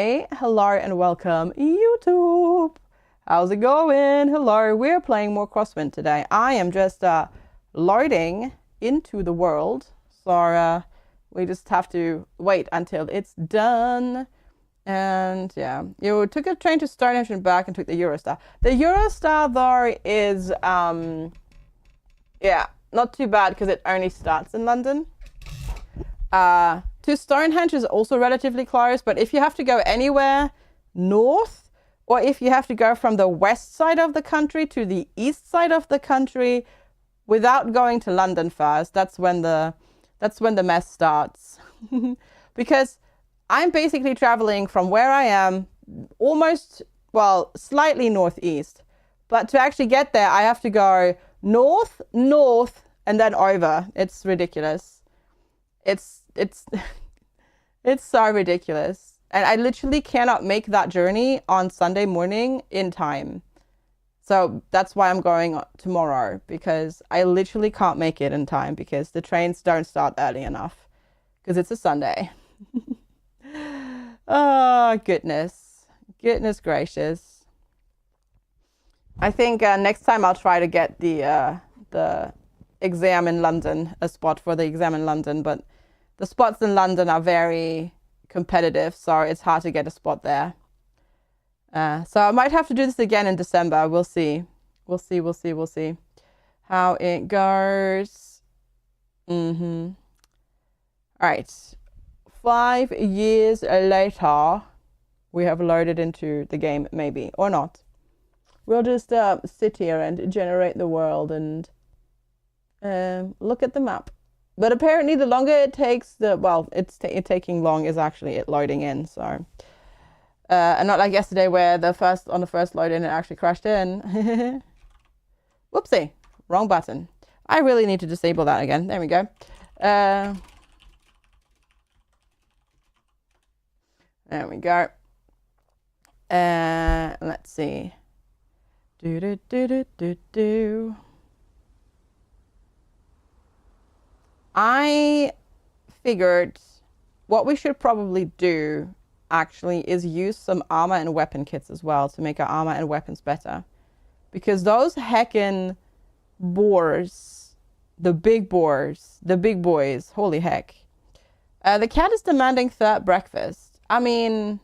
Hey, hello and welcome, YouTube. How's it going? Hello, we're playing more Crosswind today. I am just loading into the world, so we just have to wait until it's done. And yeah, you took a train to Stonehenge and back and took the Eurostar. The Eurostar though is yeah, not too bad because it only starts in London. To Stonehenge is also relatively close, but if you have to go anywhere north, or if you have to go from the west side of the country to the east side of the country without going to London first, that's when the mess starts. Because I'm basically traveling from where I am almost, well, slightly northeast, but to actually get there I have to go north, and then over. It's ridiculous. It's so ridiculous. And I literally cannot make that journey on Sunday morning in time. So that's why I'm going tomorrow, because I literally can't make it in time because the trains don't start early enough because it's a Sunday. Oh, goodness. Goodness gracious. I think next time I'll try to get the exam in London, a spot for the exam in London, but the spots in London are very competitive, so it's hard to get a spot there. So I might have to do this again in December. We'll see. We'll see how it goes. All right. 5 years later, we have loaded into the game, maybe, or not. We'll just sit here and generate the world and look at the map. But apparently the longer it takes, it's taking long is actually it loading in. So, and not like yesterday where on the first load in it actually crashed in. Whoopsie, wrong button. I really need to disable that again. There we go. There we go. Let's see. I figured what we should probably do actually is use some armor and weapon kits as well to make our armor and weapons better. Because those heckin' boars, the big boys, holy heck. The cat is demanding breakfast. I mean,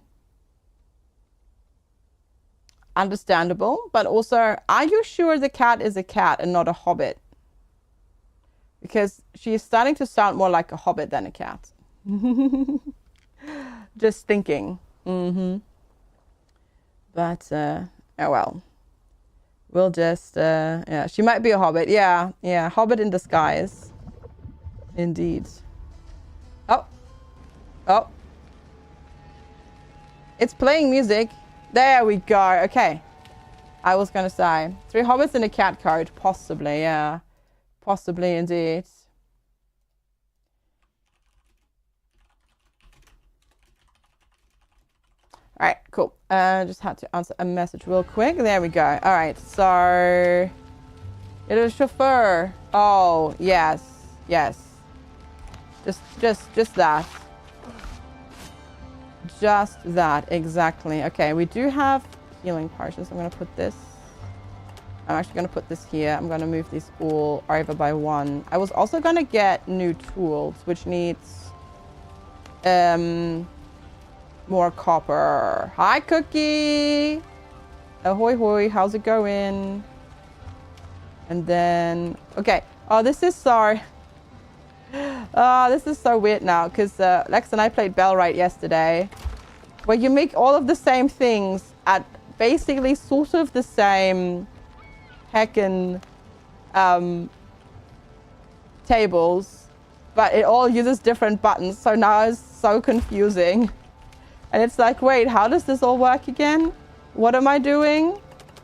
understandable, but also, are you sure the cat is a cat and not a hobbit? Because she's starting to sound more like a hobbit than a cat. Just thinking. But, oh well. We'll just, yeah, she might be a hobbit. Yeah, hobbit in disguise. Indeed. Oh. It's playing music. There we go. Okay. I was going to say, 3 hobbits in a cat coat. Possibly, yeah. Possibly indeed. All right, cool. Just had to answer a message real quick. There we go. All right, so it is chauffeur. Oh, yes. Just that. Just that, exactly. Okay, we do have healing potions. I'm gonna put this. I'm actually going to put this here. I'm going to move these all over by 1. I was also going to get new tools, which needs more copper. Hi, Cookie! Ahoy, hoy. How's it going? And then... Okay. Oh, this is so... Oh, this is so weird now, because Lex and I played Bellwright yesterday, where you make all of the same things at basically sort of the same... heckin' tables, but it all uses different buttons, so now it's so confusing. And it's like, wait, how does this all work again? What am I doing?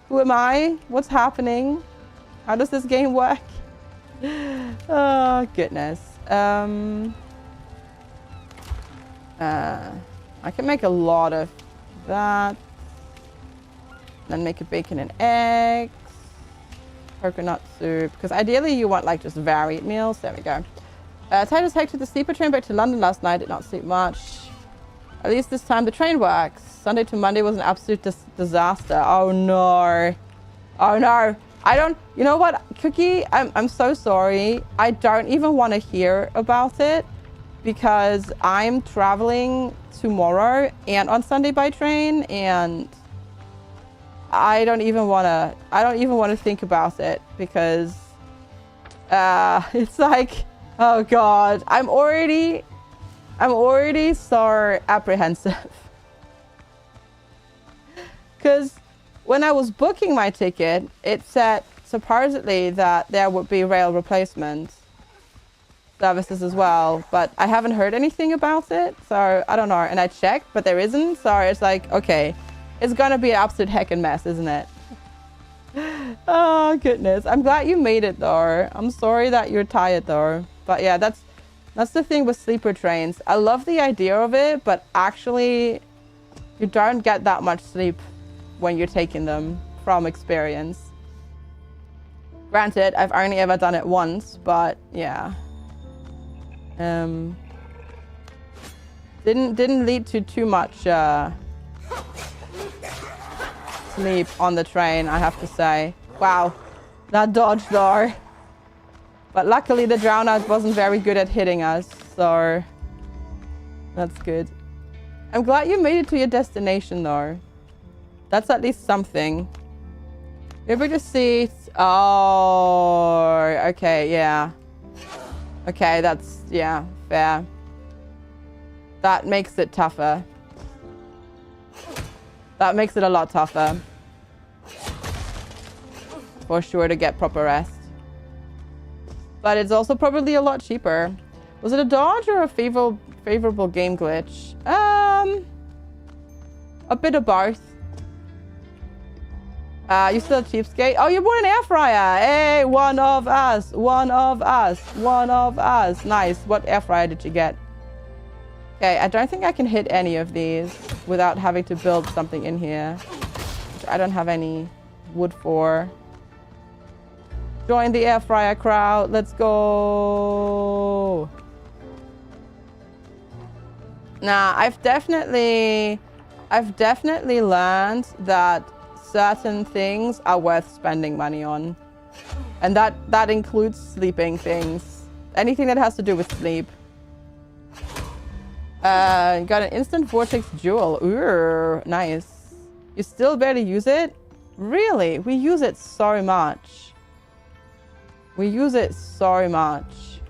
Who am I? What's happening? How does this game work? Oh, goodness. I can make a lot of that. Then make a bacon and eggs. Coconut soup, because ideally you want like just varied meals. There we go. Titus headed to the sleeper train back to London last night. Did not sleep much. At least this time the train works. Sunday to Monday was an absolute disaster. Oh no. Oh no. I don't, you know what, Cookie, I'm so sorry. I don't even want to hear about it because I'm traveling tomorrow and on Sunday by train, and I don't even want to think about it because it's like, oh God, I'm already so apprehensive. Because when I was booking my ticket, it said supposedly that there would be rail replacement services as well, but I haven't heard anything about it, so I don't know. And I checked, but there isn't, so it's like, okay, it's gonna be an absolute heckin' mess, isn't it? Oh goodness, I'm glad you made it though. I'm sorry that you're tired though, but yeah, that's the thing with sleeper trains. I love the idea of it, but actually you don't get that much sleep when you're taking them, from experience. Granted, I've only ever done it once, but yeah. Didn't lead to too much sleep on the train, I have to say. Wow, that dodge though. But luckily the drown out wasn't very good at hitting us, so that's good. I'm glad you made it to your destination though. That's at least something. Maybe to see. Oh, okay, yeah. Okay, that's, yeah, fair. That makes it tougher. That makes it a lot tougher. For sure, to get proper rest. But it's also probably a lot cheaper. Was it a dodge or a favorable game glitch? A bit of both. You still a cheapskate? Oh, you bought an air fryer. Hey, one of us. One of us. One of us. Nice. What air fryer did you get? Okay, I don't think I can hit any of these without having to build something in here, which I don't have any wood for. Join the air fryer crowd. Let's go. Nah, I've definitely learned that certain things are worth spending money on, and that includes sleeping things, anything that has to do with sleep. Got an instant vortex jewel. Ooh, nice. You still barely use it? Really? We use it so much. We use it so much.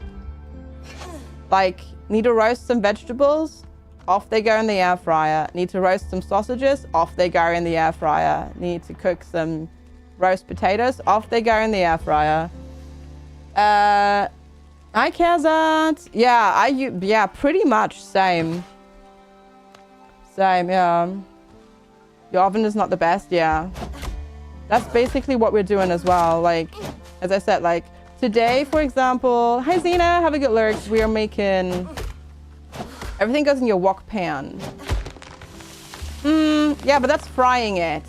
Like, need to roast some vegetables? Off they go in the air fryer. Need to roast some sausages? Off they go in the air fryer. Need to cook some roast potatoes? Off they go in the air fryer. Hi, Kazant. Yeah, pretty much same. Same, yeah. Your oven is not the best, yeah. That's basically what we're doing as well. Like, as I said, like, today, for example, hi, Zena, have a good lurk. We are making... Everything goes in your wok pan. Yeah, but that's frying it.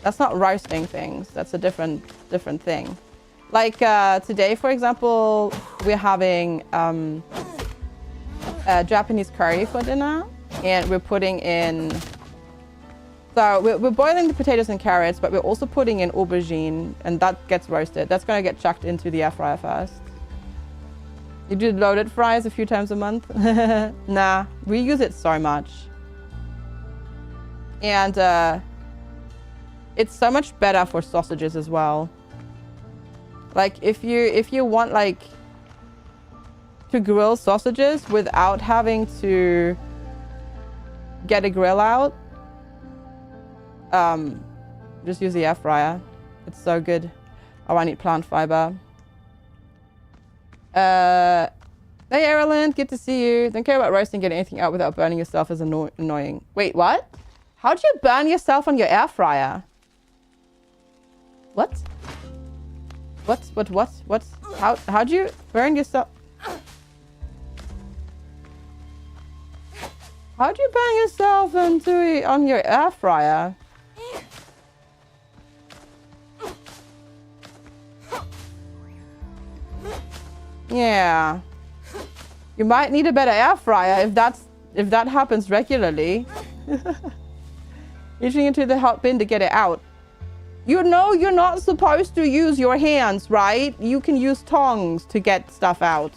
That's not roasting things. That's a different thing. Like today, for example, we're having Japanese curry for dinner, and we're putting in. So we're boiling the potatoes and carrots, but we're also putting in aubergine, and that gets roasted. That's gonna get chucked into the air fryer first. You do loaded fries a few times a month? Nah, we use it so much. And it's so much better for sausages as well. Like if you want like to grill sausages without having to get a grill out, just use the air fryer. It's so good. Oh, I need plant fiber. Hey Erilyn, good to see you. Don't care about roasting, getting anything out without burning yourself is annoying. Wait, what? How'd you burn yourself on your air fryer? What? What? How'd you burn yourself? How'd you burn yourself on your air fryer? Yeah. You might need a better air fryer if that's if that happens regularly, reaching into the hot bin to get it out. You know you're not supposed to use your hands, right? You can use tongs to get stuff out.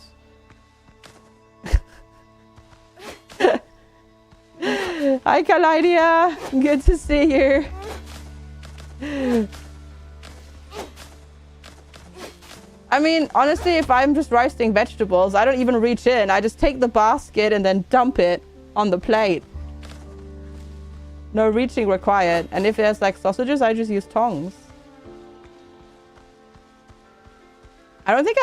Hi, Kalydia. Good to see you. I mean, honestly, if I'm just roasting vegetables, I don't even reach in. I just take the basket and then dump it on the plate. No reaching required. And if there's like sausages, I just use tongs. I don't think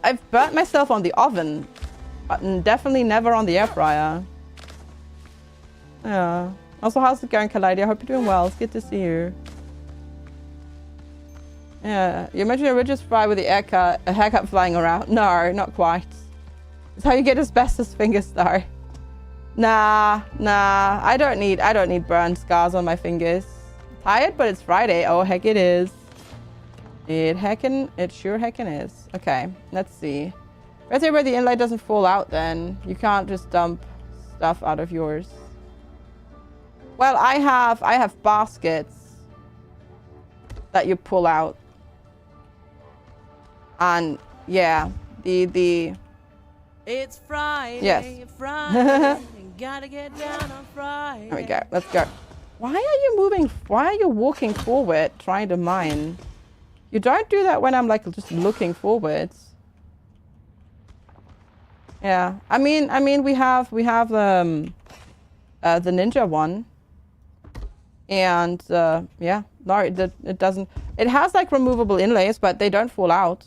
I've burnt myself on the oven, but definitely never on the air fryer. Yeah. Also, how's it going, Kalydia? I hope you're doing well. It's good to see you. Yeah. You mentioned a ridges fry with the haircut flying around. No, not quite. It's how you get asbestos fingers, though. Nah. I don't need burn scars on my fingers. Tired, but it's Friday. Oh, heck it is. It sure heckin' is. Okay, let's see. Right there where the inlay doesn't fall out then. You can't just dump stuff out of yours. Well, I have baskets that you pull out. And yeah, the It's Friday. Yes. Friday. Gotta get down on Friday. There we go. Let's go. Why are you walking forward trying to mine? You don't do that when I'm like just looking forwards. Yeah. I mean we have the ninja one. And yeah, no, it doesn't. It has like removable inlays, but they don't fall out.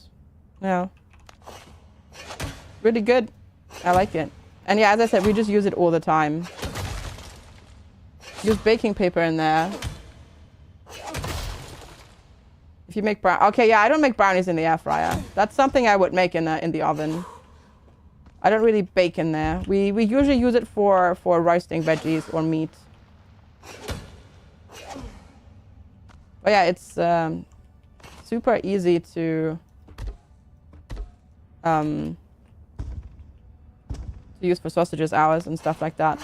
Yeah. Really good. I like it. And yeah, as I said, we just use it all the time. Use baking paper in there. If you make okay, yeah, I don't make brownies in the air fryer. That's something I would make in the oven. I don't really bake in there. We usually use it for roasting veggies or meat. But yeah, it's super easy to use for sausages hours and stuff like that.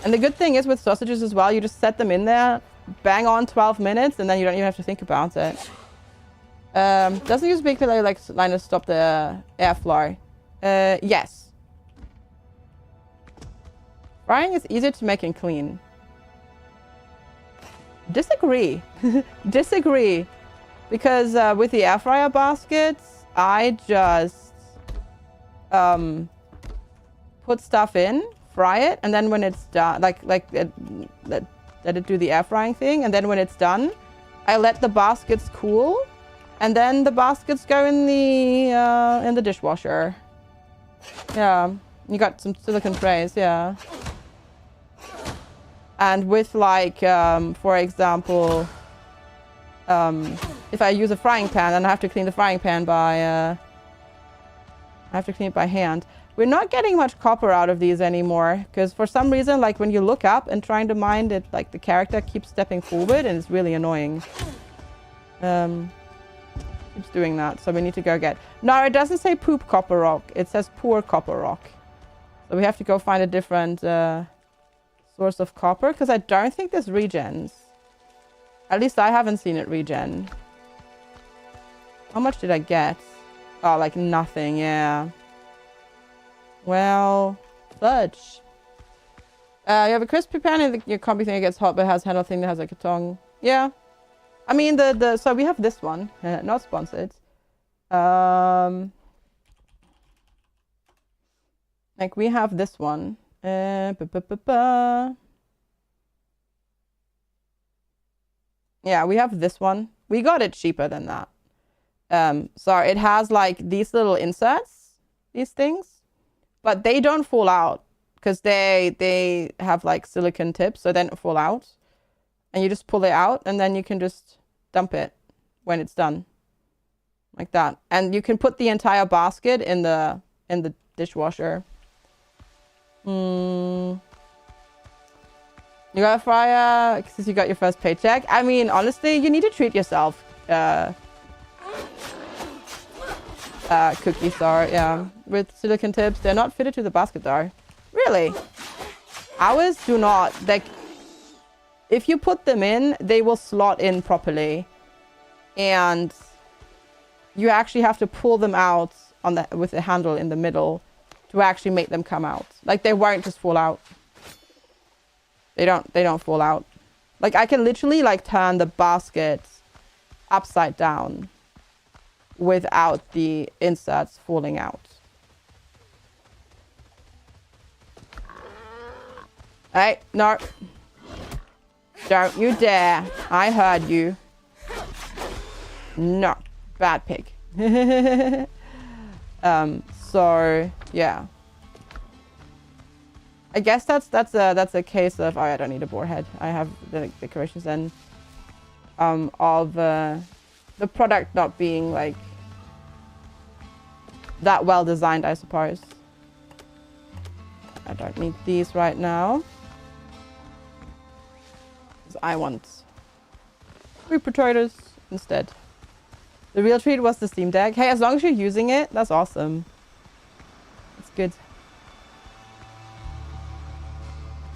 And the good thing is with sausages as well, you just set them in there, bang on 12 minutes, and then you don't even have to think about it. Doesn't use big fillet like line to stop the airflow. Yes. Frying is easier to make and clean. Disagree. Disagree. Because with the air fryer baskets, I just put stuff in, fry it, and then when it's done, let it do the air frying thing, and then when it's done, I let the baskets cool, and then the baskets go in the dishwasher. Yeah, you got some silicone trays, yeah. And with like, for example, if I use a frying pan, then I have to clean the frying pan I have to clean it by hand. We're not getting much copper out of these anymore because for some reason, like when you look up and trying to mine it, like the character keeps stepping forward and it's really annoying. Keeps doing that, so we need to go get. No, it doesn't say poop copper rock. It says poor copper rock. So we have to go find a different source of copper because I don't think there's regens. At least I haven't seen it regen. How much did I get? Oh, like nothing, yeah. Well, fudge. You have a crispy pan and your combi thing that gets hot but has handle thing that has like a tongue. Yeah. I mean, so we have this one. Not sponsored. Like we have this one. Yeah, we have this one. We got it cheaper than that. So it has like these little inserts, these things, but they don't fall out because they have like silicone tips, so they don't fall out. And you just pull it out, and then you can just dump it when it's done, like that. And you can put the entire basket in the dishwasher. You got a fryer since you got your first paycheck. I mean, honestly, you need to treat yourself. Cookies are, yeah, with silicone tips. They're not fitted to the basket though. Really? Ours do not. Like, if you put them in, they will slot in properly. And you actually have to pull them out on the with the handle in the middle to actually make them come out. Like, they won't just fall out. They don't fall out. Like, I can literally like turn the basket upside down without the inserts falling out. Hey, no. Don't you dare. I heard you. No. Bad pig. So yeah. I guess that's a case of, oh, I don't need a boar head. I have the decorations in. Of the product not being like that well designed, I suppose. I don't need these right now. Because I want sweet potatoes instead. The real treat was the Steam Deck. Hey, as long as you're using it, that's awesome. It's good.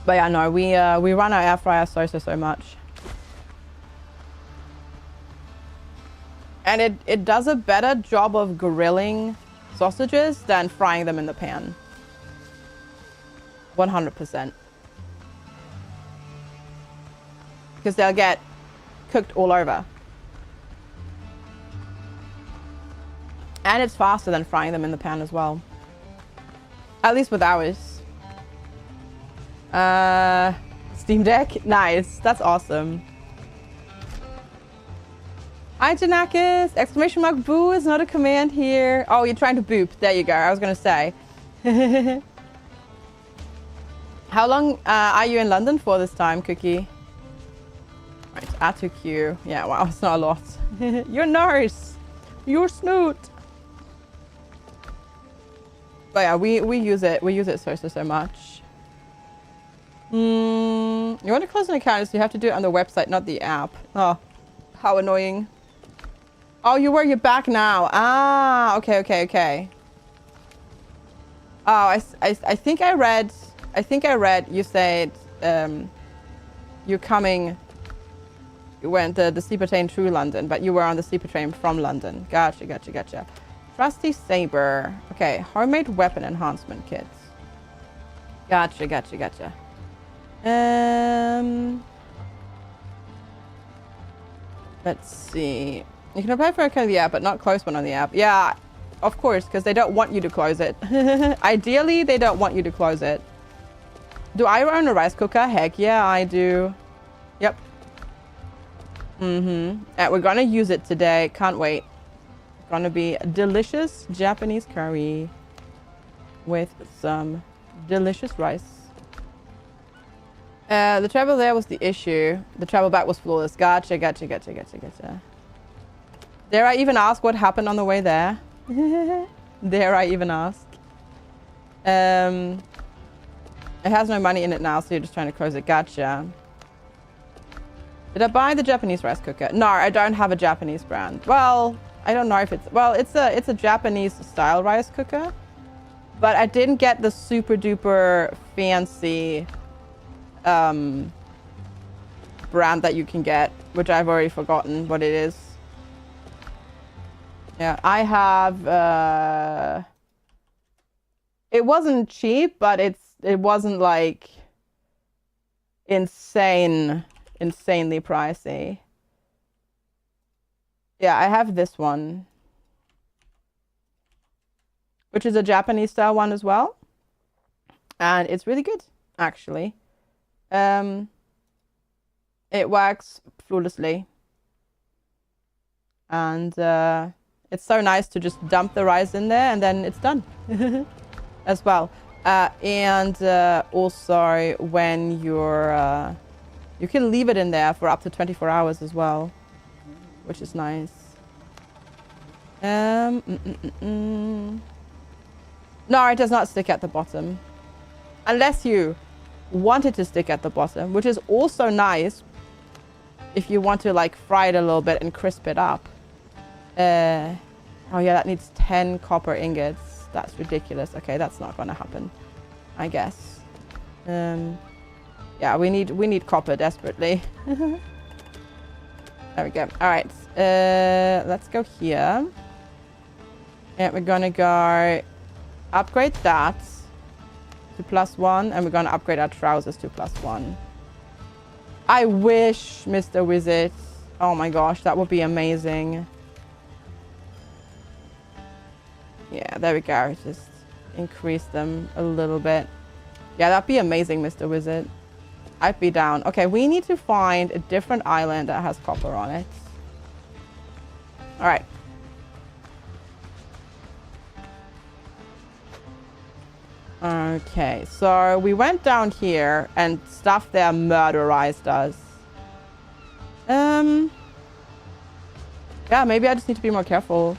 But yeah, no, we run our air fryer so much. And it does a better job of grilling sausages than frying them in the pan. 100%. Because they'll get cooked all over. And it's faster than frying them in the pan as well. At least with ours. Steam Deck? Nice. That's awesome. Hi, Janakis! Exclamation mark boo is not a command here. Oh, you're trying to boop. There you go. I was gonna say. How long are you in London for this time, Cookie? Right, add to queue. Yeah, wow, it's not a lot. Your nurse! Your snoot! But yeah, we use it. We use it so much. You want to close an account, so you have to do it on the website, not the app. Oh, how annoying. Oh, you're back now. Ah, okay. Oh, I think I read you said you're coming. You went the sleeper train through London, but you were on the sleeper train from London. Gotcha. Trusty saber. Okay, homemade weapon enhancement kits. Gotcha. Let's see. You can apply for a code on the app, but not close one on the app. Yeah, of course, because they don't want you to close it. Ideally, they don't want you to close it. Do I own a rice cooker? Heck yeah, I do. Yep. And we're gonna use it today. Can't wait. It's gonna be a delicious Japanese curry with some delicious rice. The travel there was the issue. The travel back was flawless. Gotcha. Dare I even ask what happened on the way there? Dare I even ask? It has no money in it now, so you're just trying to close it. Gotcha. Did I buy the Japanese rice cooker? No, I don't have a Japanese brand. Well, I don't know if it's... Well, it's a Japanese style rice cooker. But I didn't get the super duper fancy brand that you can get, which I've already forgotten what it is. Yeah, I have it wasn't cheap, but it wasn't like insanely pricey. Yeah, I have this one, which is a Japanese style one as well, and it's really good actually. It works flawlessly, and it's so nice to just dump the rice in there and then it's done as well. And also when you're you can leave it in there for up to 24 hours as well, which is nice. No, it does not stick at the bottom unless you want it to stick at the bottom, which is also nice if you want to like fry it a little bit and crisp it up. Oh yeah, that needs 10 copper ingots. That's ridiculous. Okay, that's not gonna happen, I guess. Yeah, we need copper desperately. There we go. All right, let's go here. And we're gonna go upgrade that to +1, and we're gonna upgrade our trousers to +1. I wish, Mr. Wizard. Oh my gosh, that would be amazing. Yeah, there we go. Just increase them a little bit. Yeah, that'd be amazing, Mr. Wizard. I'd be down. Okay, we need to find a different island that has copper on it. All right. Okay, so we went down here and stuff there murderized us. Yeah, maybe I just need to be more careful.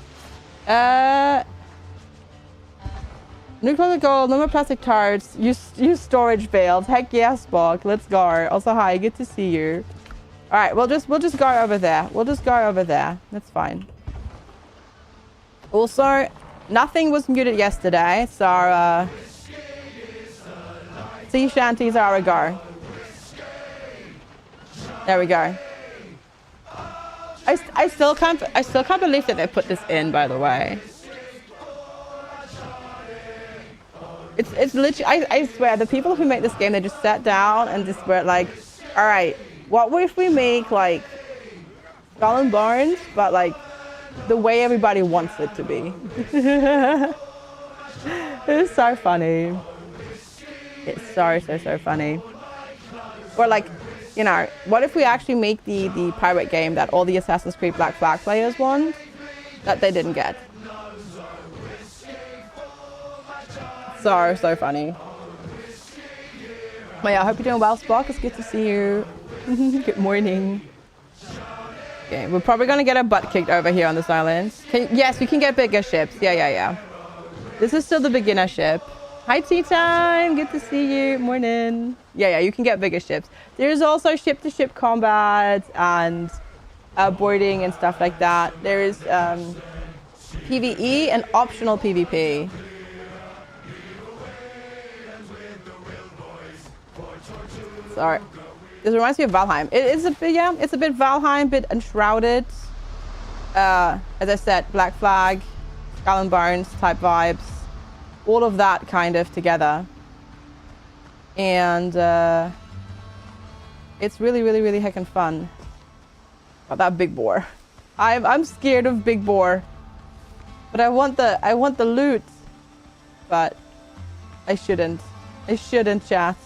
Nuclear gold, no more plastic tarts. Use storage bales. Heck yeah, Spock. Let's go. Also, hi, good to see you. All right, we'll just go over there. We'll just go over there. That's fine. Also, nothing was muted yesterday, so sea shanties are a go. There we go. I still can't believe that they put this in, by the way. It's literally, I swear, the people who make this game, they just sat down and just were like, all right, what if we make like Skull and Bones, but like the way everybody wants it to be. It's so funny. It's so funny. Or like, you know, what if we actually make the pirate game that all the Assassin's Creed Black Flag players want, that they didn't get? So funny. Well, yeah, I hope you're doing well, Spock. It's good to see you. Good morning. Okay, we're probably gonna get our butt kicked over here on this island. Yes, we can get bigger ships. Yeah. This is still the beginner ship. Hi, Tea Time. Good to see you. Morning. Yeah, you can get bigger ships. There's also ship-to-ship combat and boarding and stuff like that. There is PvE and optional PvP. Sorry. This reminds me of Valheim. It's a bit Valheim, bit Enshrouded. As I said, Black Flag, Skull and Bones type vibes. All of that kind of together. And it's really heckin' fun. But that big boar. I'm scared of big boar. But I want the loot. But I shouldn't. Chat.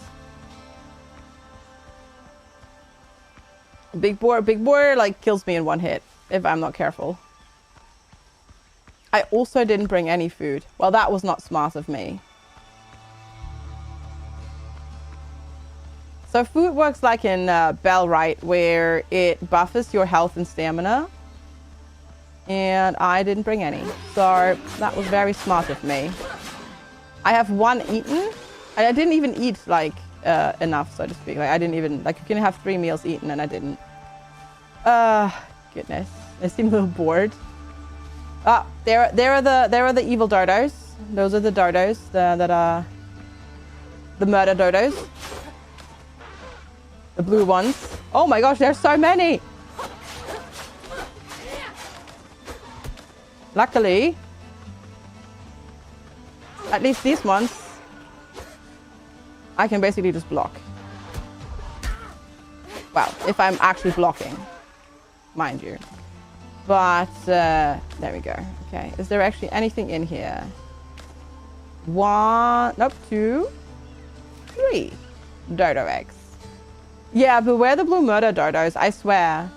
Big boar like kills me in one hit if I'm not careful. I also didn't bring any food. Well, that was not smart of me. So food works like in Bellwright, where it buffers your health and stamina. And I didn't bring any. So that was very smart of me. I have one eaten. And I didn't even eat like enough, so to speak. Like I didn't even, like you can have 3 meals eaten and I didn't. Goodness. I seem a little bored. Ah, there are the evil dodos. Those are the dodos that are the murder dodos. The blue ones. Oh my gosh, there's so many. Luckily, at least these ones, I can basically just block. Well, if I'm actually blocking, mind you. But, there we go. Okay, is there actually anything in here? 1, nope, 2, 3 dodo eggs. Yeah, beware the blue murder dodos, I swear.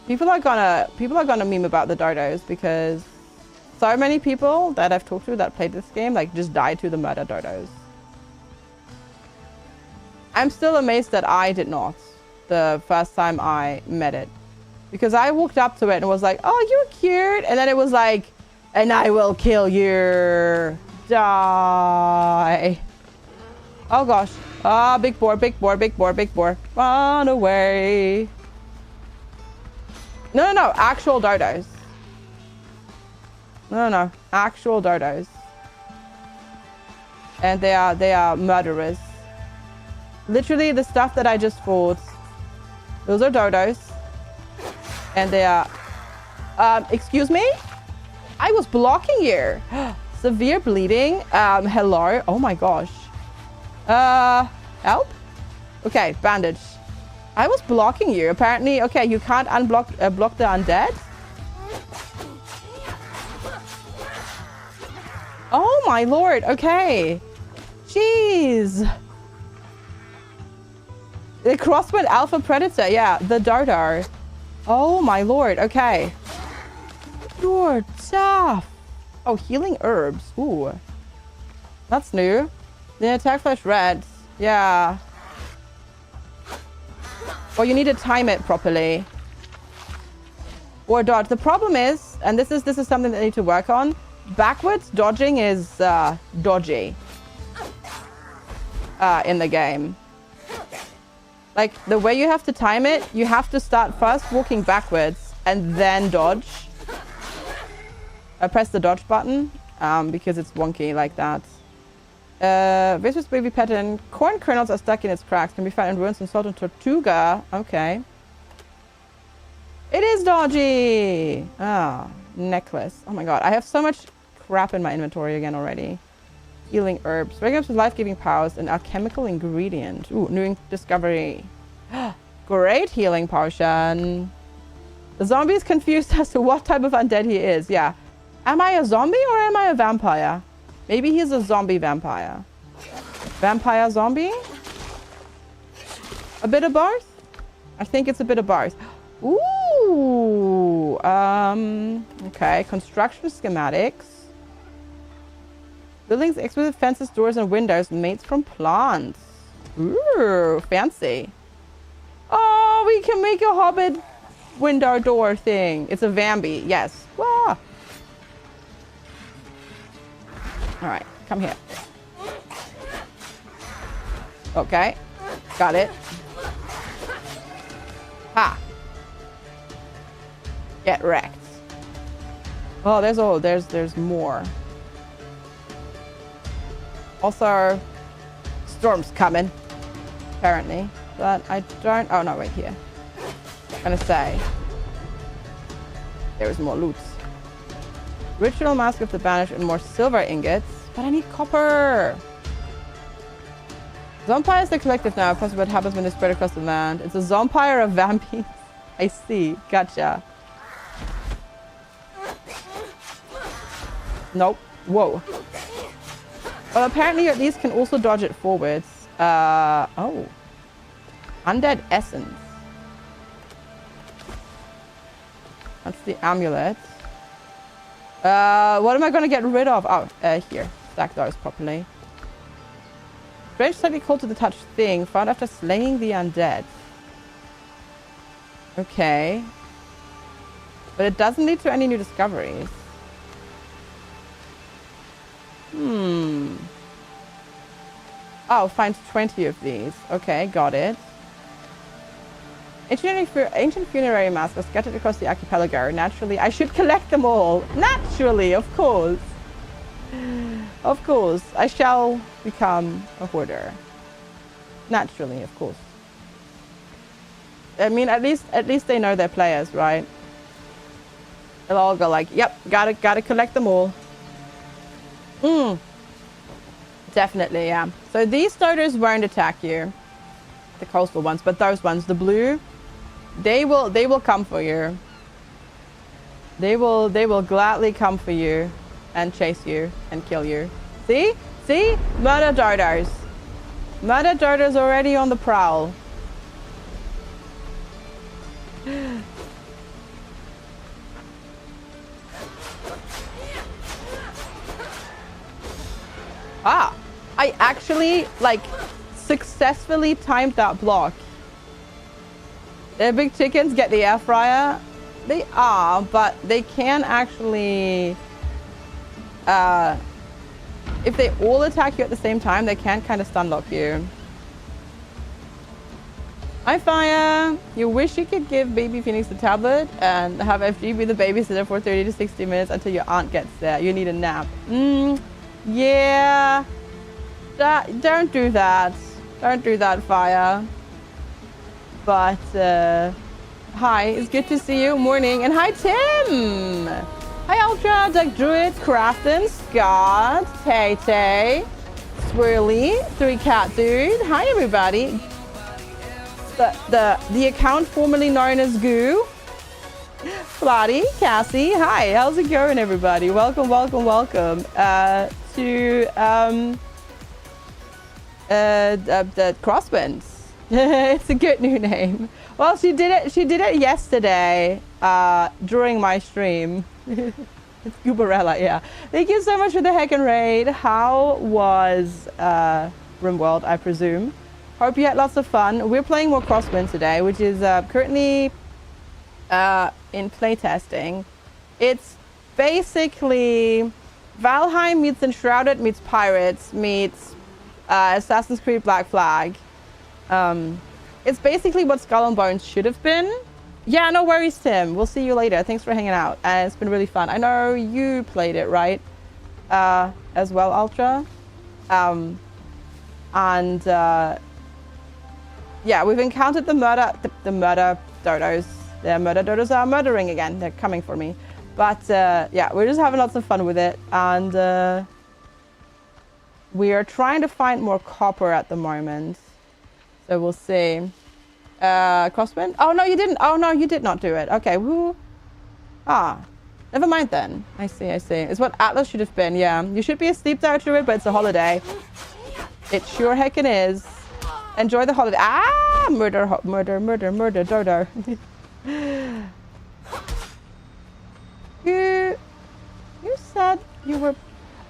People are gonna meme about the dodos because so many people that I've talked to that played this game like just died to the murder dodos. I'm still amazed that I did not the first time I met it. Because I walked up to it and was like, oh, you're cute. And then it was like, and I will kill you. Die. Oh gosh. Ah, oh, big boar. Run away. No. Actual dodos. No. Actual dodos. And they are murderers. literally the stuff that I just fought. Those are dodos. And they are... excuse me? I was blocking you. Severe bleeding. Hello. Oh my gosh. Help? Okay, bandage. I was blocking you. Apparently, okay, you can't unblock block the undead. Oh my lord. Okay. Jeez. The Crosswind Alpha Predator. Yeah, the Dartar. Oh my lord. Okay. You're tough. Oh, healing herbs. Ooh. That's new. The attack flash red. Yeah. Well, you need to time it properly. Or dodge. The problem is, and this is something that I need to work on. Backwards dodging is dodgy in the game. Like the way you have to time it, you have to start first walking backwards and then dodge. I press the dodge button because it's wonky like that. Vicious baby pattern. Corn kernels are stuck in its cracks. Can be found in ruins and salt and tortuga. Okay. It is dodgy. Ah, necklace. Oh my god. I have so much crap in my inventory again already. Healing herbs. Regulars with life-giving powers. An alchemical ingredient. Ooh, new discovery. Great healing potion. The zombie is confused as to what type of undead he is. Yeah. Am I a zombie or am I a vampire? Maybe he's a zombie vampire. Vampire zombie? A bit of both? I think it's a bit of both. Ooh. Okay. Construction schematics. Buildings, exquisite fences, doors, and windows made from plants. Ooh, fancy. Oh, we can make a hobbit window door thing. It's a Vambi. Yes. Wow. All right, come here. Okay, got it. Ha! Get wrecked. Oh, there's more. Also, storm's coming, apparently. But I don't. Oh no, wait here. I'm gonna say there is more loot. Ritual Mask of the Banished and more silver ingots. But I need copper. Zompire is the collective now. Possibly what happens when they spread across the land. It's a zompire of vampires. I see. Gotcha. Nope. Whoa. Well, apparently these can also dodge it forwards. Oh. Undead Essence. That's the amulet. What am I going to get rid of? Oh, here. Stack those properly. Strange slightly cold to the touch thing found after slaying the undead. Okay. But it doesn't lead to any new discoveries. Oh, find 20 of these. Okay, got it. Ancient funerary masks are scattered across the archipelago. Naturally, I should collect them all. Naturally, of course. Of course, I shall become a hoarder. Naturally, of course. I mean, at least they know their players, right? They'll all go like, "Yep, gotta collect them all." Definitely, yeah. So these starters won't attack you, the coastal ones, but those ones, the blue, they will come for you. They will gladly come for you and chase you and kill you. See? Murder darters. Murder darters already on the prowl. Ah, I actually successfully timed that block. The big chickens get the air fryer. They are, but they can actually, if they all attack you at the same time, they can kind of stun lock you. Hi, Fire. You wish you could give baby Phoenix the tablet and have FG be the babysitter for 30 to 60 minutes until your aunt gets there. You need a nap. Yeah. Don't do that. Don't do that, Fire. But, hi, it's good to see you. Morning. And hi, Tim. Hi, Ultra, Doug Druid, Crafton, Scott, Tay-Tay, Swirly, 3Cat Dude. Hi, everybody. The account formerly known as Goo. Flotty, Cassie. Hi, how's it going, everybody? Welcome, welcome, welcome to the Crosswind. It's a good new name. Well, she did it yesterday during my stream. It's Gooberella, yeah. Thank you so much for the heckin' raid. How was RimWorld, I presume? Hope you had lots of fun. We're playing more Crosswind today, which is currently in playtesting. It's basically Valheim meets Enshrouded meets Pirates meets Assassin's Creed Black Flag. It's basically what Skull and Bones should have been. Yeah, no worries, Tim. We'll see you later. Thanks for hanging out. It's been really fun. I know you played it, right? As well, Ultra. Yeah, we've encountered the murder dodos. The murder dodos are murdering again. They're coming for me. But yeah, we're just having lots of fun with it. And we are trying to find more copper at the moment. So we'll see. Crosswind? Oh, no, you didn't. Oh, no, you did not do it. Okay. Woo. Ah. Never mind then. I see, I see. It's what Atlas should have been. Yeah. You should be asleep there to it, but it's a holiday. It sure heckin' is. Enjoy the holiday. Ah! Murder, dodo. You said you were...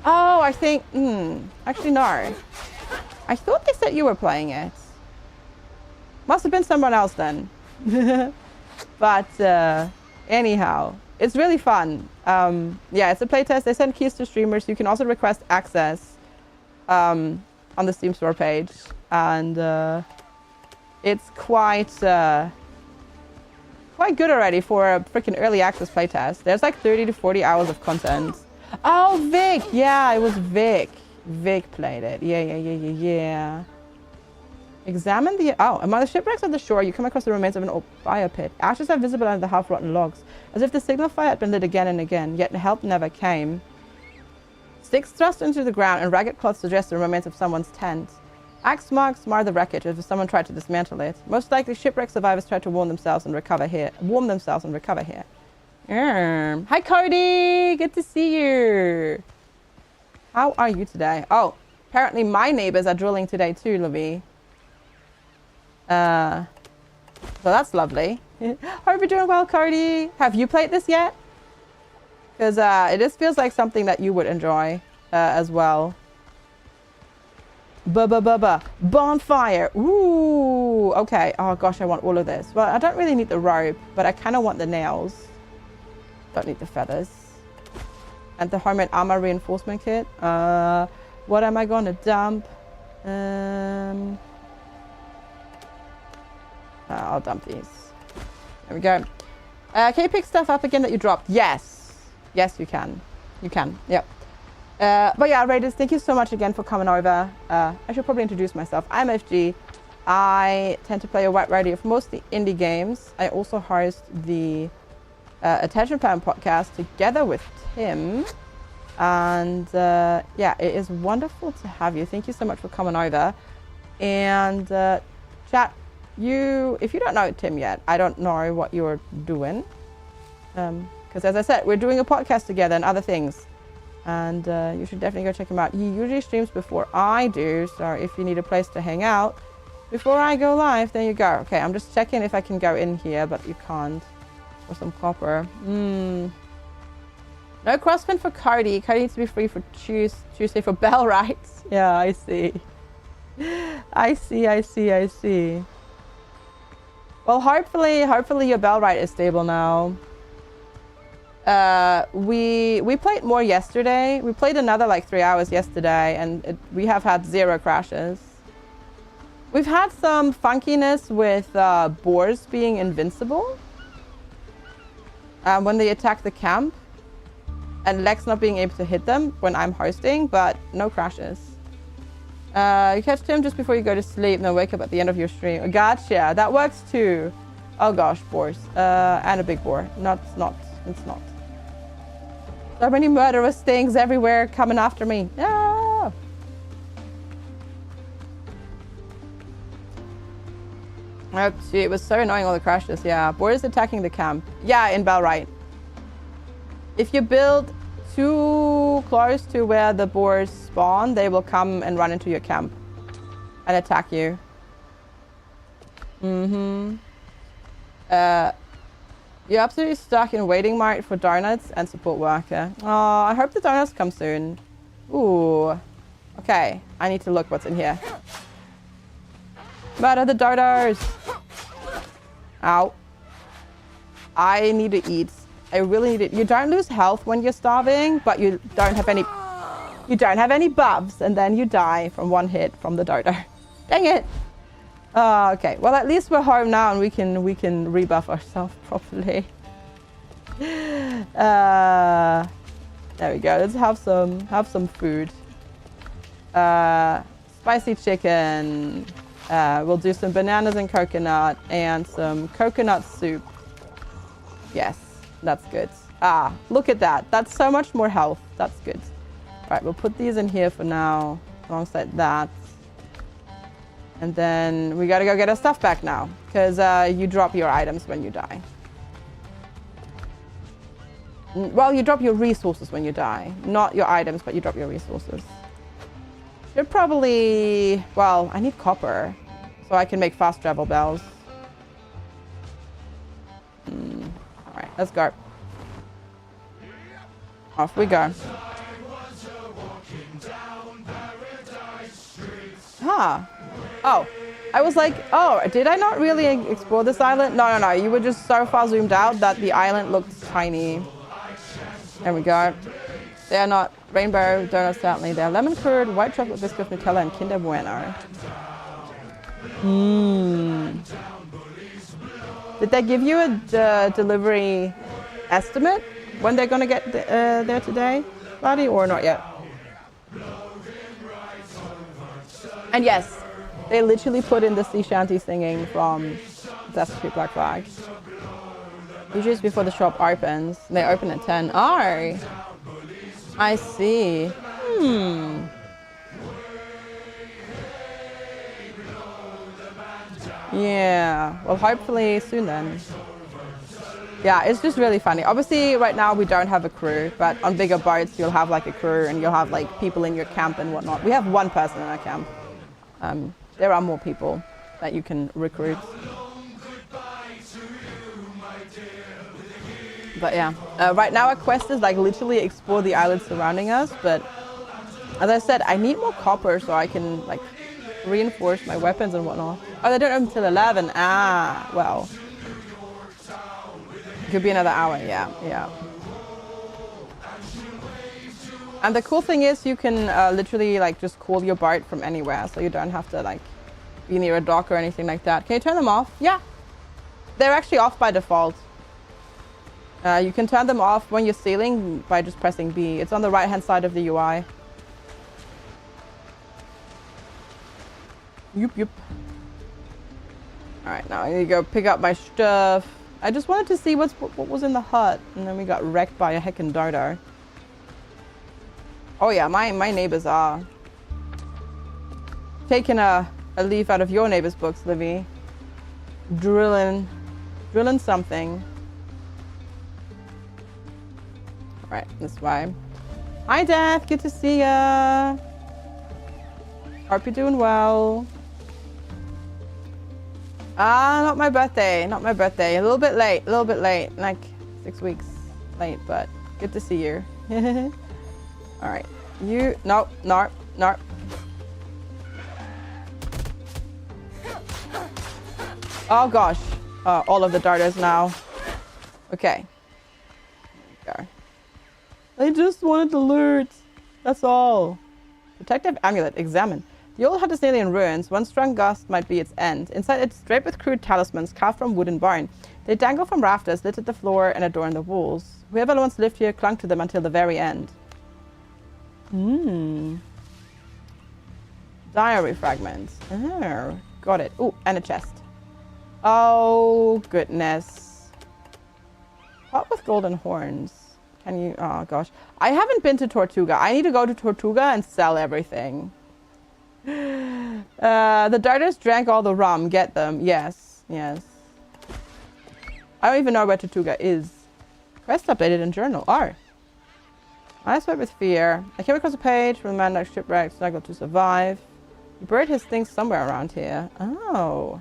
Oh, I think... Actually, no. I thought they said you were playing it. Must have been someone else then. But anyhow, it's really fun. Yeah, it's a playtest. They send keys to streamers. You can also request access on the Steam store page. And it's quite good already for a freaking early access playtest. There's like 30 to 40 hours of content. Oh, Vic! Yeah, it was Vic. Vic played it. Yeah. Examine the... Oh, among the shipwrecks on the shore, you come across the remains of an old fire pit. Ashes are visible under the half-rotten logs, as if the signal fire had been lit again and again, yet help never came. Sticks thrust into the ground and ragged cloths suggest the remains of someone's tent. Axe marks mar the wreckage as if someone tried to dismantle it. Most likely, shipwreck survivors tried to warm themselves and recover here. Hi, Cody! Good to see you. How are you today? Oh, apparently my neighbors are drilling today too, Levi. So that's lovely. Hope you're doing well, Cody. Have you played this yet? Because it just feels like something that you would enjoy as well. Bonfire. Ooh, okay. Oh gosh, I want all of this. Well, I don't really need the rope, but I kind of want the nails. Don't need the feathers. And the homemade armor reinforcement kit. What am I gonna dump? I'll dump these. There we go. Can you pick stuff up again that you dropped? Yes. Yes, you can. You can. Yep. But yeah, Raiders, thank you so much again for coming over. I should probably introduce myself. I'm FG. I tend to play a wide variety of mostly indie games. I also host the Attention Plan podcast together with Tim. And yeah, it is wonderful to have you. Thank you so much for coming over. And chat, if you don't know Tim yet, I don't know what you're doing. Because as I said, we're doing a podcast together and other things. And you should definitely go check him out. He usually streams before I do. So if you need a place to hang out before I go live, there you go. Okay, I'm just checking if I can go in here, but you can't. For some copper. No Crosswind for Cody. Cody needs to be free for Tuesday for bell rights. Yeah, I see. I see. Well, hopefully your bell right is stable now. We played more yesterday. We played another like 3 hours yesterday, and we have had 0 crashes. We've had some funkiness with boars being invincible when they attack the camp, and Lex not being able to hit them when I'm hosting, but no crashes. You catch Tim just before you go to sleep and then wake up at the end of your stream. Gotcha. That works too. Oh gosh, boars. And a big boar. It's not. So many murderous things everywhere coming after me. No! Oh, gee, it was so annoying, all the crashes. Yeah, boars attacking the camp. Yeah, in Belright. If you build too close to where the boars spawn, they will come and run into your camp and attack you. You're absolutely stuck in waiting mode for donuts and support worker. Oh, I hope the donuts come soon. Ooh. Okay, I need to look what's in here. Murder the dodos! Ow. I need to eat. I really need it. You don't lose health when you're starving, but you don't have any buffs, and then you die from one hit from the dodo. Dang it! Okay. Well, at least we're home now, and we can rebuff ourselves properly. There we go. Let's have some food. Spicy chicken. We'll do some bananas and coconut and some coconut soup. Yes, that's good. Ah, look at that. That's so much more health. That's good. All right, we'll put these in here for now, alongside that. And then we gotta go get our stuff back now, because you drop your items when you die. Well, you drop your resources when you die. Not your items, but you drop your resources. Should probably... Well, I need copper, so I can make fast travel bells. Alright, let's go. Off we go. Huh. Oh, I was like, oh, did I not really explore this island? No. You were just so far zoomed out that the island looked tiny. There we go. They are not rainbow donuts, certainly. They're lemon curd, white chocolate biscuit, Nutella, and Kinder Bueno. Did they give you a delivery estimate when they're going to get there today, Buddy, or not yet? And yes, they literally put in the sea shanty singing from Sesame Black Flag. Usually it's before the shop opens. They open at 10. Oh, I see. Yeah, well, hopefully soon then. Yeah, it's just really funny. Obviously, right now we don't have a crew, but on bigger boats you'll have like a crew and you'll have like people in your camp and whatnot. We have one person in our camp. There are more people that you can recruit. But yeah, right now our quest is like literally explore the islands surrounding us. But as I said, I need more copper so I can like reinforce my weapons and whatnot. Oh, they don't open until 11. Ah, well. It could be another hour, yeah. And the cool thing is you can literally like just call your boat from anywhere, so you don't have to like be near a dock or anything like that. Can you turn them off? Yeah. They're actually off by default. You can turn them off when you're sailing by just pressing B. It's on the right hand side of the UI. Yep. Alright, now I need to go pick up my stuff. I just wanted to see what was in the hut, and then we got wrecked by a heckin' dodo. Oh yeah, my neighbors are taking a leaf out of your neighbor's books, Livy. Drilling something. Alright, this way. Hi Death, good to see ya. Hope you're doing well. Not my birthday. A little bit late, like 6 weeks late, but good to see you. All right, nope. Oh gosh, all of the darters now. Okay, there we go. I just wanted to loot, that's all. Protective amulet, examine. The old hut is nearly in ruins. One strong gust might be its end. Inside it's draped with crude talismans carved from wood and bone. They dangle from rafters, littered the floor and adorn the walls. Whoever once lived here clung to them until the very end. Diary fragments. Oh, got it. Oh, and a chest. Oh, goodness. Pot with golden horns. Can you... Oh, gosh. I haven't been to Tortuga. I need to go to Tortuga and sell everything. The darters drank all the rum. Get them. Yes. Yes. I don't even know where Tortuga is. Quest updated in journal. Oh. I sweat with fear. I came across a page from a man like shipwrecked, struggled to survive. He buried his things somewhere around here. Oh.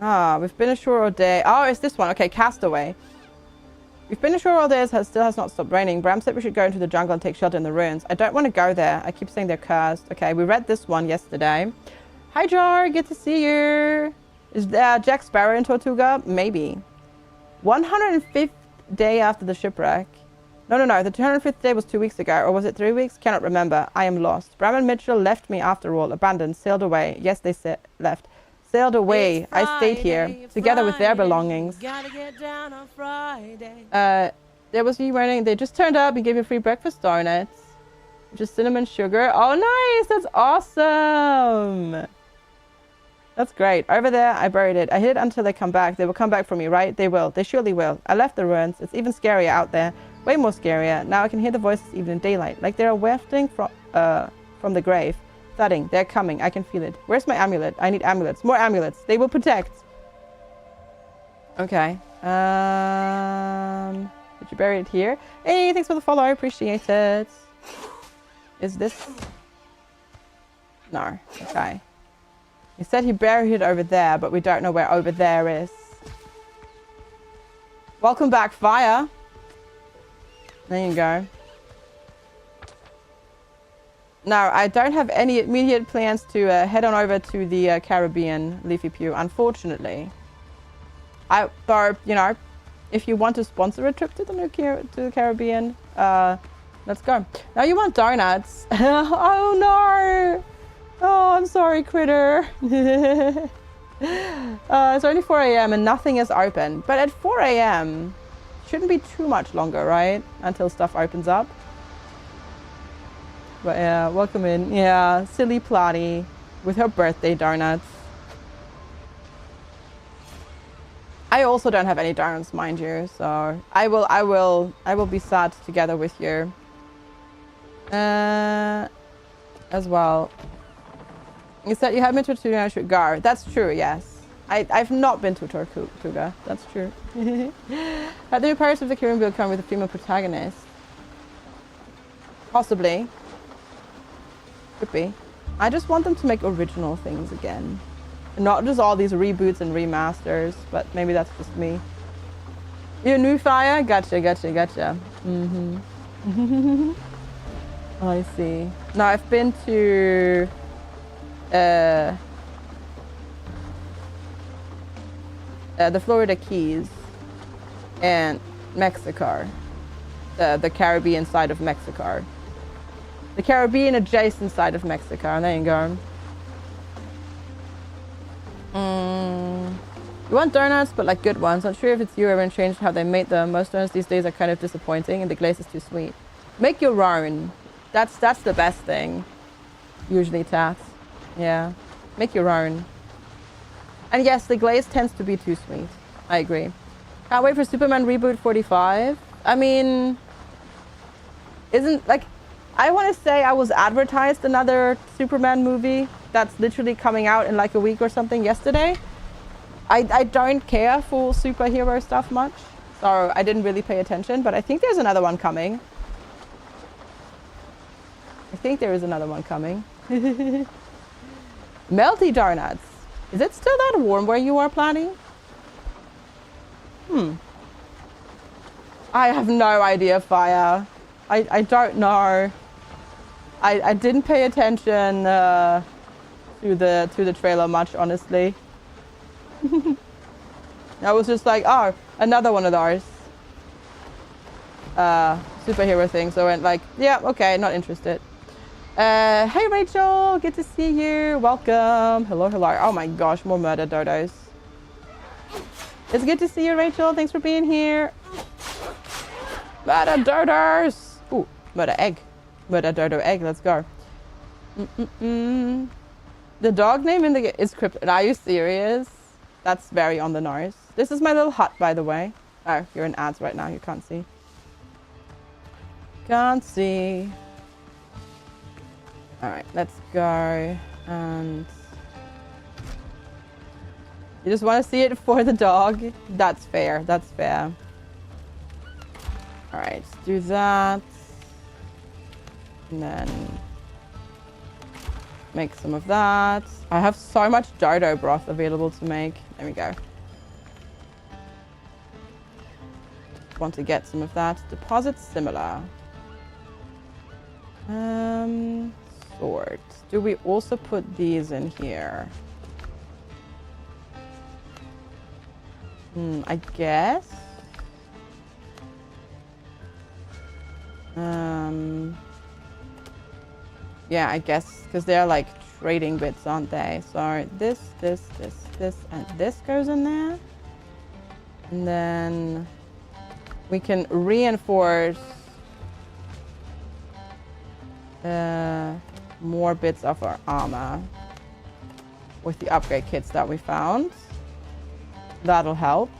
Ah, we've been ashore all day. Oh, it's this one. Okay, Castaway. We've been ashore all day. It still has not stopped raining. Bram said we should go into the jungle and take shelter in the ruins. I don't want to go there. I keep saying they're cursed. Okay, we read this one yesterday. Hi, Jar. Good to see you. Is Jack Sparrow in Tortuga? Maybe. 105th day after the shipwreck. No. The 205th day was 2 weeks ago. Or was it 3 weeks? Cannot remember. I am lost. Bram and Mitchell left me after all. Abandoned. Sailed away. Yes, they left. Sailed away. Friday, I stayed here. Together with their belongings. Gotta get down on Friday. There was you running. They just turned up and gave you free breakfast donuts. Just cinnamon sugar. Oh, nice. That's awesome. That's great. Over there, I buried it. I hid it until they come back. They will come back for me, right? They will. They surely will. I left the ruins. It's even scarier out there. Way more scarier. Now I can hear the voices even in daylight. Like they're wafting from the grave. Thudding. They're coming. I can feel it. Where's my amulet? I need amulets. More amulets. They will protect. Okay. Did you bury it here? Hey, thanks for the follow. I appreciate it. Is this... No. Okay. He said he buried it over there, but we don't know where over there is. Welcome back, Fire. There you go. No, I don't have any immediate plans to head on over to the Caribbean, Leafy Pew, unfortunately. Though, you know, if you want to sponsor a trip to the Caribbean, let's go. Now you want donuts. Oh no! Oh, I'm sorry, critter. It's only 4 a.m. and nothing is open. But at 4 a.m, shouldn't be too much longer, right? Until stuff opens up. But yeah, welcome in. Yeah, silly Plotty with her birthday donuts. I also don't have any donuts, mind you, so I will be sad together with you. As well. You said you haven't been to Tortuga, I should go. That's true, yes. I've not been to Tortuga. That's true. The new Pirates of the Caribbean will come with a female protagonist. Possibly. Could be. I just want them to make original things again. Not just all these reboots and remasters, but maybe that's just me. You're new Fire? Gotcha. Mm-hmm. I see. No, I've been to... the Florida Keys and Mexico, the Caribbean side of Mexico, the Caribbean adjacent side of Mexico. And there you go. You want donuts, but like good ones. Not sure if it's you or everyone changed how they made them. Most donuts these days are kind of disappointing and the glaze is too sweet. Make your own. That's the best thing. Usually, Tats. Yeah, make your own. And yes, the glaze tends to be too sweet. I agree. Can't wait for Superman Reboot 45. I mean, isn't like, I want to say I was advertised another Superman movie that's literally coming out in like a week or something yesterday. I don't care for superhero stuff much, so I didn't really pay attention, but I think there's another one coming. I think there is another one coming. Melty donuts. Is it still that warm where you are, Planny? I have no idea, Fire. I don't know. I didn't pay attention to the trailer much, honestly. I was just like, oh, another one of those superhero things. So I went like, yeah, okay, not interested. Hey Rachel, good to see you. Welcome. Hello. Oh my gosh, more murder dodos. It's good to see you, Rachel. Thanks for being here. Murder dodos. Ooh, murder egg. Murder dodo egg. Let's go. Mm-mm-mm. The dog name in the is cryptid. Are you serious? That's very on the nose. This is my little hut, by the way. Oh, you're in ads right now. You can't see. Can't see. All right, let's go. And you just want to see it for the dog. That's fair. That's fair. All right, let's do that. And then make some of that. I have so much dodo broth available to make. There we go. Want to get some of that. Deposit similar. Sort. Do we also put these in here? I guess. Yeah, I guess, because they're like trading bits, aren't they? So this, and this goes in there. And then we can reinforce more bits of our armor with the upgrade kits that we found. That'll help.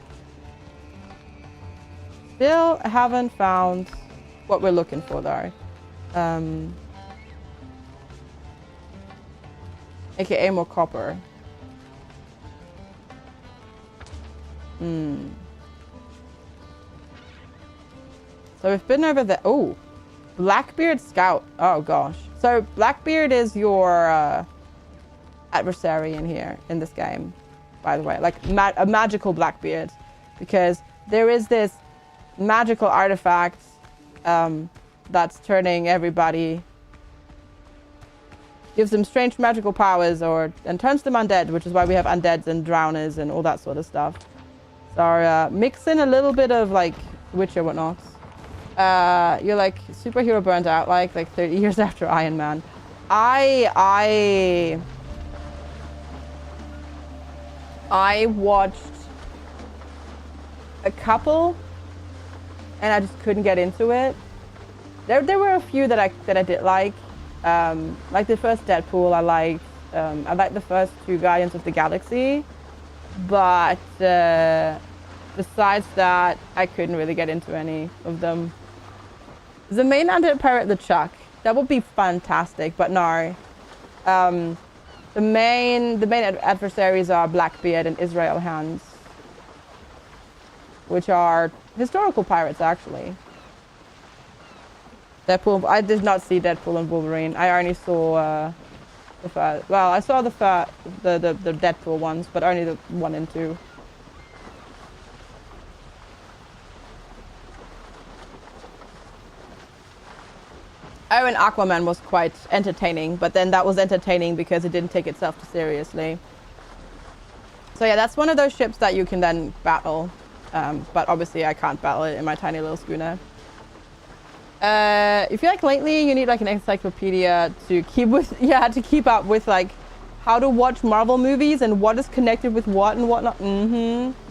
Still haven't found what we're looking for though. AKA more copper. So we've been over there. Oh, Blackbeard Scout. Oh gosh. So Blackbeard is your adversary in here, in this game, by the way. Like a magical Blackbeard. Because there is this magical artifact that's turning everybody, gives them strange magical powers and turns them undead, which is why we have undeads and drowners and all that sort of stuff. So mix in a little bit of like Witcher whatnot. You're like superhero burnt out like 30 years after Iron Man. I watched a couple and I just couldn't get into it. There were a few that I did like the first Deadpool I liked. I liked the first two Guardians of the Galaxy, but besides that, I couldn't really get into any of them. The main undead pirate, the Chuck, that would be fantastic, but no. The main adversaries are Blackbeard and Israel Hands, which are historical pirates actually. Deadpool. I did not see Deadpool and Wolverine. I only saw the first. Well, I saw the Deadpool ones, but only the 1 and 2. Oh, and Aquaman was quite entertaining, but then that was entertaining because it didn't take itself too seriously. So yeah, that's one of those ships that you can then battle, but obviously I can't battle it in my tiny little schooner. If you like lately, you need like an encyclopedia to keep up with like how to watch Marvel movies and what is connected with what and whatnot.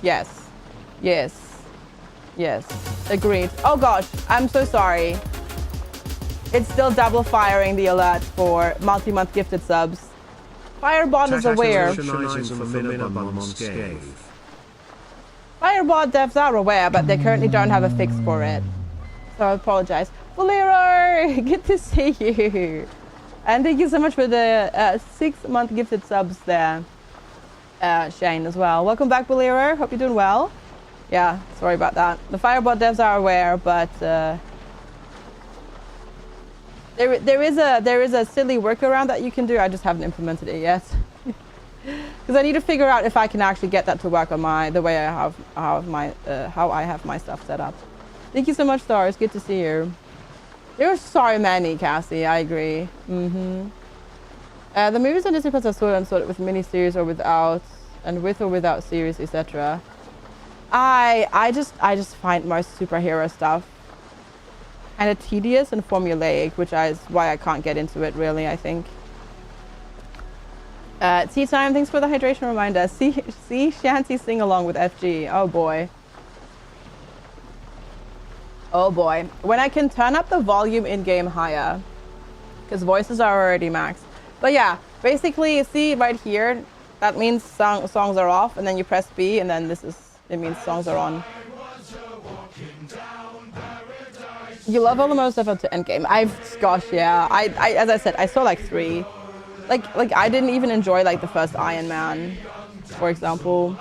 Yes. Agreed. Oh gosh, I'm so sorry. It's still double firing the alert for multi-month gifted subs. Firebot is aware. Firebot devs are aware, but they currently don't have a fix for it. So I apologize. Bolero, good to see you. And thank you so much for the 6-month gifted subs there, Shane, as well. Welcome back, Bolero. Hope you're doing well. Yeah, sorry about that. The Firebot devs are aware, but there is a silly workaround that you can do. I just haven't implemented it yet. Because I need to figure out if I can actually get that to work on the way I have how I have my stuff set up. Thank you so much, Stars. Good to see you. There are so many, Cassie. I agree. The movies on Disney Plus are sorted with miniseries or without, and with or without series, etc. I just find most superhero stuff kind of tedious and formulaic, which is why I can't get into it really, I think. Tea time, thanks for the hydration reminder. See Shanty sing along with FG. Oh boy. Oh boy. When I can turn up the volume in game higher, Because voices are already maxed. But yeah, basically, see right here, that means songs are off, and then you press B, and then it means songs are on. You love all the most stuff up to endgame. Gosh, yeah. I as I said, I saw like 3. Like I didn't even enjoy like the first Iron Man, for example.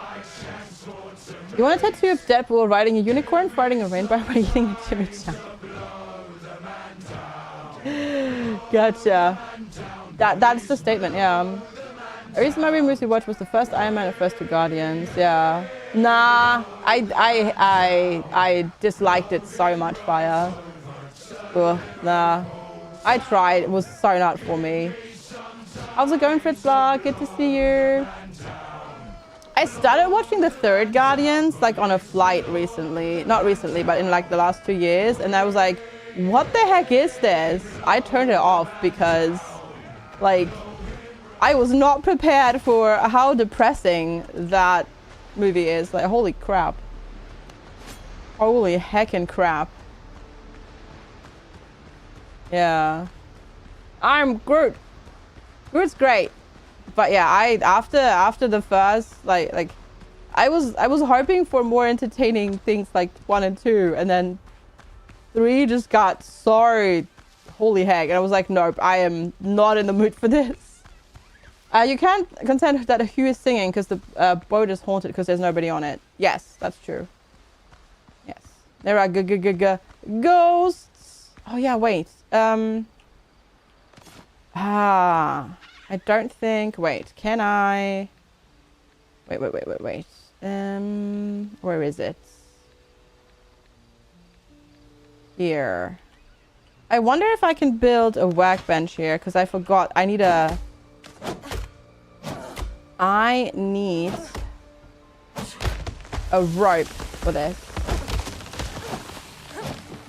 You want a tattoo of Deadpool riding a unicorn, fighting a rainbow, by eating a chimichurri? Gotcha. That's the statement, yeah. The reason my movie watch was the first Iron Man and first 2 Guardians, yeah. Nah, I disliked it so much, Fire. Ugh, nah. I tried, it was so not for me. How's it going, Fritz Vlog? Good to see you. I started watching the 3rd Guardians like on a flight recently. Not recently, but in like the last 2 years. And I was like, what the heck is this? I turned it off because like I was not prepared for how depressing that movie is. Like, holy crap. Holy heckin' crap. Yeah. I'm Groot. Groot's great. But yeah, after the first like I was hoping for more entertaining things like 1 and 2, and then 3 just got so holy heck, and I was like, nope, I am not in the mood for this. You can't contend that Hugh is singing because the boat is haunted because there's nobody on it. Yes, that's true. Yes, there are ghosts. Oh yeah, wait. I don't think. Wait, can I? Wait. Where is it? Here. I wonder if I can build a workbench here because I forgot. I need a rope for this.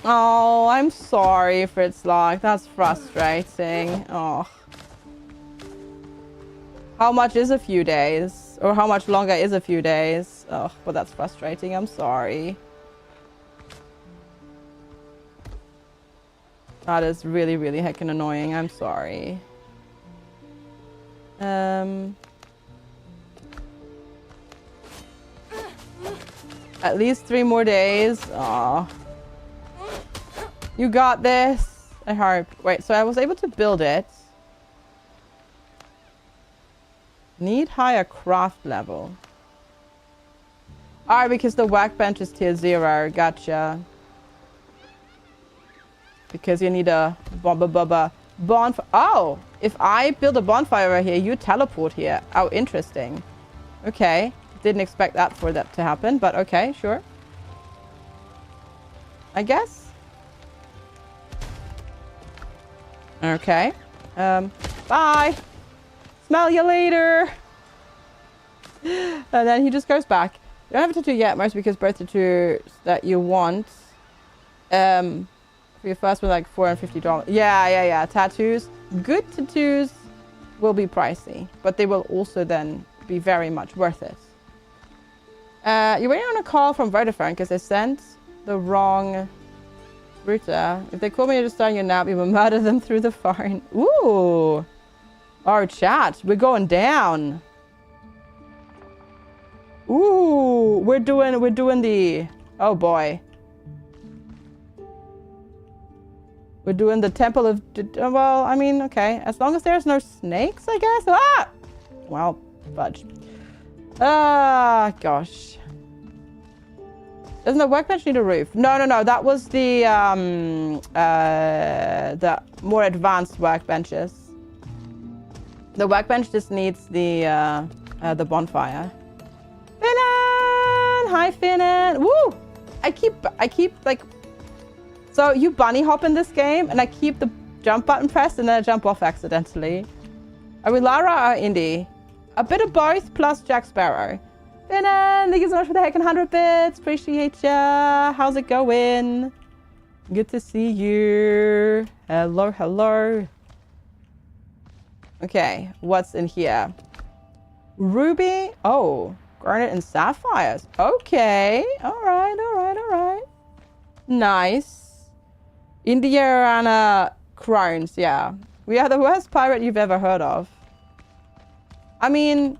Oh, I'm sorry, Fritzlock. That's frustrating. Oh. How much is a few days? Or how much longer is a few days? Oh, but that's frustrating. I'm sorry. That is really, really heckin' annoying. I'm sorry. At least 3 more days. Aw. You got this. I hope. Wait, so I was able to build it. Need higher craft level. Alright, because the workbench is tier 0. Gotcha. Because you need a bonfire. Oh! If I build a bonfire over here, you teleport here. Oh, interesting. Okay. Didn't expect that for that to happen, but okay, sure. I guess. Okay. Bye! Smell you later! And then he just goes back. You don't have a tattoo yet, most because both tattoos that you want for your first one like $450. Yeah. Tattoos. Good tattoos will be pricey, but they will also then be very much worth it. You're waiting on a call from Vodafone because they sent the wrong router. If they call me to start your nap, you will murder them through the phone. Ooh. Oh, chat. We're going down. Ooh. We're doing the... Oh, boy. We're doing the Temple of... Well, I mean, okay. As long as there's no snakes, I guess. Ah! Well, fudge. Ah, gosh. Doesn't the workbench need a roof? No. That was the more advanced workbenches. The workbench just needs the bonfire. Finnan! Hi, Finnan! Woo! I keep like... So you bunny hop in this game, and I keep the jump button pressed, and then I jump off accidentally. Are we Lara or Indy? A bit of both, plus Jack Sparrow. Finnan, thank you so much for the heckin' 100 bits. Appreciate ya. How's it going? Good to see you. Hello. Okay, what's in here? Ruby? Oh, garnet and sapphires. Okay. All right. Nice. Indiana crowns, yeah. We are the worst pirate you've ever heard of. I mean,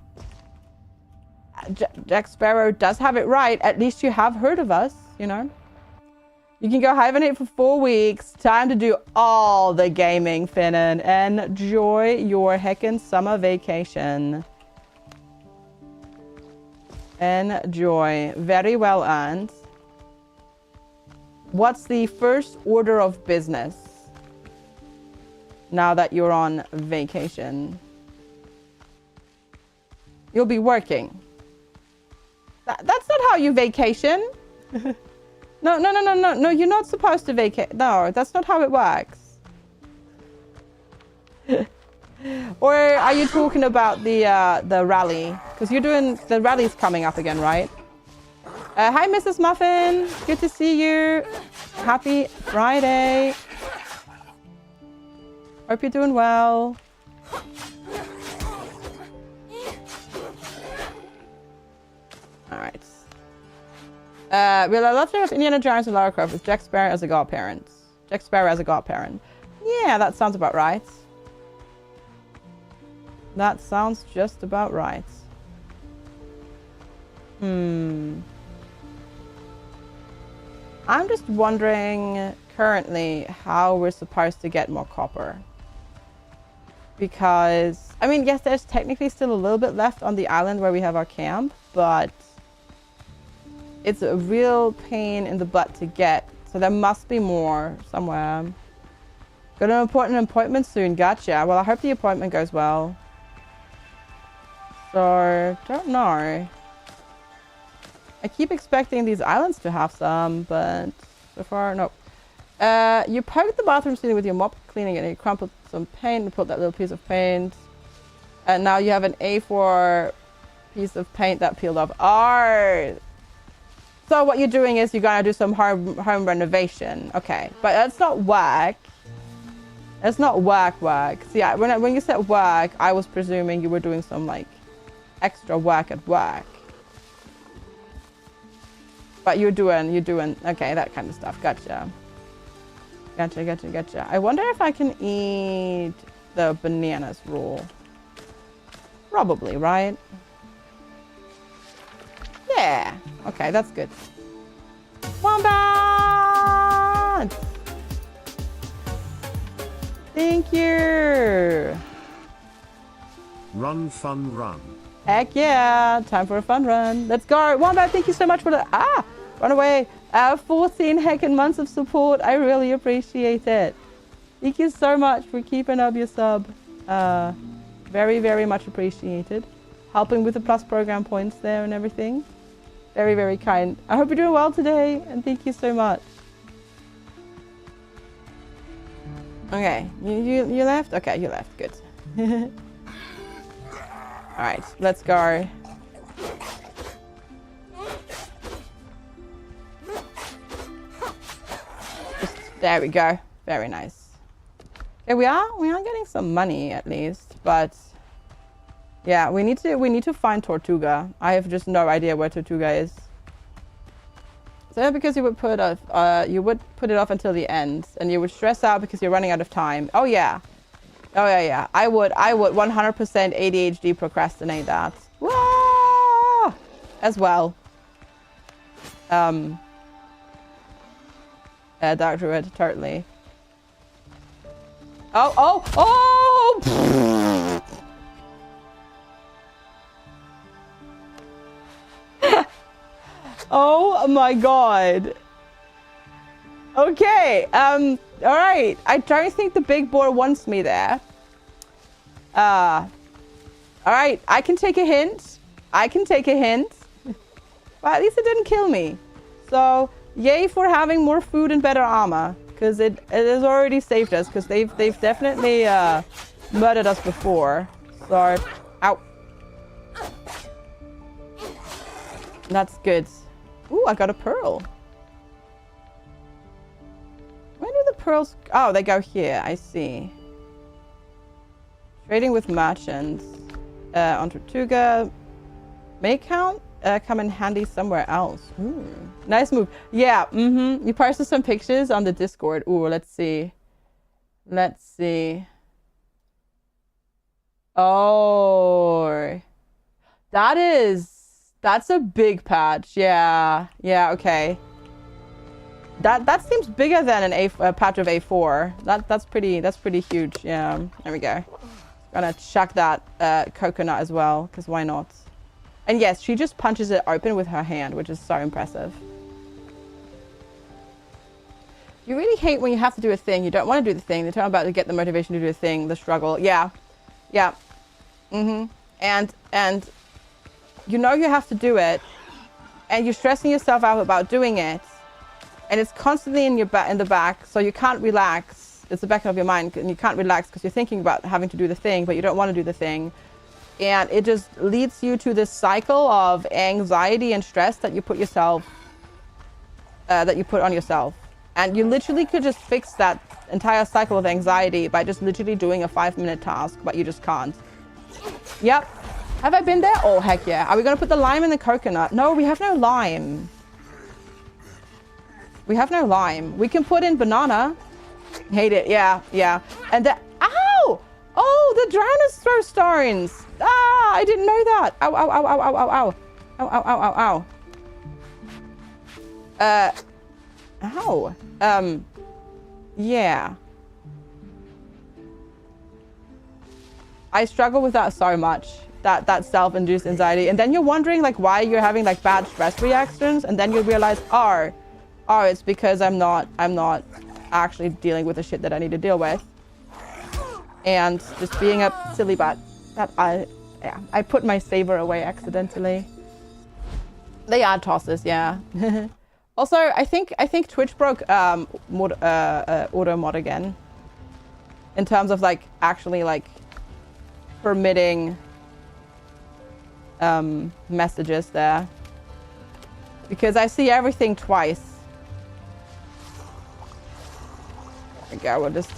Jack Sparrow does have it right. At least you have heard of us, you know. You can go hibernate for 4 weeks. Time to do all the gaming, Finnan. Enjoy your heckin' summer vacation. Enjoy. Very well earned. What's the first order of business now that you're on vacation? You'll be working. That's not how you vacation. No, you're not supposed to vacate. No, that's not how it works. Or are you talking about the rally? Because you're doing, the rally's coming up again, right? Hi, Mrs. Muffin. Good to see you. Happy Friday. Hope you're doing well. All right. Will I love to have Indiana Jones and Lara Croft with Jack Sparrow as a godparent? Jack Sparrow as a godparent. Yeah, that sounds about right. That sounds just about right. I'm just wondering currently how we're supposed to get more copper. Because, I mean, yes, there's technically still a little bit left on the island where we have our camp, but it's a real pain in the butt to get. So there must be more somewhere. Got an important appointment soon. Gotcha. Well, I hope the appointment goes well. So, don't know. I keep expecting these islands to have some, but so far, nope. You poked the bathroom ceiling with your mop cleaning it, and you crumpled some paint and put that little piece of paint. And now you have an A4 piece of paint that peeled off. So what you're doing is you're gonna do some home renovation. Okay, but that's not work. That's not work. See, when you said work, I was presuming you were doing some like extra work at work. But you're doing, okay, that kind of stuff. Gotcha. I wonder if I can eat the bananas raw. Probably, right? Yeah. Okay, that's good. Wombat! Thank you. Run, fun, run. Heck yeah. Time for a fun run. Let's go. Wombat, thank you so much for the... Run away. 14 heckin' months of support. I really appreciate it. Thank you so much for keeping up your sub. Very, very much appreciated. Helping with the plus program points there and everything. Very, very kind. I hope you're doing well today, and thank you so much. Okay, you left? Okay, you left. Good. All right, let's go. There we go. Very nice. Okay, we are getting some money at least, but yeah, we need to find Tortuga. I have just no idea where Tortuga is. So because you would put it off until the end, and you would stress out because you're running out of time. Oh yeah. I would 100% ADHD procrastinate that. Wah! As well. Dark Druid, totally. Oh! Oh my god. Okay, all right. I don't think the big boar wants me there. All right, I can take a hint. But at least it didn't kill me. So, yay for having more food and better armor. Because it has already saved us. Because they've definitely murdered us before. So, ow. That's good. Ooh, I got a pearl. Where do the pearls... Oh, they go here. I see. Trading with merchants. On Tortuga. May come in handy somewhere else. Ooh, nice move. Yeah, You posted some pictures on the Discord. Ooh, let's see. Oh, that's a big patch. Yeah, yeah, okay. That seems bigger than a patch of A4. That's pretty huge. Yeah, there we go. Gonna chuck that coconut as well, because why not? And yes, she just punches it open with her hand, which is so impressive. You really hate when you have to do a thing. You don't want to do the thing. They're talking about to get the motivation to do a thing, the struggle. Yeah. Yeah. Mm-hmm. And you know you have to do it, and you're stressing yourself out about doing it, and it's constantly in your in the back, so you can't relax. It's the back of your mind, and you can't relax because you're thinking about having to do the thing, but you don't want to do the thing. And it just leads you to this cycle of anxiety and stress that you put yourself, that you put on yourself. And you literally could just fix that entire cycle of anxiety by just literally doing a 5-minute task, but you just can't. Yep. Have I been there? Oh, heck yeah. Are we going to put the lime in the coconut? No, we have no lime. We have no lime. We can put in banana. Hate it. Yeah, yeah. And the... Ow! Oh, the drowners throw stones. Ah, I didn't know that. Ow, ow, ow, ow, ow, ow, ow. Ow, ow, ow, ow, ow. Ow. Yeah. I struggle with that so much. That self-induced anxiety. And then you're wondering like why you're having like bad stress reactions, and then you realize, oh, it's because I'm not actually dealing with the shit that I need to deal with. And just being a silly butt that I put my saber away accidentally. They are tosses, yeah. Also, I think Twitch broke auto mod again. In terms of like actually like permitting messages there. Because I see everything twice. There we go, we'll just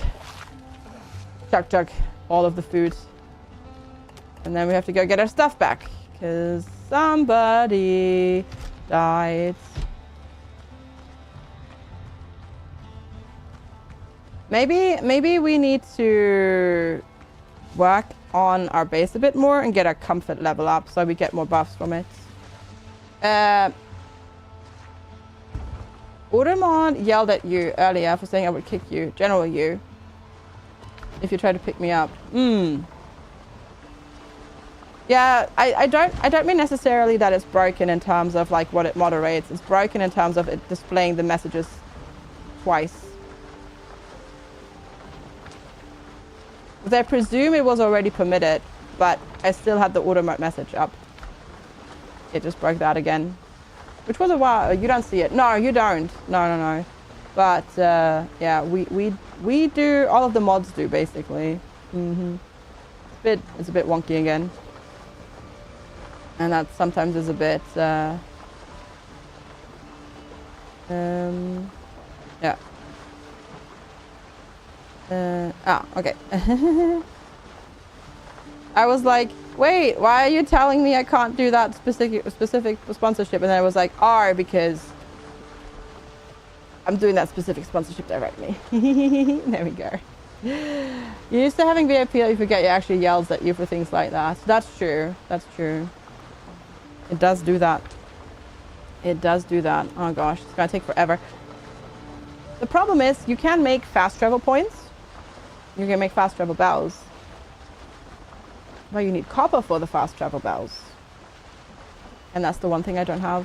chuck all of the food. And then we have to go get our stuff back. Because somebody died. Maybe we need to work on our base a bit more and get our comfort level up so we get more buffs from it. Automon yelled at you earlier for saying I would kick you, General you, if you try to pick me up. Yeah, I don't mean necessarily that it's broken in terms of like what it moderates. It's broken in terms of it displaying the messages twice. I presume it was already permitted, but I still had the auto mode message up. It just broke that again, which was a while. You don't see it. No, you don't. No. But yeah, we do. All of the mods do basically. It's a bit wonky again, and that sometimes is a bit. Yeah. Okay. I was like, wait, why are you telling me I can't do that specific sponsorship? And then I was like, because I'm doing that specific sponsorship directly. There we go. You're used to having VIP that you forget it actually yells at you for things like that. That's true. That's true. It does do that. It does do that. Oh gosh, it's gonna take forever. The problem is you can make fast travel points. You can make fast travel bells. But you need copper for the fast travel bells. And that's the one thing I don't have.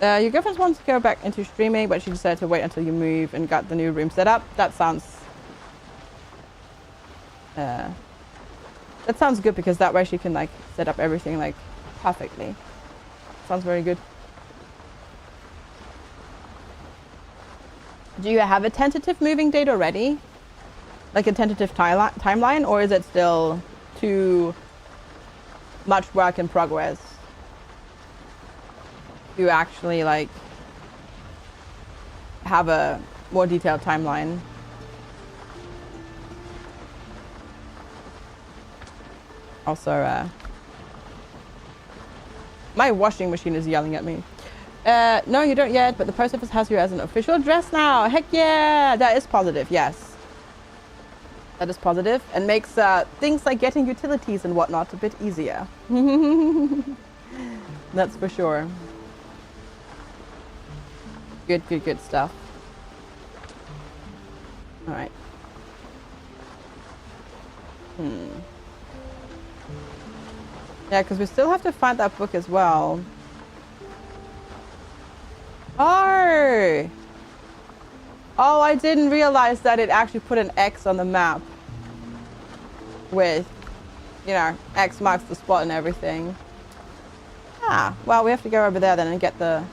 Your girlfriend wants to go back into streaming, but she decided to wait until you move and got the new room set up. That sounds good, because that way she can like set up everything like perfectly. Sounds very good. Do you have a tentative moving date already? Like a tentative timeline, or is it still too much work in progress to actually like have a more detailed timeline? Also, my washing machine is yelling at me. No, you don't yet, but the post office has you as an official address now. Heck yeah! That is positive, yes. That is positive and makes things like getting utilities and whatnot a bit easier. That's for sure. Good stuff. All right. Yeah, because we still have to find that book as well. Oh! Oh, I didn't realize that it actually put an X on the map. With, you know, X marks the spot and everything. Ah, well, we have to go over there then and get the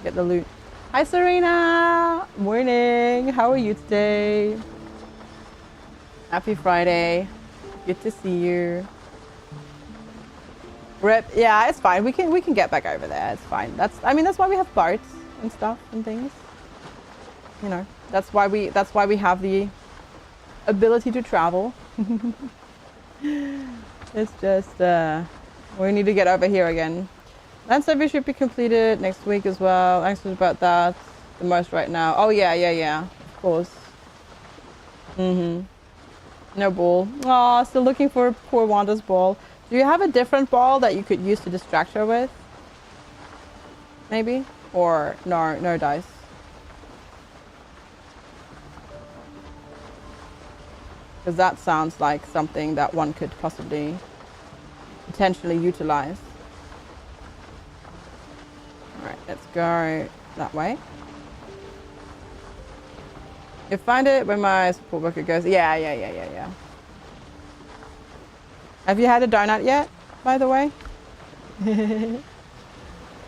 loot. Hi, Serena! Morning! How are you today? Happy Friday. Good to see you. Rip, yeah, it's fine. We can get back over there. It's fine. That's why we have boats and stuff and things. You know, that's why we have the ability to travel. It's just we need to get over here again. Land survey should be completed next week as well. Anxious about that the most right now. Oh yeah, of course. No ball. Oh, still looking for poor Wanda's ball. Do you have a different ball that you could use to distract her with? Maybe? Or no dice? Because that sounds like something that one could possibly potentially utilize. Alright, let's go that way. You find it when my support worker goes. Yeah. Have you had a donut yet, by the way?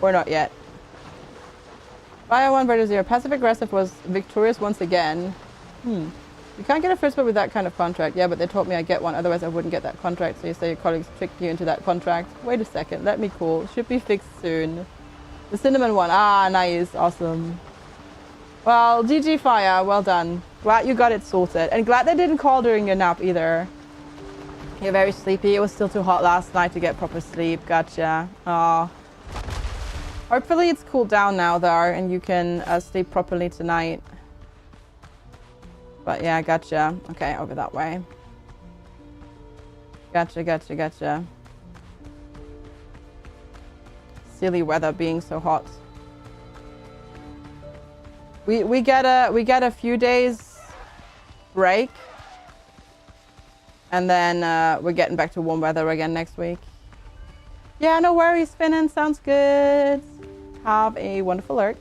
Or not yet? Bio 1 versus 0. Passive aggressive was victorious once again. You can't get a first blood with that kind of contract. Yeah, but they told me I'd get one, otherwise I wouldn't get that contract. So you say your colleagues tricked you into that contract. Wait a second, let me call. Should be fixed soon. The cinnamon one. Ah, nice. Awesome. Well, GG Fire. Well done. Glad you got it sorted. And glad they didn't call during your nap either. You're very sleepy. It was still too hot last night to get proper sleep. Gotcha. Aw. Hopefully it's cooled down now though, and you can sleep properly tonight. But yeah, gotcha. Okay, over that way. Gotcha. Silly weather being so hot. We get a few days break, and then we're getting back to warm weather again next week. Yeah, no worries, Finnan. Sounds good. Have a wonderful lurk.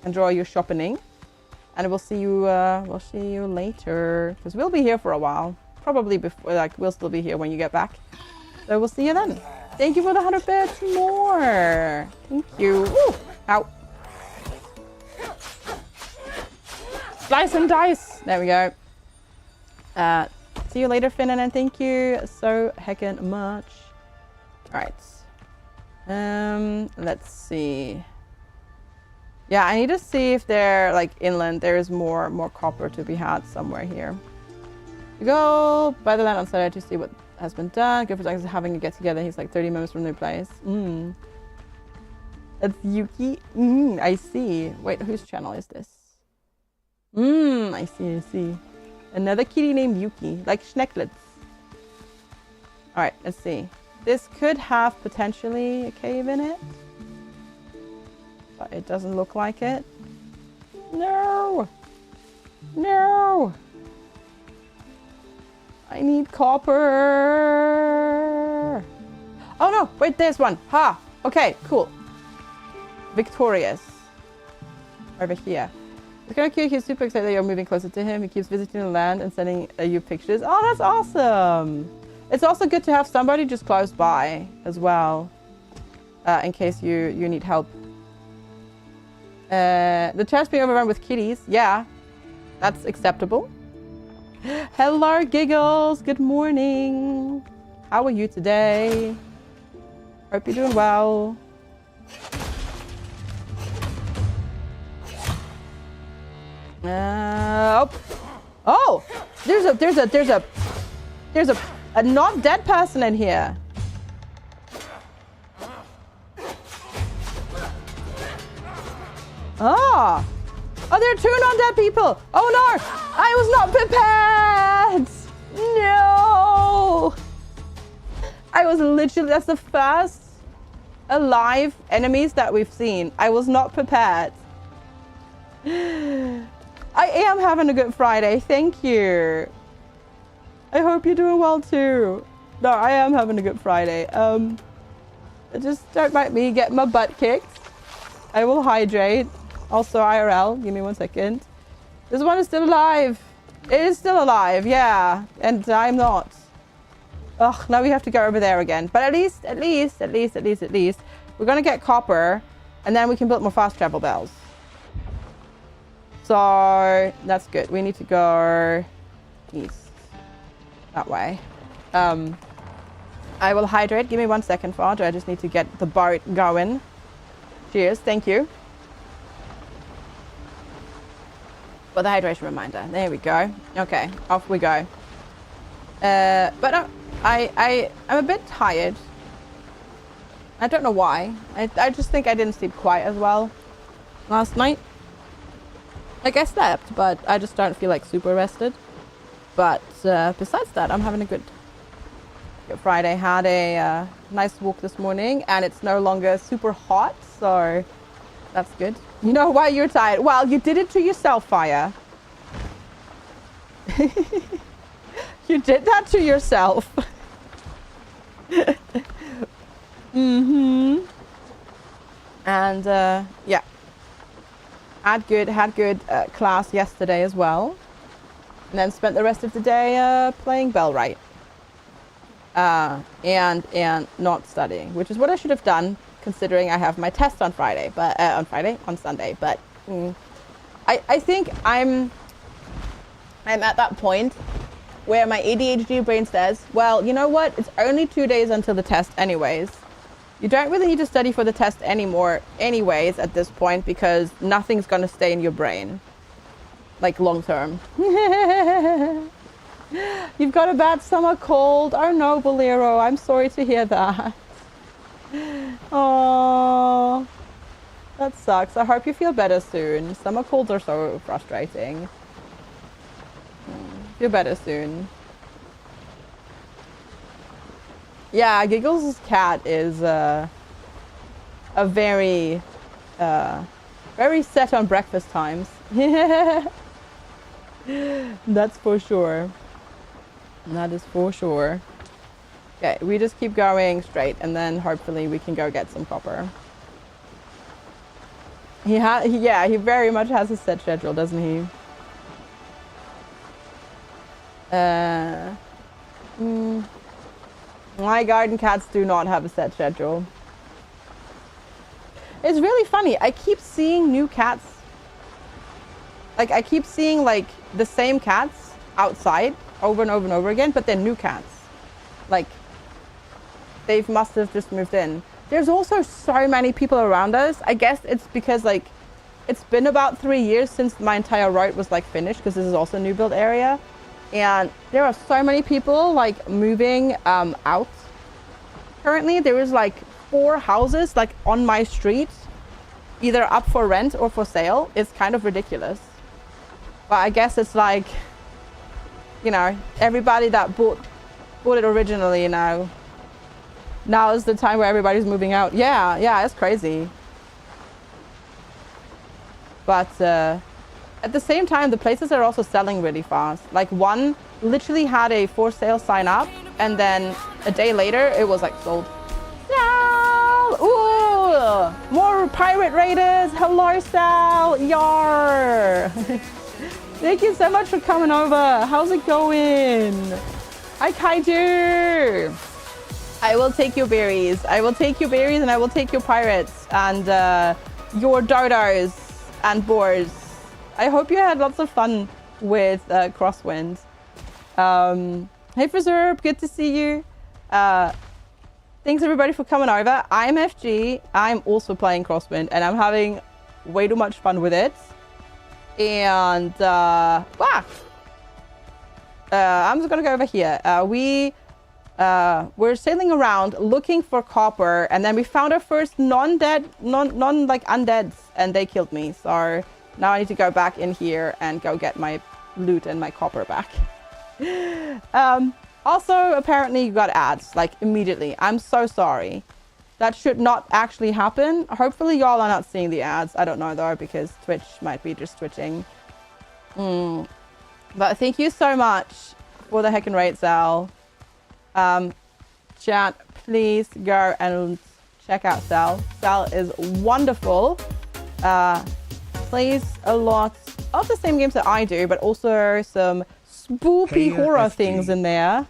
Enjoy your shopping, and we'll see you later, because we'll be here for a while. Probably before, like, we'll still be here when you get back. So we'll see you then. Thank you for the 100 bits more. Thank you. Ooh, ow. Slice and dice. There we go. See you later, Finnan, and thank you so heckin' much. All right. Let's see. Yeah, I need to see if they're like inland. There is more copper to be had somewhere here. We go by the land on Saturday to see what has been done. Good for Doug is having a get together. He's like 30 minutes from their place. That's Yuki. I see. Wait, whose channel is this? I see. Another kitty named Yuki, like Schnecklitz. All right, let's see. This could have potentially a cave in it, but it doesn't look like it. No! I need copper! Oh no, wait, there's one. Ha! Okay, cool. Victorious. Over here. It's kind of cute. He's super excited that you're moving closer to him. He keeps visiting the land and sending you pictures. Oh, that's awesome! It's also good to have somebody just close by as well, in case you need help. The chest being overrun with kitties. Yeah, that's acceptable. Hello, Giggles. Good morning. How are you today? Hope you're doing well. Oh! There's a not dead person in here. Oh, there are 2 non-dead people. Oh no, I was not prepared. that's the first alive enemies that we've seen. I was not prepared. I am having a good Friday. Thank you. I hope you're doing well too. No, I am having a good Friday. Just don't mind me getting my butt kicked. I will hydrate. Also IRL. Give me 1 second. This one is still alive. It is still alive, yeah. And I'm not. Ugh, now we have to go over there again. But at least, we're gonna get copper, and then we can build more fast travel bells. So that's good. We need to go east. That way. I will hydrate. Give me 1 second, Fodge. I just need to get the boat going. Cheers. Thank you. For the hydration reminder. There we go. Okay, off we go. But I'm a bit tired. I don't know why. I just think I didn't sleep quite as well last night. Like I slept, but I just don't feel like super rested. But besides that, I'm having a good Friday. Had a nice walk this morning, and it's no longer super hot, so that's good. You know why you're tired? Well, you did it to yourself, Fire. You did that to yourself. And yeah, had good class yesterday as well, and then spent the rest of the day playing Bellwright and not studying, which is what I should have done, considering I have my test on Friday, but on Sunday. But I think I'm at that point where my ADHD brain says, well, you know what? It's only 2 days until the test anyways. You don't really need to study for the test anymore anyways at this point, because nothing's going to stay in your brain, like long term. You've got a bad summer cold. Oh no, Bolero. I'm sorry to hear that. Oh, that sucks. I hope you feel better soon. Summer colds are so frustrating. Feel better soon. Yeah, Giggles' cat is a very set on breakfast times. That's for sure. That is for sure. Okay, we just keep going straight, and then hopefully we can go get some copper. Yeah, he very much has a set schedule, doesn't he? My garden cats do not have a set schedule. It's really funny. I keep seeing new cats. Like, I keep seeing, like, the same cats outside over and over and over again, but they're new cats. Like, they must have just moved in. There's also so many people around us. I guess it's because, like, it's been about 3 years since my entire route was, like, finished, because this is also a new build area. And there are so many people, like, moving out. Currently, there is, like, 4 houses, like, on my street, either up for rent or for sale. It's kind of ridiculous. But I guess it's like, you know, everybody that bought it originally now is the time where everybody's moving out. Yeah, it's crazy. But at the same time, the places are also selling really fast. Like, one literally had a for sale sign up, and then a day later it was like sold. Sal! Ooh! More pirate raiders! Hello, Sal! Yar! Thank you so much for coming over. How's it going? Hi, Kaiju! I will take your berries. I will take your berries, and I will take your pirates and your dodos and boars. I hope you had lots of fun with Crosswind. Hey, Preserve, good to see you. Thanks everybody for coming over. I'm FG. I'm also playing Crosswind, and I'm having way too much fun with it. And I'm just gonna go over here. We're sailing around looking for copper, and then we found our first undeads, and they killed me. So now I need to go back in here and go get my loot and my copper back. Also, apparently you got ads, like, immediately. I'm so sorry. That should not actually happen. Hopefully y'all are not seeing the ads. I don't know, though, because Twitch might be just twitching. But thank you so much for the heckin' rate, Sal. Chat, please go and check out Sal. Sal is wonderful. Plays a lot of the same games that I do, but also some spoopy horror things in there,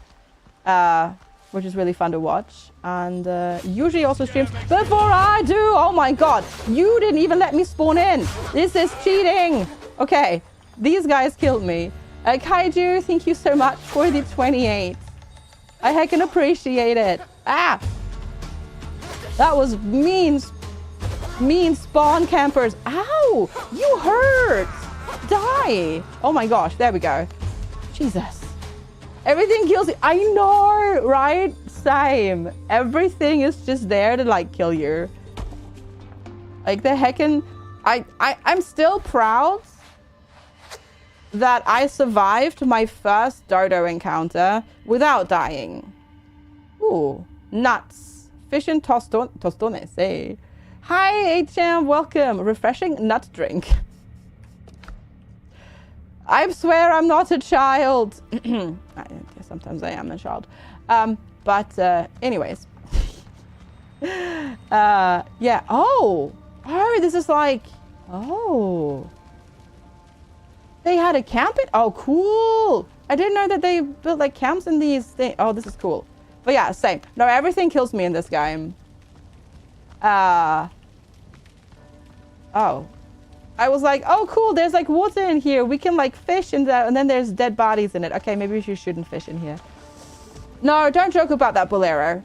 which is really fun to watch. And usually also streams before I do. Oh my god, you didn't even let me spawn in. This is cheating. Okay, these guys killed me. Kaiju, thank you so much for the 28. I heckin' appreciate it. Ah, that was mean spawn campers. Ow, you hurt. Die. Oh my gosh, there we go. Jesus. Everything kills you. I know, right? Same. Everything is just there to like kill you. Like the heckin'... I'm still proud that I survived my first dodo encounter without dying. Ooh, nuts. Fish and tostones, hey. Hi, HM, welcome. Refreshing nut drink. I swear I'm not a child. Sometimes I am a child. But anyways. Yeah. Oh, this is like, oh. They had a camp in, oh, cool. I didn't know that they built like camps in these things. Oh, this is cool. But yeah, same. No, everything kills me in this game. Oh. I was like, oh, cool, there's like water in here. We can like fish in there, and then there's dead bodies in it. Okay, maybe you shouldn't fish in here. No, don't joke about that, Bolero.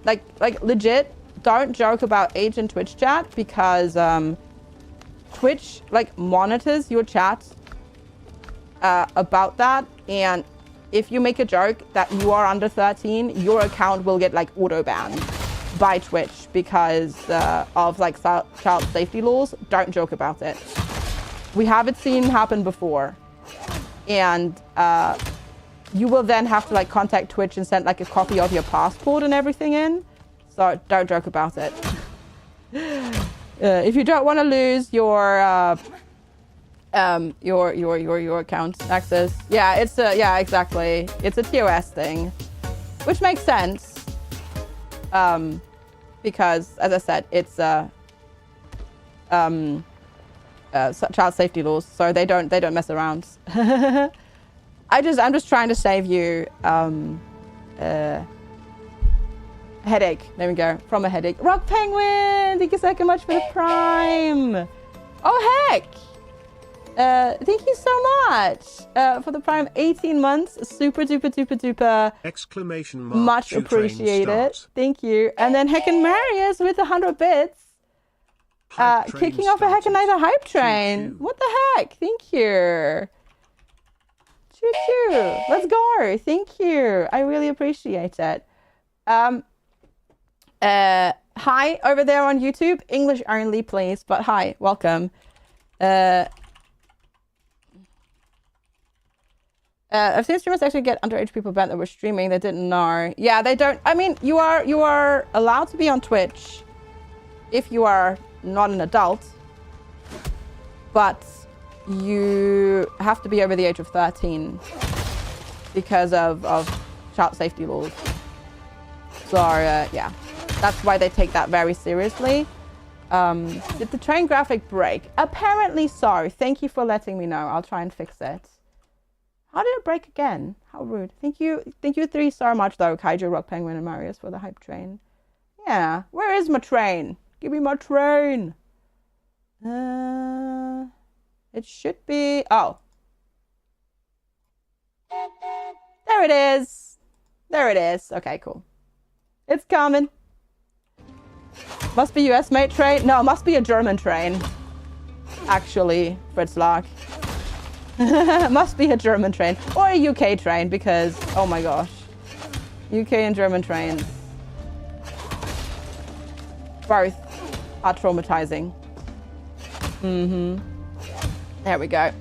Like legit, don't joke about age in Twitch chat, because Twitch like monitors your chat about that, and if you make a joke that you are under 13, your account will get like auto banned by Twitch because of like child safety laws. Don't joke about it. We have it seen happen before, and you will then have to like contact Twitch and send like a copy of your passport and everything in. So don't joke about it. If you don't want to lose your account access, yeah, it's a, yeah, exactly, it's a TOS thing, which makes sense. Because as I said, it's child safety laws, so they don't mess around. I'm just trying to save you headache. There we go. From a headache. Rock Penguin, thank you so much for the prime. Oh heck. Thank you so much for the prime. 18 months. Super duper duper duper. Exclamation mark. Much appreciated. Thank you. And then Heckin' Marius with 100 bits. Kicking off a Heckin' Neither hype train. What the heck? Thank you. Choo choo. Let's go. Thank you. I really appreciate it. Hi over there on YouTube. English only, please. But hi, welcome. I've seen streamers actually get underage people banned that were streaming. They didn't know. Yeah, they don't. I mean, you are allowed to be on Twitch if you are not an adult, but you have to be over the age of 13 because of child safety laws. So yeah, that's why they take that very seriously. Did the train graphic break? Apparently so. Thank you for letting me know. I'll try and fix it. How did it break again? How rude. Thank you 3 so much though, Kaiju, Rock Penguin, and Marius for the hype train. Yeah, where is my train? Give me my train. It should be, oh. There it is. There it is. Okay, cool. It's coming. Must be US made train. No, must be a German train. Actually, Fritz Lark. Must be a German train or a UK train, because oh my gosh, UK and German trains both are traumatizing. There we go.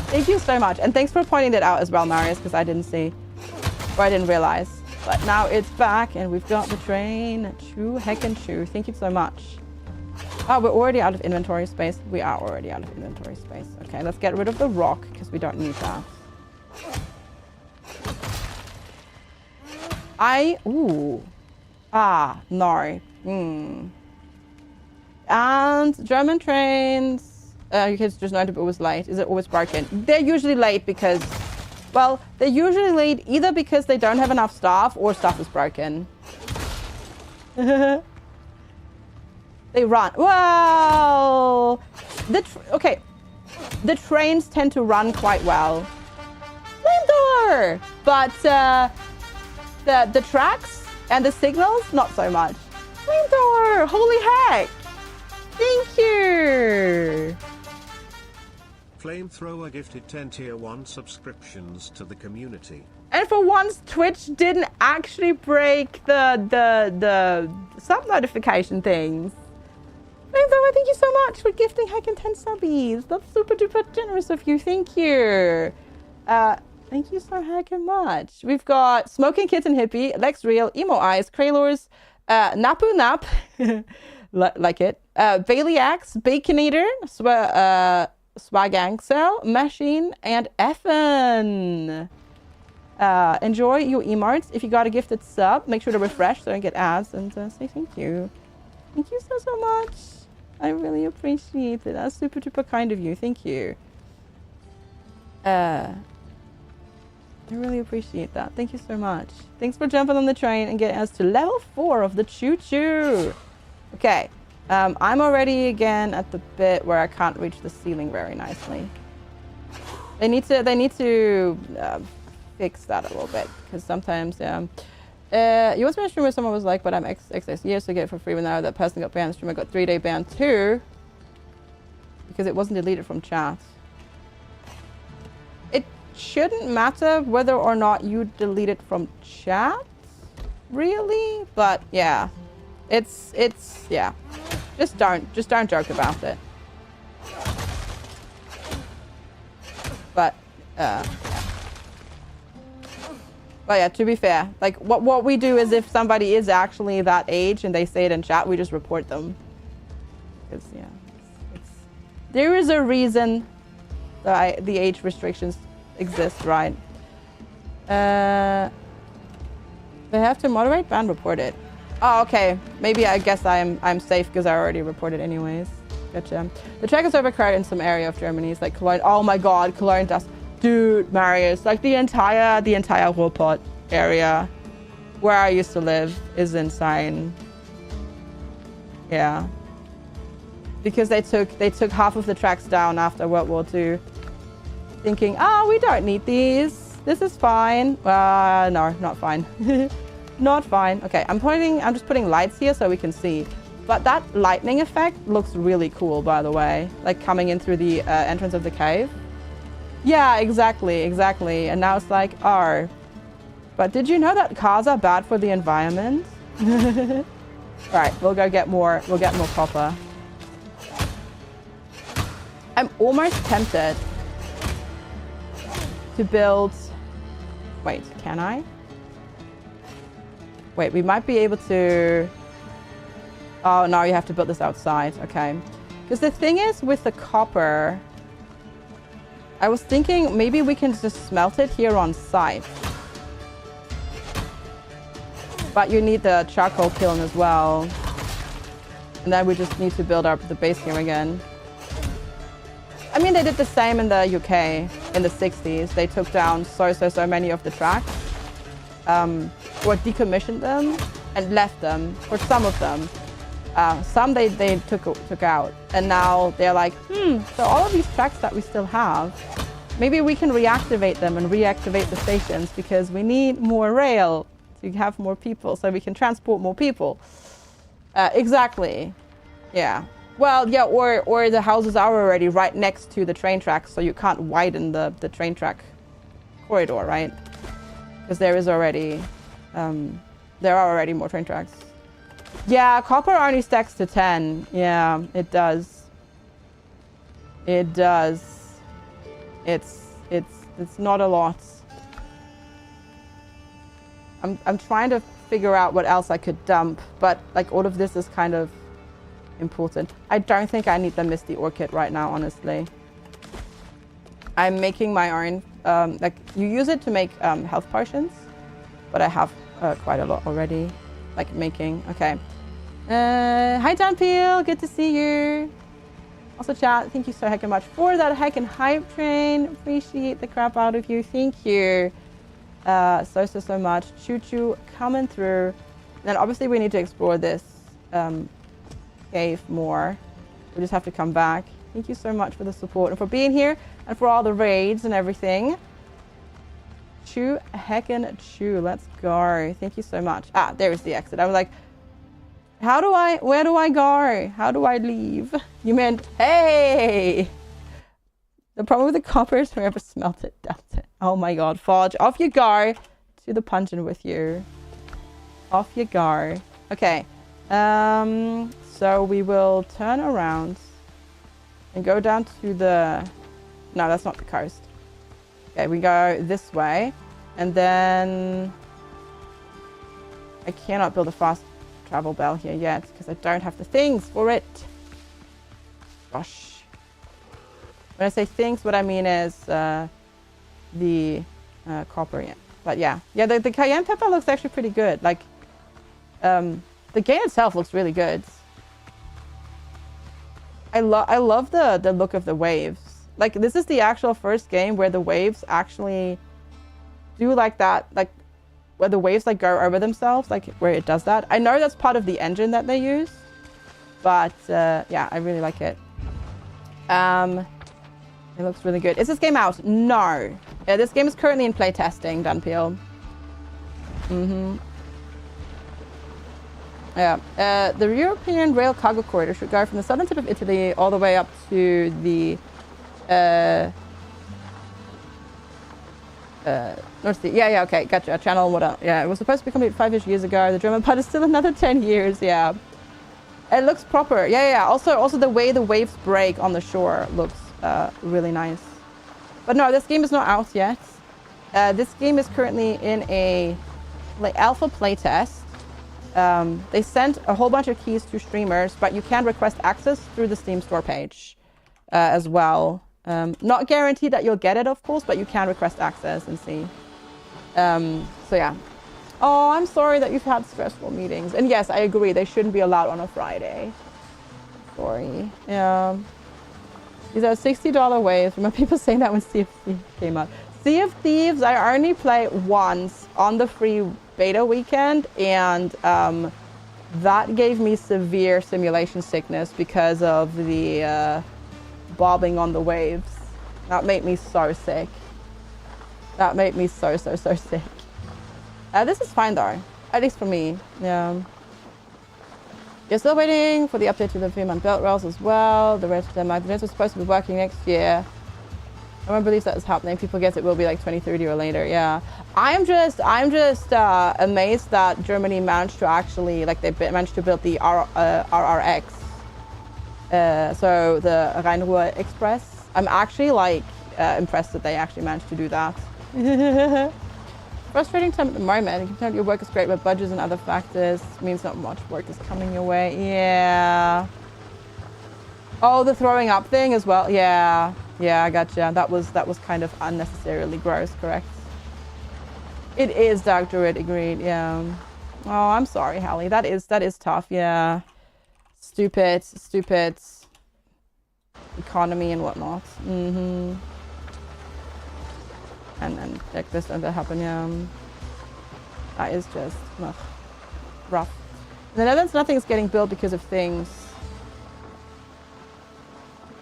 Thank you so much, and thanks for pointing that out as well, Marius, because I didn't see. Or I didn't realize. But now it's back and we've got the train. Choo heckin' choo. Thank you so much. Oh, we're already out of inventory space. We are already out of inventory space. Okay, let's get rid of the rock because we don't need that. Ooh. Ah, no. And German trains. You can just know it was late. Is it always broken? They're usually late because, well, they're usually late either because they don't have enough staff or stuff is broken. They run. Well, okay. The trains tend to run quite well. Flamethrower! But the tracks and the signals, not so much. Flamethrower! Holy heck! Thank you! Flamethrower gifted 10 tier 1 subscriptions to the community. And for once, Twitch didn't actually break the sub notification things. Flamethrower, thank you so much for gifting Hackin' 10 subbies. That's super duper generous of you. Thank you. Thank you so heckin' much. We've got Smoking Kitten Hippie, Lex Real, Emo Eyes, Kraylors, Napu Nap, like it, Bailey Axe, Baconator, Swagangsel, Machine, and Effin. Enjoy your emotes. If you got a gifted sub, make sure to refresh so I get ads and say thank you. Thank you so much. I really appreciate it. That's super duper kind of you. Thank you. I really appreciate that. Thank you so much. Thanks for jumping on the train and getting us to level 4 of the choo-choo. Okay. I'm already again at the bit where I can't reach the ceiling very nicely. They need to fix that a little bit because sometimes, you once made a stream where someone was like, but I'm XX years to get it for free, but now that person got banned, the streamer got 3-day ban too because it wasn't deleted from chat. It shouldn't matter whether or not you delete it from chat, really, but yeah, it's yeah. Just don't joke about it. But yeah. But yeah, to be fair, like what we do is if somebody is actually that age and they say it in chat, we just report them. Because yeah, there is a reason that the age restrictions exist, right? They have to moderate, ban, report it. Oh, okay. Maybe I guess I'm safe because I already reported anyways. Gotcha. The track is overcrowded in some area of Germany. It's like Cologne. Oh my God, Cologne dust. Dude, Marius, like the entire Ruhrpott area where I used to live is insane. Yeah. Because they took half of the tracks down after World War II, thinking, oh, we don't need these. This is fine. No, not fine. Not fine. Okay, I'm just putting lights here so we can see. But that lightning effect looks really cool, by the way. Like coming in through the entrance of the cave. Yeah, exactly. And now it's like, oh. But did you know that cars are bad for the environment? Right, we'll get more copper. I'm almost tempted to build... Wait, can I? Wait, we might be able to... Oh, no, you have to build this outside. Okay. Because the thing is with the copper... I was thinking maybe we can just smelt it here on site. But you need the charcoal kiln as well. And then we just need to build up the base here again. I mean, they did the same in the UK in the 60s. They took down so many of the tracks. Or decommissioned them and left them, or some of them. Some they took out. And now they're like, so all of these tracks that we still have, maybe we can reactivate them and reactivate the stations because we need more rail to have more people so we can transport more people. Exactly. Yeah. Well, yeah, or the houses are already right next to the train tracks, so you can't widen the train track corridor, right? Because there is already, there are already more train tracks. Yeah, copper only stacks to 10. Yeah, it does. It does. It's not a lot. I'm trying to figure out what else I could dump, but like all of this is kind of important. I don't think I need the Misty Orchid right now, honestly. I'm making my own, like you use it to make health potions, but I have quite a lot already, like making. Okay. Hi Danpeel, good to see you. Also chat, thank you so heckin' much for that heckin' hype train. Appreciate the crap out of you. Thank you so much. Choo choo coming through. Then obviously we need to explore this cave more. We just have to come back. Thank you so much for the support and for being here and for all the raids and everything. Choo heckin' choo. Let's go. Thank you so much. Ah, there is the exit. I was like, where do I go? How do I leave? You meant, hey! The problem with the copper is whoever smelt it, dumped it. Oh my god, Fudge. Off you go to the puncheon with you. Off you go. Okay. So we will turn around and go down to the... No, that's not the coast. Okay, we go this way. And then... I cannot build a fast travel bell here yet because I don't have the things for it. Gosh. When I say things, what I mean is the copper. Yeah. But yeah, the cayenne pepper looks actually pretty good. Like the game itself looks really good. I love the look of the waves. Like this is the actual first game where the waves actually do like that, like where the waves like go over themselves, like where it does that. I know that's part of the engine that they use, but yeah, I really like it. It looks really good. Is this game out? No. This game is currently in playtesting, Dunpeel. Yeah. The European rail cargo corridor should go from the southern tip of Italy all the way up to the North Sea. Yeah, okay, gotcha. Channel, what else? Yeah, it was supposed to be complete 5-ish years ago. The German part is still another 10 years, yeah. It looks proper. Yeah. Also the way the waves break on the shore looks really nice. But no, this game is not out yet. This game is currently in a alpha playtest. They sent a whole bunch of keys to streamers, but you can request access through the Steam store page as well. Not guaranteed that you'll get it, of course, but you can request access and see. So yeah. Oh, I'm sorry that you've had stressful meetings. And yes, I agree, they shouldn't be allowed on a Friday. Sorry. Yeah. These are $60 waves. Remember people saying that when Sea of Thieves came out. Sea of Thieves, I only played once on the free beta weekend, and that gave me severe simulation sickness because of the bobbing on the waves. That made me so sick. That made me so sick. This is fine though, at least for me. Yeah. You're still waiting for the update to the Fremont belt rails as well. The rest of them, the rest was supposed to be working next year. No one believes that is happening. People guess it will be like 2030 or later. Yeah. I'm just amazed that Germany managed to actually, like, they managed to build the RRX. So the Rhein-Ruhr Express. I'm actually like impressed that they actually managed to do that. Frustrating time at the moment. You can tell your work is great, but budgets and other factors means not much work is coming your way. Yeah. Oh, the throwing up thing as well. Yeah. Yeah, I gotcha. That was kind of unnecessarily gross, correct? It is, Dark Druid, agreed. Yeah. Oh, I'm sorry, Hallie. That is tough. Yeah. Stupid economy and whatnot. And like this and that happened, yeah. That is just rough. In the Netherlands, nothing's getting built because of things.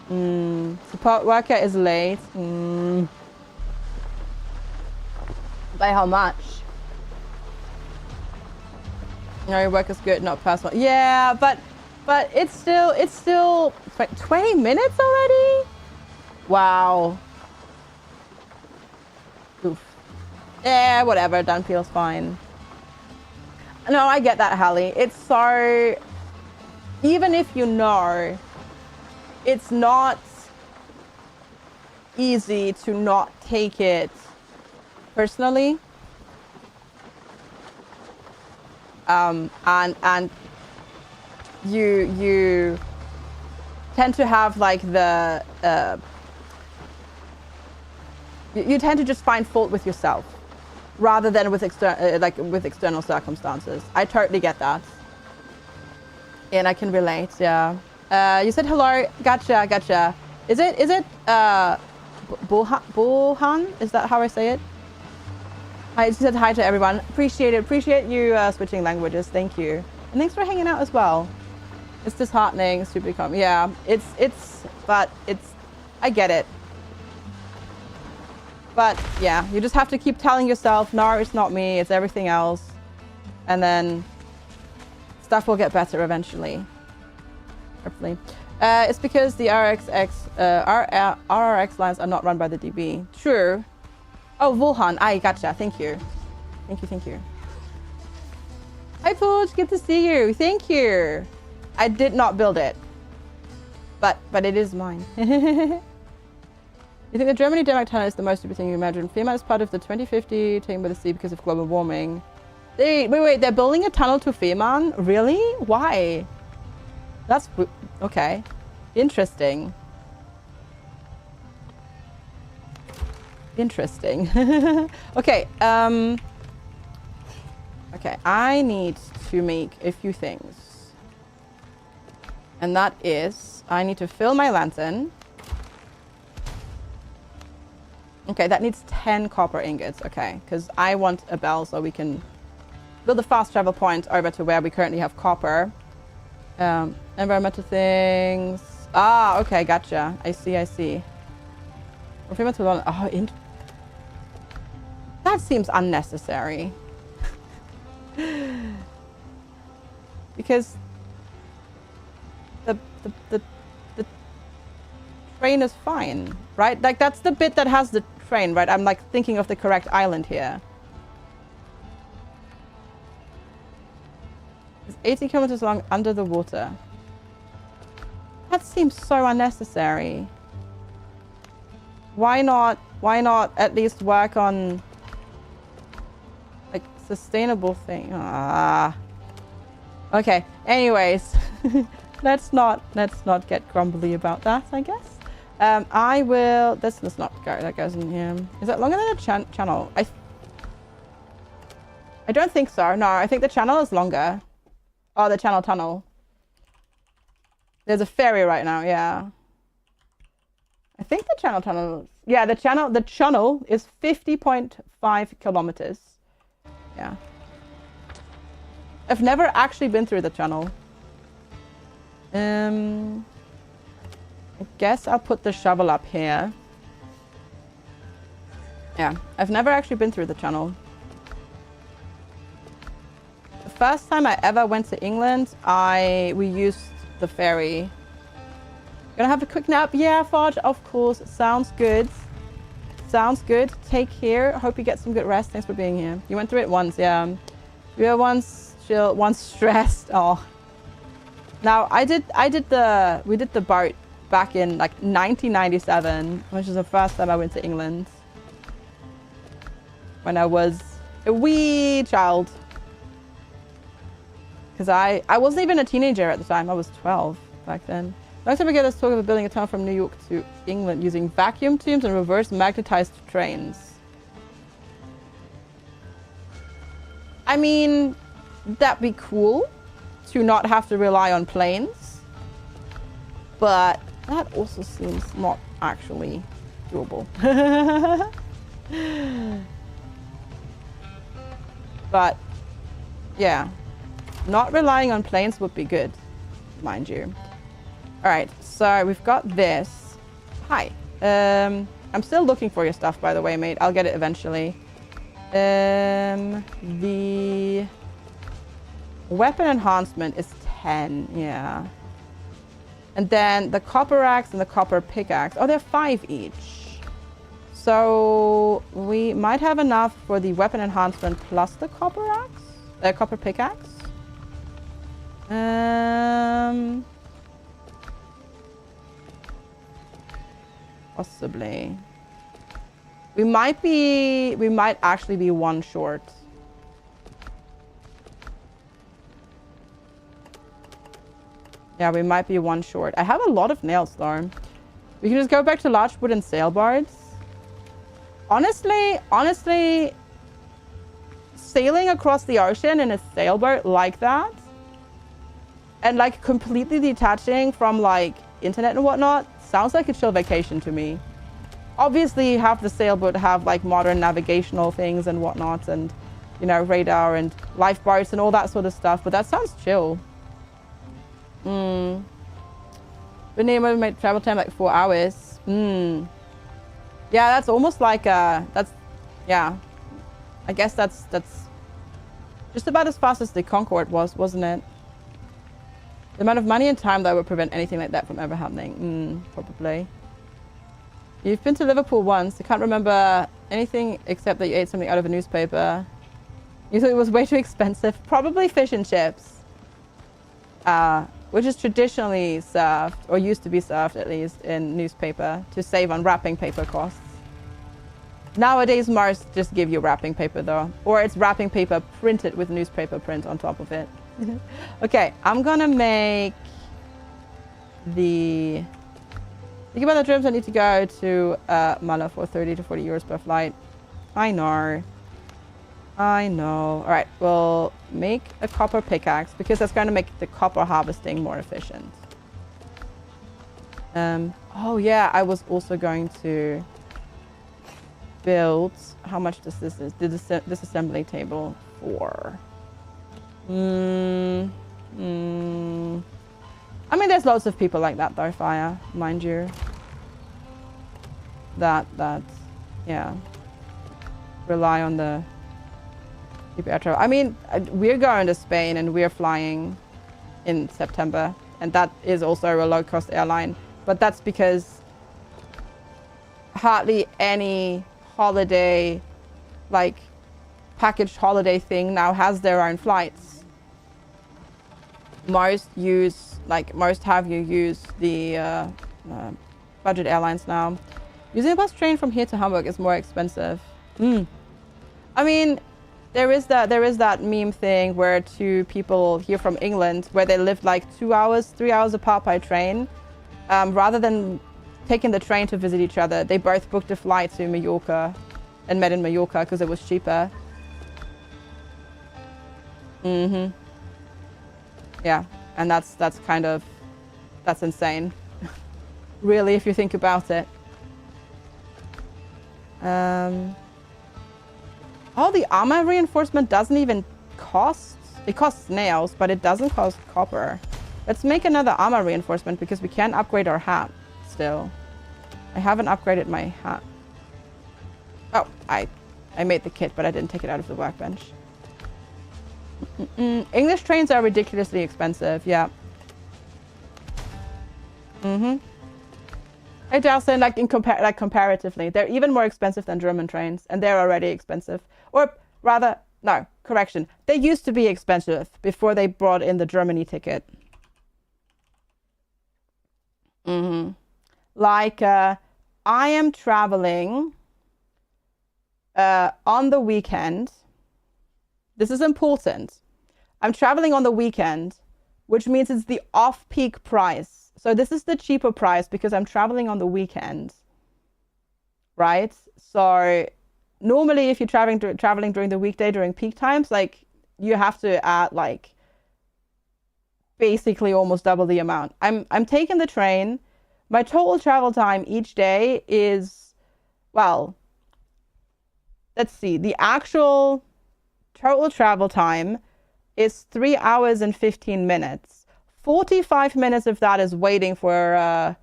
Support worker is late. By how much? No, your work is good, not personal. Yeah, but it's still 20 minutes already? Wow. Oof. Yeah, whatever, Dunpeel's fine. No, I get that, Hallie. It's so... Even if you know, it's not easy to not take it personally. And you tend to have like the you tend to just find fault with yourself rather than with external circumstances. I totally get that, and I can relate. Yeah. You said hello. Gotcha. Is it Bulhan? Is that how I say it? I just said hi to everyone. Appreciate it. Appreciate you switching languages. Thank you. And thanks for hanging out as well. It's disheartening. Super calm. Yeah. But I get it. But yeah, you just have to keep telling yourself, no, it's not me. It's everything else. And then stuff will get better eventually. Hopefully. It's because the RRX lines are not run by the DB. True. Oh, Volhan. I gotcha. Thank you. Thank you. Hi, Pooch. Good to see you. Thank you. I did not build it. But it is mine. You think the Germany-Denmark tunnel is the most stupid thing you imagine? Fehmarn is part of the 2050 taken by the sea because of global warming. Wait. They're building a tunnel to Fehmarn? Really? Why? That's... Okay. Interesting. Okay, okay, I need to make a few things. And that is, I need to fill my lantern. Okay, that needs 10 copper ingots, okay. Because I want a bell so we can build a fast travel point over to where we currently have copper. Environmental things. Ah, okay, gotcha. I see. Oh, that seems unnecessary. Because the train is fine, right? Like that's the bit that has the train, right? I'm like thinking of the correct island here. It's 80 kilometers long under the water. That seems so unnecessary. Why not at least work on like sustainable thing? Okay, anyways. let's not get grumbly about that, I guess. I will let's not go, that goes in here. Is that longer than a channel? I don't think so. No, I think the channel is longer. Oh, the channel tunnel. There's a ferry right now, yeah. I think the channel tunnel... Yeah, the channel is 50.5 kilometers. Yeah. I've never actually been through the channel. I guess I'll put the shovel up here. Yeah, I've never actually been through the channel. The first time I ever went to England, we used the ferry. Gonna have a quick nap? Yeah, Fudge, of course. Sounds good. Take care. Hope you get some good rest. Thanks for being here. You went through it once, yeah. You were once chill, once stressed. Oh. Now we did the boat back in like 1997, which is the first time I went to England. When I was a wee child. Because I wasn't even a teenager at the time. I was 12 back then. Next time we get this talk of building a tunnel from New York to England using vacuum tubes and reverse magnetized trains. I mean, that'd be cool to not have to rely on planes. But that also seems not actually doable. But, yeah. Not relying on planes would be good, mind you. Alright, so we've got this. Hi. I'm still looking for your stuff, by the way, mate. I'll get it eventually. The weapon enhancement is 10, yeah. And then the copper axe and the copper pickaxe. Oh, they're 5 each. So we might have enough for the weapon enhancement plus the copper axe? Copper pickaxe? Possibly. We might actually be one short. Yeah, we might be one short. I have a lot of nails though. We can just go back to large wooden sailboats. Honestly, sailing across the ocean in a sailboat like that and like completely detaching from like internet and whatnot sounds like a chill vacation to me. Obviously, have the sailboat have like modern navigational things and whatnot, and you know, radar and lifeboats and all that sort of stuff, but that sounds chill. Benemo made travel time like 4 hours. Yeah, that's almost like that's, yeah, I guess that's just about as fast as the Concorde was, wasn't it? The amount of money and time that would prevent anything like that from ever happening. Probably. You've been to Liverpool once. I can't remember anything except that you ate something out of a newspaper. You thought it was way too expensive. Probably fish and chips. Which is traditionally served, or used to be served at least, in newspaper to save on wrapping paper costs. Nowadays, most just give you wrapping paper though. Or it's wrapping paper printed with newspaper print on top of it. Okay, I'm gonna make the... Think about the trips. I need to go to Mala for 30 to 40 euros per flight. I know. All right, we'll make a copper pickaxe because that's going to make the copper harvesting more efficient. Oh yeah, I was also going to build... How much does this is? The disassembly table for? I mean, there's lots of people like that though, Fire, mind you. That, yeah. Rely on the cheap air travel. I mean, we're going to Spain and we're flying in September. And that is also a low-cost airline. But that's because hardly any holiday, like packaged holiday thing now has their own flights. Most have you use the budget airlines now. Using a bus train from here to Hamburg is more expensive. I mean, there is that meme thing where two people here from England, where they lived like 2 hours, 3 hours apart by train, rather than taking the train to visit each other, they both booked a flight to Mallorca and met in Mallorca because it was cheaper. Yeah, and that's insane. Really, if you think about it. Oh, the armor reinforcement doesn't even cost... It costs nails, but it doesn't cost copper. Let's make another armor reinforcement because we can upgrade our hat still. I haven't upgraded my hat. Oh, I made the kit, but I didn't take it out of the workbench. English trains are ridiculously expensive, yeah. Hey Dalson, like comparatively, they're even more expensive than German trains, and they're already expensive. Or rather, no, correction. They used to be expensive before they brought in the Germany ticket. Like, I am traveling on the weekend. This is important. I'm traveling on the weekend, which means it's the off-peak price. So this is the cheaper price because I'm traveling on the weekend, right? So normally if you're traveling during the weekday, during peak times, like you have to add like basically almost double the amount. I'm taking the train. My total travel time each day is, well, let's see, the actual total travel time is 3 hours and 15 minutes. 45 minutes of that is waiting for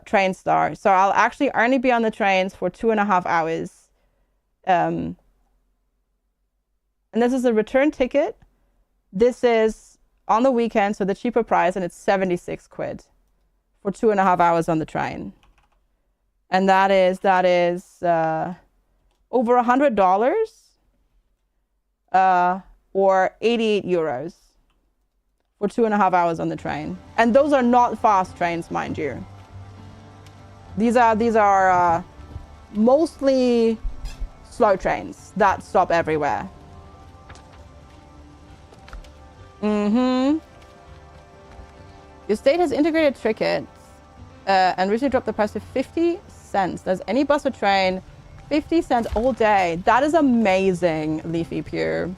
train start. So I'll actually only be on the trains for 2.5 hours. And this is a return ticket. This is on the weekend, so the cheaper price, and it's 76 quid for 2.5 hours on the train. And that is over $100 or 88 euros for 2.5 hours on the train. And those are not fast trains, mind you. These are mostly slow trains that stop everywhere. Your state has integrated tickets and recently dropped the price to 50 cents. Does any bus or train 50 cents all day? That is amazing, Leafy Pure.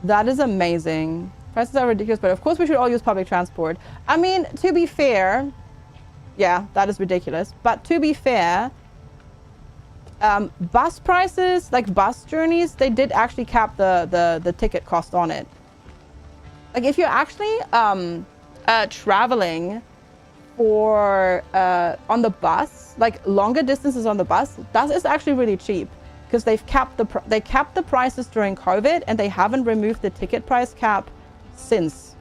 That is amazing. Prices are ridiculous, but of course we should all use public transport. I mean, to be fair, yeah, that is ridiculous. But to be fair, bus prices, like bus journeys, they did actually cap the ticket cost on it. Like if you're actually traveling for on the bus, like longer distances on the bus, that is actually really cheap because they've capped the prices during COVID and they haven't removed the ticket price cap since.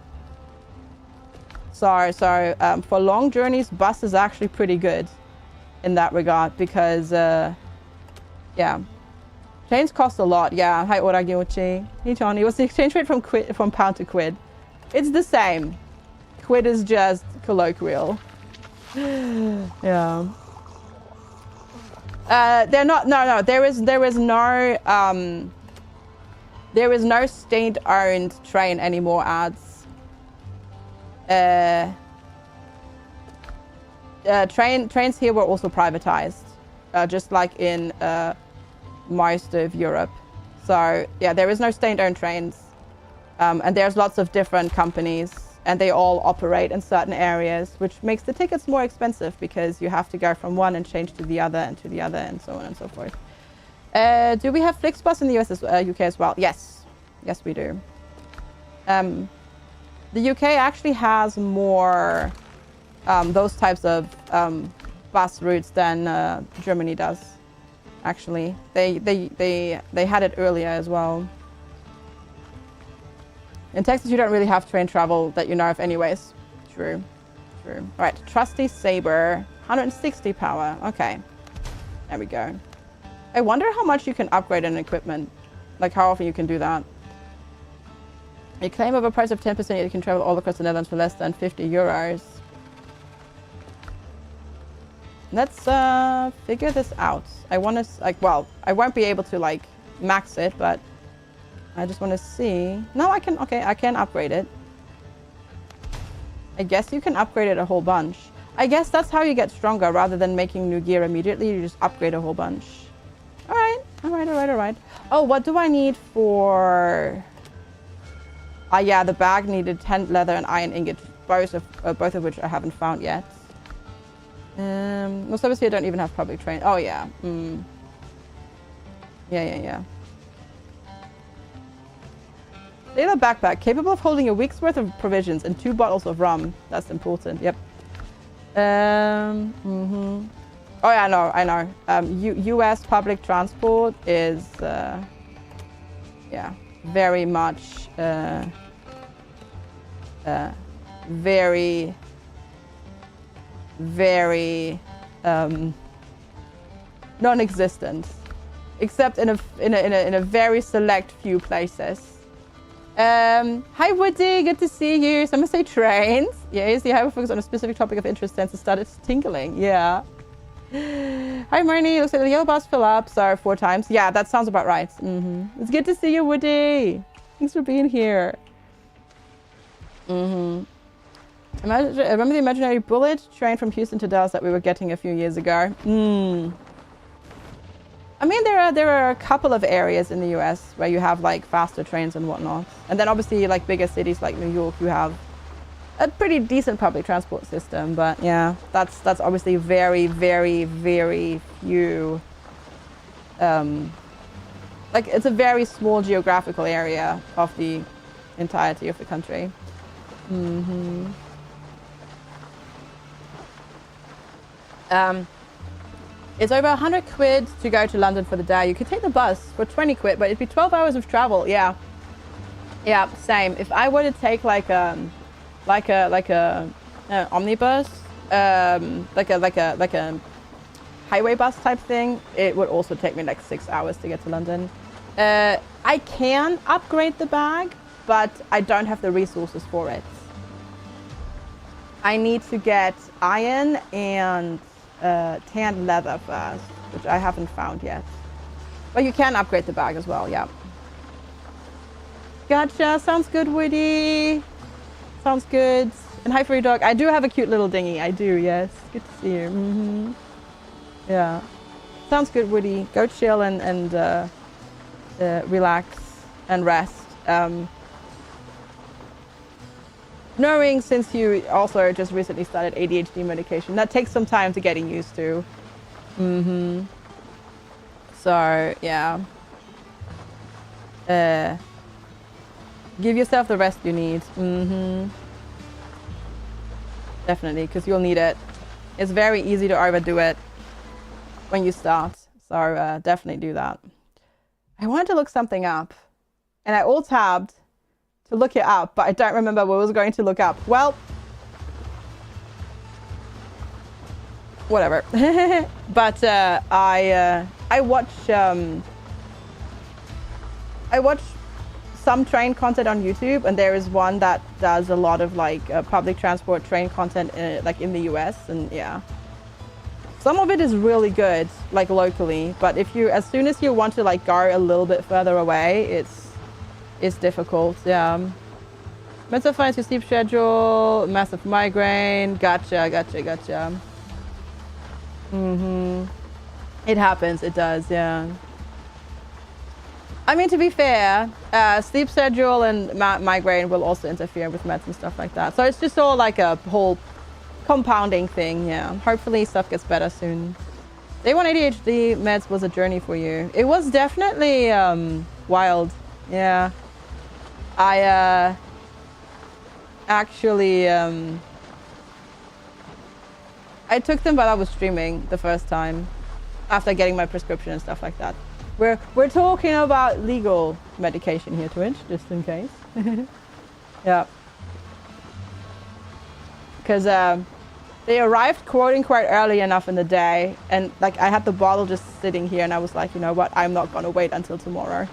So for long journeys, bus is actually pretty good in that regard because yeah, trains cost a lot. Yeah, hi Oragyochi. Hey Johnny, what's the exchange rate from pound to quid? It's the same. Quid is just colloquial. Yeah. They're not. No. There is no state-owned train anymore. Ads. Trains here were also privatized, just like in most of Europe. So yeah, there is no state-owned trains, and there's lots of different companies, and they all operate in certain areas, which makes the tickets more expensive because you have to go from one and change to the other and to the other and so on and so forth. Do we have Flixbus in the UK as well? Yes, we do. The UK actually has more those types of bus routes than Germany does. Actually, they had it earlier as well. In Texas, you don't really have train travel that you know of anyways. True. All right, Trusty Saber, 160 power. Okay, there we go. I wonder how much you can upgrade an equipment. Like how often you can do that. A claim of a price of 10%, yet you can travel all across the Netherlands for less than 50 euros. Let's figure this out. I want to, like, well, I won't be able to, like, max it, but I just want to see. No, I can, okay, I can upgrade it. I guess you can upgrade it a whole bunch. I guess that's how you get stronger. Rather than making new gear immediately, you just upgrade a whole bunch. All right. Oh, what do I need for... yeah, the bag needed 10 leather and iron ingot, both of which I haven't found yet. Most obviously I don't even have public train. Oh yeah. Yeah. Sailor backpack, capable of holding a week's worth of provisions and 2 bottles of rum. That's important. Yep. Oh yeah, I know. U.S. public transport is, yeah, very much, very non-existent, except in a very select few places. Hi Woody, good to see you. Someone say trains. Yes, you have a focus on a specific topic of interest since it started tingling. Yeah. Hi Marnie, looks like the yellow bars fill up, so 4 times. Yeah, that sounds about right. It's good to see you, Woody. Thanks for being here. Remember the imaginary bullet train from Houston to Dallas that we were getting a few years ago? I mean, there are a couple of areas in the US where you have like faster trains and whatnot. And then obviously like bigger cities like New York, you have a pretty decent public transport system. But yeah, that's obviously very, very, very few. Like it's a very small geographical area of the entirety of the country. It's over 100 quid to go to London for the day. You could take the bus for 20 quid, but it'd be 12 hours of travel. Yeah, same. If I were to take like a omnibus, like a highway bus type thing, it would also take me like 6 hours to get to London. I can upgrade the bag, but I don't have the resources for it. I need to get iron and tanned leather first, which I haven't found yet. But you can upgrade the bag as well, yeah. Gotcha, sounds good, Woody. Sounds good. And hi, Free Dog. I do have a cute little dinghy. I do, yes. Good to see you. Mm-hmm. Yeah. Sounds good, Woody. Go chill and relax and rest. Knowing since you also just recently started ADHD medication, that takes some time to getting used to. Mm-hmm. So, yeah. Give yourself the rest you need. Mm-hmm. Definitely, because you'll need it. It's very easy to overdo it when you start. So definitely do that. I wanted to look something up. And I alt-tabbed to look it up, but I don't remember what I was going to look up. Well, whatever. But I watch some train content on YouTube, and there is one that does a lot of like public transport train content like in the US, and yeah. Some of it is really good, like locally, but as soon as you want to like go a little bit further away, it's difficult, yeah. Mental finds your sleep schedule, massive migraine, gotcha. Mm-hmm. It happens, it does, yeah. I mean, to be fair, sleep schedule and migraine will also interfere with meds and stuff like that. So it's just all like a whole compounding thing, yeah. Hopefully stuff gets better soon. Day 1 ADHD meds was a journey for you. It was definitely wild, yeah. I actually I took them while I was streaming the first time after getting my prescription and stuff like that. We're talking about legal medication here, Twitch, just in case. Yeah. Because they arrived quote-unquote early enough in the day, and like I had the bottle just sitting here, and I was like, you know what, I'm not gonna wait until tomorrow.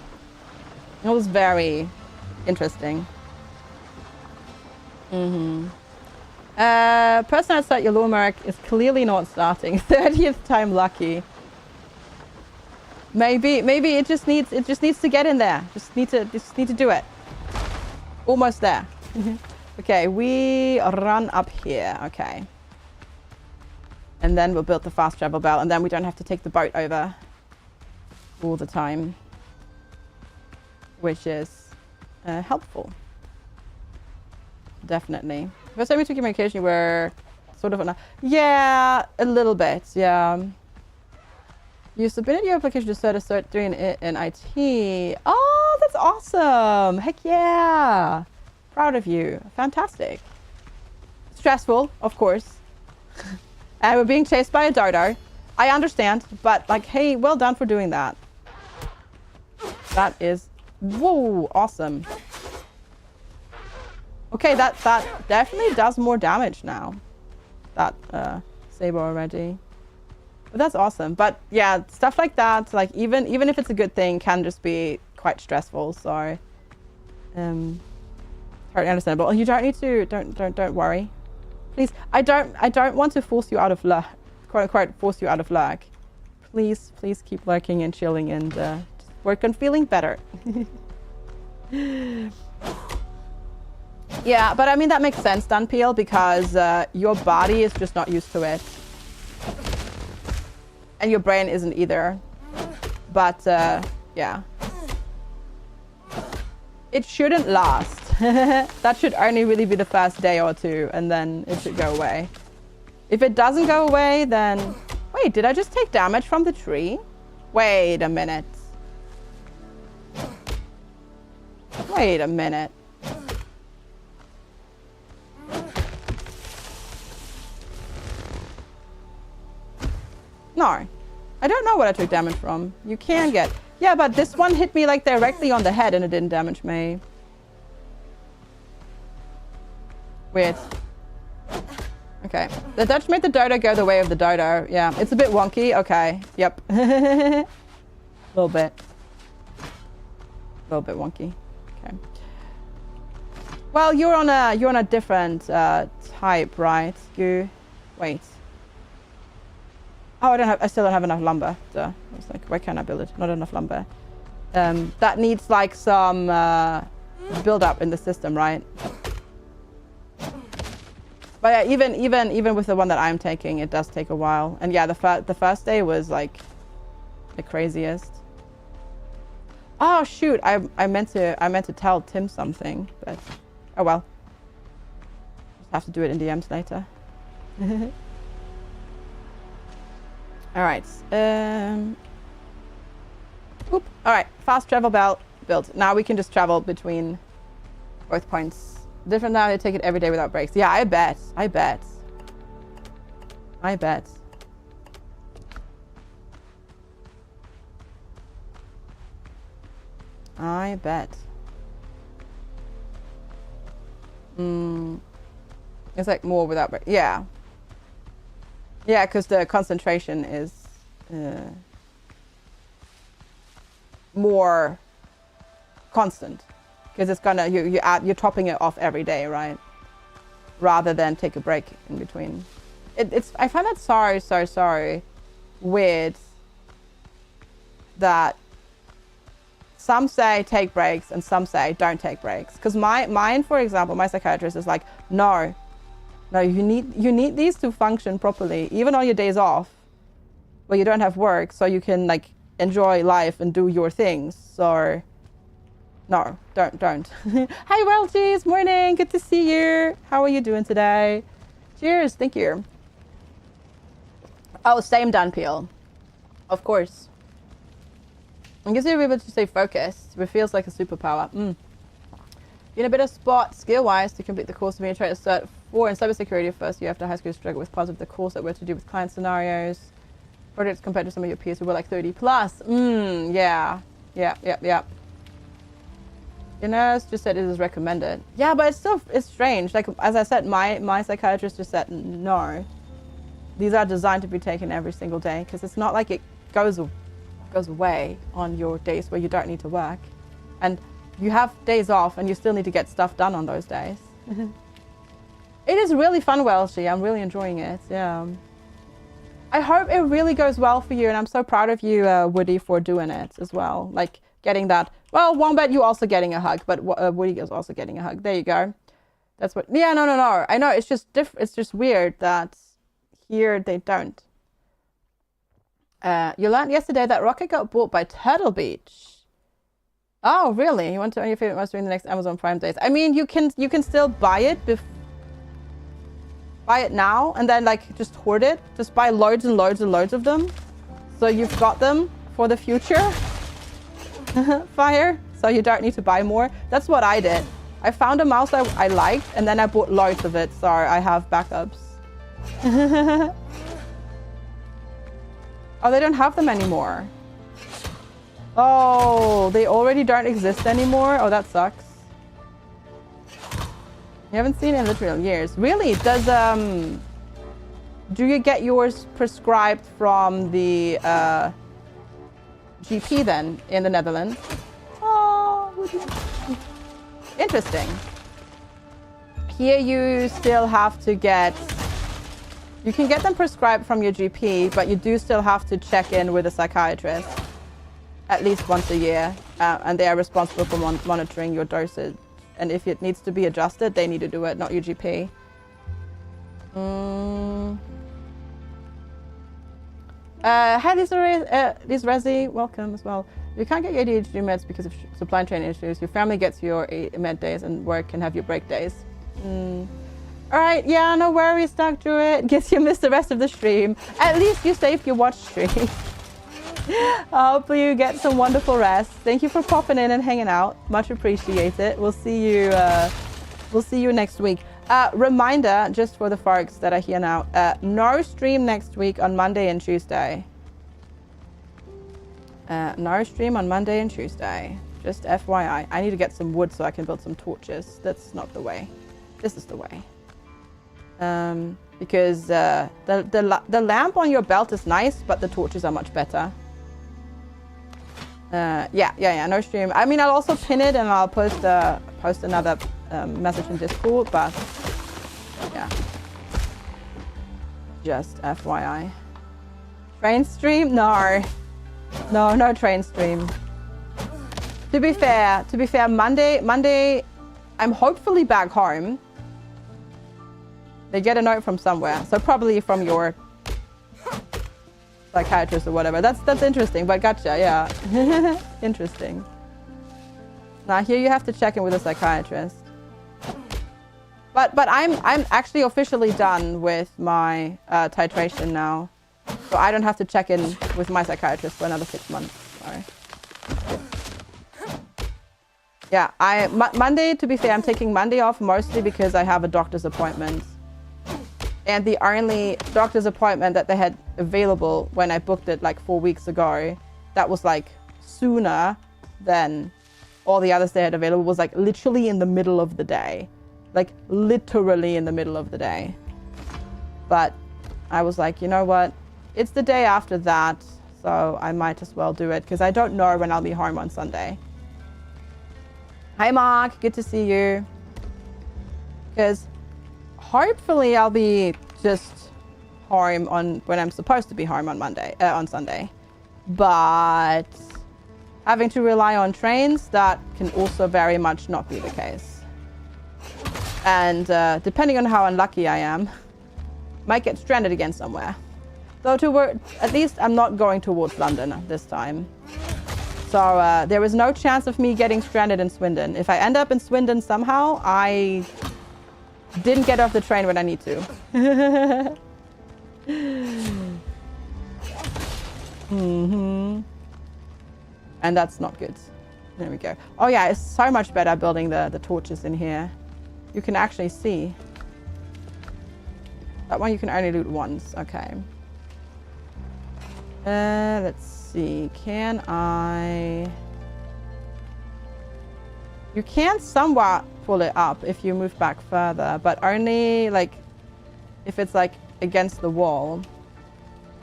It was very interesting. Mm-hmm. Person outside your Lormark is clearly not starting. 30th time lucky. Maybe it just needs to get in there. Just need to do it. Almost there. Okay, we run up here. Okay. And then we'll build the fast travel bell, and then we don't have to take the boat over all the time, which is helpful. Definitely. First time we took communication, you were sort of yeah, a little bit, yeah. You submitted your application to cert 3 in IT. Oh, that's awesome. Heck yeah. Proud of you. Fantastic. Stressful, of course. And we're being chased by a dodo. I understand, but like, hey, well done for doing that. That is, whoa, awesome. Okay, that definitely does more damage now. That saber already. But that's awesome. But yeah, stuff like that, like even if it's a good thing, can just be quite stressful. So, totally understandable. You don't need to. Don't worry, please. I don't want to force you out of luck, quote unquote, force you out of luck. Please keep lurking and chilling and just work on feeling better. Yeah, but I mean that makes sense, Dunpeel, because your body is just not used to it. And your brain isn't either. But, yeah. It shouldn't last. That should only really be the first day or two, and then it should go away. If it doesn't go away, then... Wait, did I just take damage from the tree? Wait a minute. Wait a minute. No, I don't know what I took damage from. You can get... Yeah, but this one hit me like directly on the head and it didn't damage me. Weird. Okay. The Dutch made the dodo go the way of the dodo. Yeah, it's a bit wonky. Okay. Yep. A little bit. A little bit wonky. Okay. Well, you're on a different type, right? Wait. Oh, I still don't have enough lumber. Duh. I was like, why can't I build it? Not enough lumber. That needs like some build up in the system, right? But yeah, even with the one that I'm taking, it does take a while. And yeah, the first day was like the craziest. Oh shoot! I meant to tell Tim something, but oh well. Just have to do it in DMs later. All right. Oop. All right. Fast travel belt built. Now we can just travel between both points. Different now. They take it every day without breaks. Yeah, I bet. I bet. I bet. I bet. It's like more without break. Yeah. Yeah, because the concentration is more constant. Because it's gonna you're topping it off every day, right? Rather than take a break in between. I find that so weird that some say take breaks and some say don't take breaks. Because mine, for example, my psychiatrist is like, no, you need these to function properly, even on your days off, where you don't have work, so you can like enjoy life and do your things. So no, don't. Hi, Welchies, morning, good to see you. How are you doing today? Cheers, thank you. Oh, same Dan Peel, of course. I guess you're able to stay focused. It feels like a superpower. You're in a better spot skill-wise to complete the course of being a trader cert 4 in cybersecurity. First, you have to high school struggle with parts of the course that were to do with client scenarios, projects compared to some of your peers who were like 30 plus. Yeah. Your nurse just said it is recommended. Yeah, but it's strange. Like, as I said, my psychiatrist just said, no. These are designed to be taken every single day, because it's not like it goes away on your days where you don't need to work. And you have days off and you still need to get stuff done on those days. It is really fun, Welshie. I'm really enjoying it. Yeah. I hope it really goes well for you, and I'm so proud of you, Woody, for doing it as well. Like, getting that. Well, Wombat, you also getting a hug, but Woody is also getting a hug. There you go. That's what. Yeah, no. I know. It's just it's just weird that here they don't. You learned yesterday that Rocket got bought by Turtle Beach. Oh, really? You want to own your favorite monster during the next Amazon Prime days? I mean, you can still buy it buy it now and then like just hoard it. Just buy loads and loads and loads of them, so you've got them for the future. Fire, so you don't need to buy more. That's what I did. I found a mouse I liked, and then I bought loads of it, so I have backups. Oh, they don't have them anymore. Oh, they already don't exist anymore? Oh, that sucks. You haven't seen it in literal years. Really? Do you get yours prescribed from the GP then in the Netherlands? Oh, interesting. Here you still have to you can get them prescribed from your GP, but you do still have to check in with a psychiatrist at least once a year, and they are responsible for monitoring your dosage. And if it needs to be adjusted, they need to do it, not your GP. Hi, Liz Resi, welcome as well. You can't get your ADHD meds because of supply chain issues. Your family gets your med days, and work can have your break days. All right, yeah, no worries, Doc Druid. Guess you missed the rest of the stream. At least you saved your watch stream. Hopefully you get some wonderful rest. Thank you for popping in and hanging out. Much appreciated. We'll see you next week. Reminder, just for the folks that are here now, no stream next week on Monday and Tuesday. No stream on Monday and Tuesday. Just FYI. I need to get some wood so I can build some torches. That's not the way. This is the way. Because the lamp on your belt is nice, but the torches are much better. Yeah, no stream. I mean, I'll also pin it and I'll post another message in Discord, but yeah. Just FYI. Train stream? No, no train stream. To be fair, Monday, I'm hopefully back home. They get a note from somewhere. So probably from your psychiatrist or whatever. That's interesting, but gotcha, yeah. Interesting. Now here you have to check in with a psychiatrist. But I'm actually officially done with my titration now. So I don't have to check in with my psychiatrist for another 6 months. Sorry. Yeah, Monday, to be fair, I'm taking Monday off mostly because I have a doctor's appointment. And the only doctor's appointment that they had available when I booked it like 4 weeks ago, that was like sooner than all the others they had available, was like literally in the middle of the day. Like literally in the middle of the day. But I was like, you know what? It's the day after that, so I might as well do it because I don't know when I'll be home on Sunday. Hi Mark, good to see you. Because hopefully I'll be just home on when I'm supposed to be home on on Sunday. But having to rely on trains, that can also very much not be the case. And depending on how unlucky I am, might get stranded again somewhere. Though at least I'm not going towards London this time. So there is no chance of me getting stranded in Swindon. If I end up in Swindon somehow, I didn't get off the train when I need to. And that's not good. There we go. Oh yeah, it's so much better building the torches in here. You can actually see. That one you can only loot once. Okay. Let's see. Can I... You can somewhat pull it up if you move back further, but only like if it's like against the wall.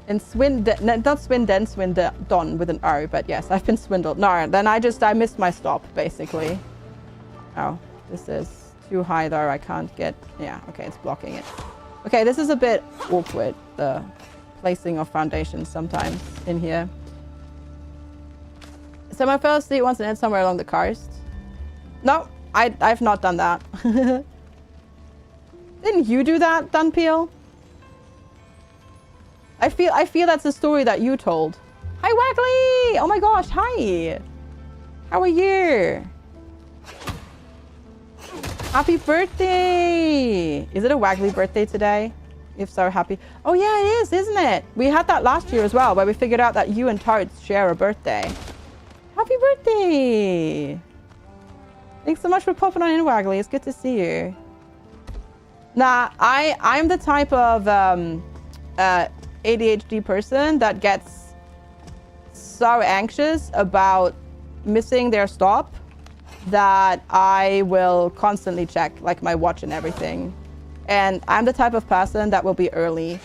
In Swindon, not Swindon, Swindon with an O, but yes, I've been swindled. No, then I missed my stop, basically. Oh, this is too high though, I can't get, yeah, okay, it's blocking it. Okay, this is a bit awkward, the placing of foundations sometimes in here. So my first seat wants to end somewhere along the coast. No, I've not done that. Didn't you do that, Dunpeel? I feel that's a story that you told. Hi, Wagley! Oh my gosh, hi! How are you? Happy birthday! Is it a Wagley birthday today? If so, happy. Oh yeah, it is, isn't it? We had that last year as well, where we figured out that you and Toads share a birthday. Happy birthday! Thanks so much for popping on in, Wagley. It's good to see you. Nah, I'm the type of ADHD person that gets so anxious about missing their stop that I will constantly check like my watch and everything. And I'm the type of person that will be early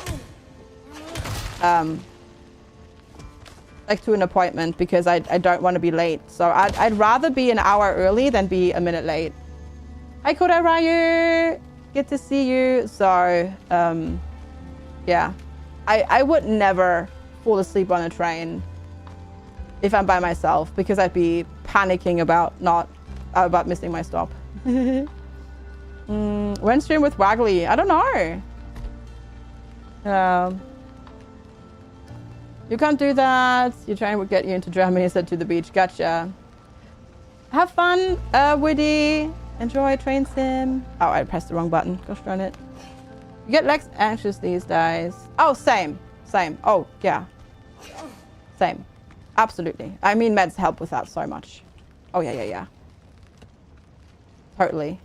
like to an appointment because I don't want to be late. So I'd rather be an hour early than be a minute late. Hi Kodai Ryu! Good to see you. So yeah. I would never fall asleep on a train if I'm by myself because I'd be panicking about missing my stop. When stream with Wagley? I don't know. You can't do that. Your train would get you into Germany instead to the beach. Gotcha. Have fun, Woody. Enjoy train sim. Oh, I pressed the wrong button. Gosh darn it. You get less anxious these days. Oh, same. Oh, yeah. Same. Absolutely. I mean, meds help with that so much. Oh, yeah. Totally.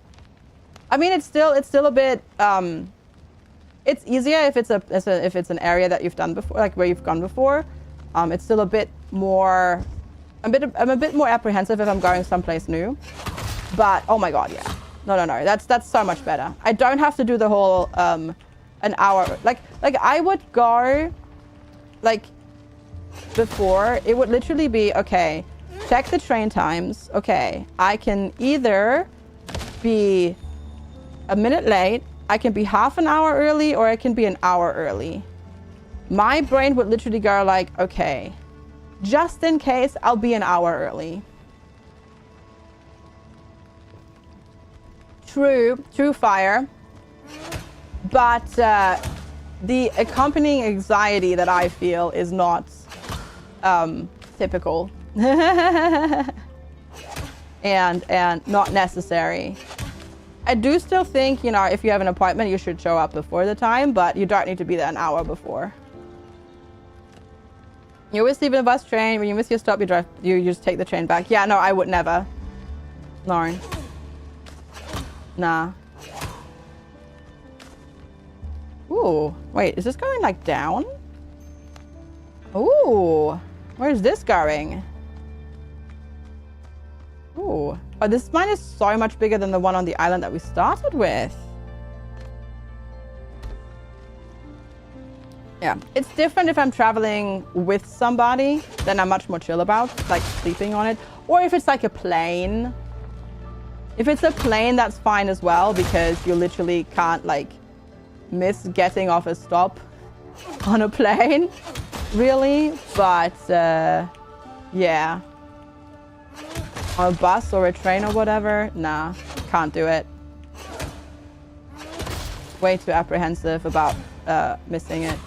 I mean, it's still a bit. It's easier if it's an area that you've done before, like where you've gone before. It's still a bit more. I'm a bit more apprehensive if I'm going someplace new. But oh my god, yeah. No. That's so much better. I don't have to do the whole an hour. Like I would go like before. It would literally be okay. Check the train times. Okay, I can either be a minute late, I can be half an hour early, or I can be an hour early. My brain would literally go like, okay, just in case, I'll be an hour early. True fire. But the accompanying anxiety that I feel is not typical and not necessary. I do still think, you know, if you have an appointment, you should show up before the time, but you don't need to be there an hour before. You always leave in a bus, train. When you miss your stop, you just take the train back. Yeah, no, I would never. No. Nah. Ooh, wait, is this going like down? Ooh, where's this going? Ooh, oh, this mine is so much bigger than the one on the island that we started with. Yeah, it's different if I'm traveling with somebody, then I'm much more chill about, like sleeping on it. Or if it's like a plane. If it's a plane, that's fine as well, because you literally can't like miss getting off a stop on a plane, really. But yeah, on a bus or a train or whatever, nah, can't do it. Way too apprehensive about missing it.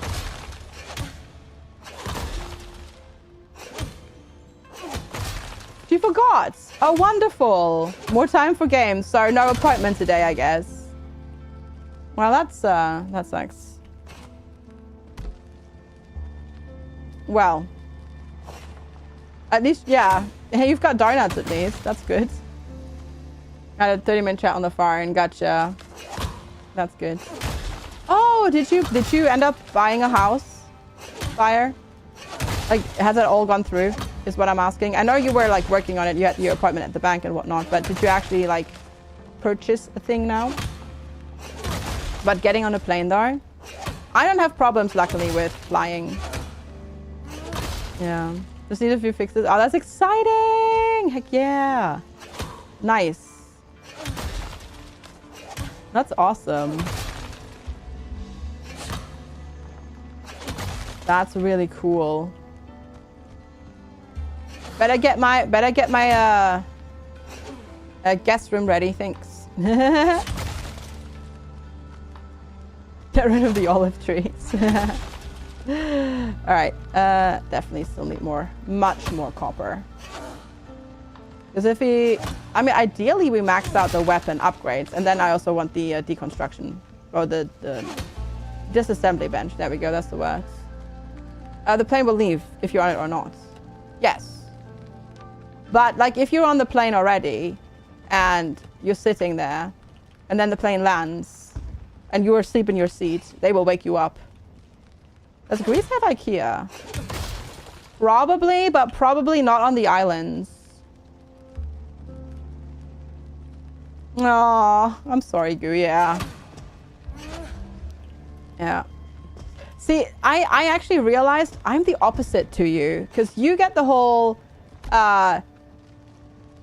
You forgot. Oh, wonderful. More time for games. So no appointment today, I guess. Well, that sucks. Well, at least, yeah. Hey, you've got donuts at least. That's good. I had a 30-minute chat on the phone. Gotcha. That's good. Oh, did you end up buying a house? Fire? Like, has it all gone through? Is what I'm asking. I know you were like working on it. You had your appointment at the bank and whatnot, but did you actually like purchase a thing now? But getting on a plane though, I don't have problems luckily with flying. Yeah, just need a few fixes. Oh, that's exciting! Heck yeah! Nice. That's awesome. That's really cool. Better get my guest room ready, thanks. Get rid of the olive trees. All right, definitely still need much more copper. Because if I mean, ideally we max out the weapon upgrades, and then I also want the deconstruction or the disassembly bench. There we go. That's the word. The plane will leave if you're on it or not. Yes. But like if you're on the plane already and you're sitting there and then the plane lands and you are asleep in your seat, they will wake you up. Does Greece have IKEA? Probably, but probably not on the islands. Oh, I'm sorry, Goo, yeah. Yeah. See, I actually realized I'm the opposite to you, because you get the whole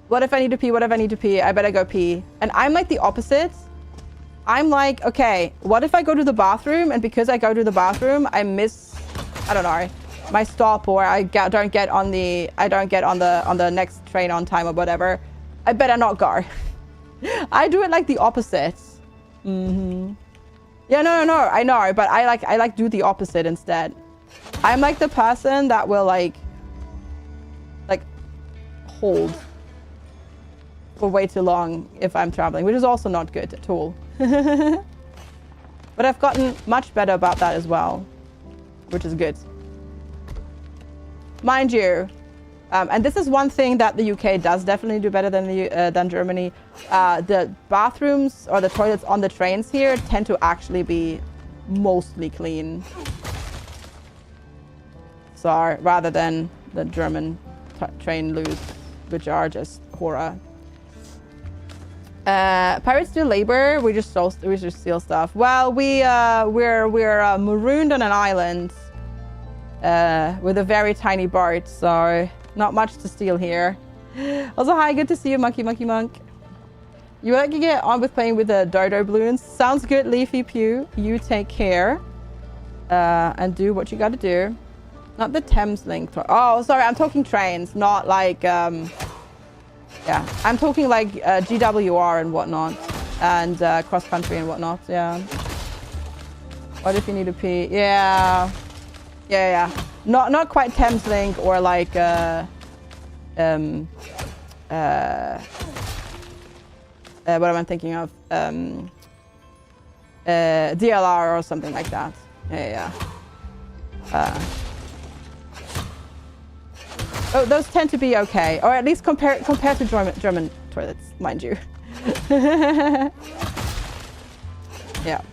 what if I need to pee? What if I need to pee? I better go pee. And I'm like the opposite. I'm like, okay, what if I go to the bathroom and because I go to the bathroom, I miss, I don't know, my stop, or I don't get on the next train on time or whatever. I better not go. I do it like the opposite. Mm-hmm. Yeah, no, I know, but I like do the opposite instead. I'm like the person that will like hold for way too long if I'm traveling, which is also not good at all. But I've gotten much better about that as well, which is good. Mind you, and this is one thing that the UK does definitely do better than Germany. The bathrooms or the toilets on the trains here tend to actually be mostly clean. So rather than the German train loos, which are just horror. Pirates do labor. We just steal stuff. Well, we're marooned on an island with a very tiny boat, so not much to steal here. Also, hi, good to see you, Monkey Monk. You like to get on with playing with the dodo balloons? Sounds good, Leafy Pew. You take care and do what you got to do. Not the Thames Link. Oh, sorry, I'm talking trains, not like yeah, I'm talking like GWR and whatnot, and cross country and whatnot. Yeah. What if you need to pee? Yeah. Yeah. Not quite Thames Link or like what am I thinking of? DLR or something like that. Yeah. Oh, those tend to be okay, or at least compared to German toilets, mind you. Yeah,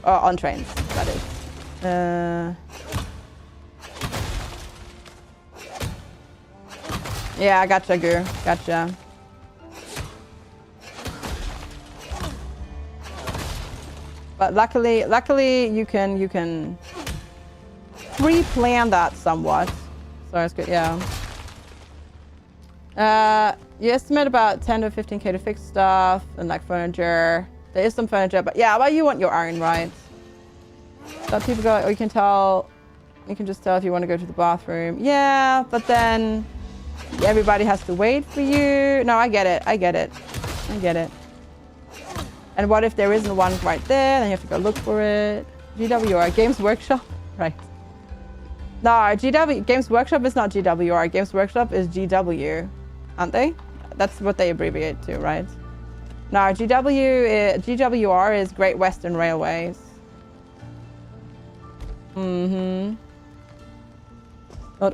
on trains, that is. Yeah, gotcha, Gur. Gotcha. But luckily you can pre-plan that somewhat. So it's good, yeah. You estimate about 10 to 15k to fix stuff and like furniture. There is some furniture, but yeah, well, you want your own, right? Some people go, you can just tell if you want to go to the bathroom. Yeah, but then everybody has to wait for you. No, I get it. And what if there isn't one right there? Then you have to go look for it. GWR, Games Workshop, right? No, Games Workshop is not GWR. Games Workshop is GW, aren't they? That's what they abbreviate to, right? No, GWR is Great Western Railways. Not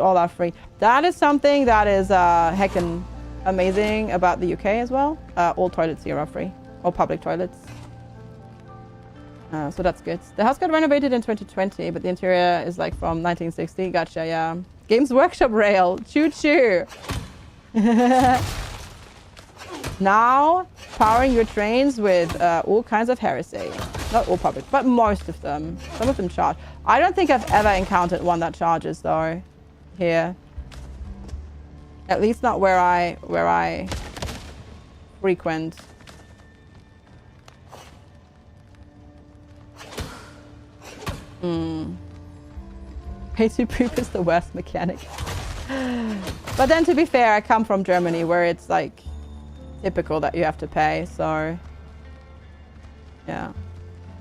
all are free. That is something that is heckin' amazing about the UK as well. All toilets here are free. All public toilets. So that's good. The house got renovated in 2020, but the interior is like from 1960. Gotcha, yeah. Games Workshop rail. Choo choo. Now, powering your trains with all kinds of heresy. Not all public, but most of them. Some of them charge. I don't think I've ever encountered one that charges though. Here. At least not where I frequent. Pay to poop is the worst mechanic. But then to be fair, I come from Germany where it's like typical that you have to pay, so yeah.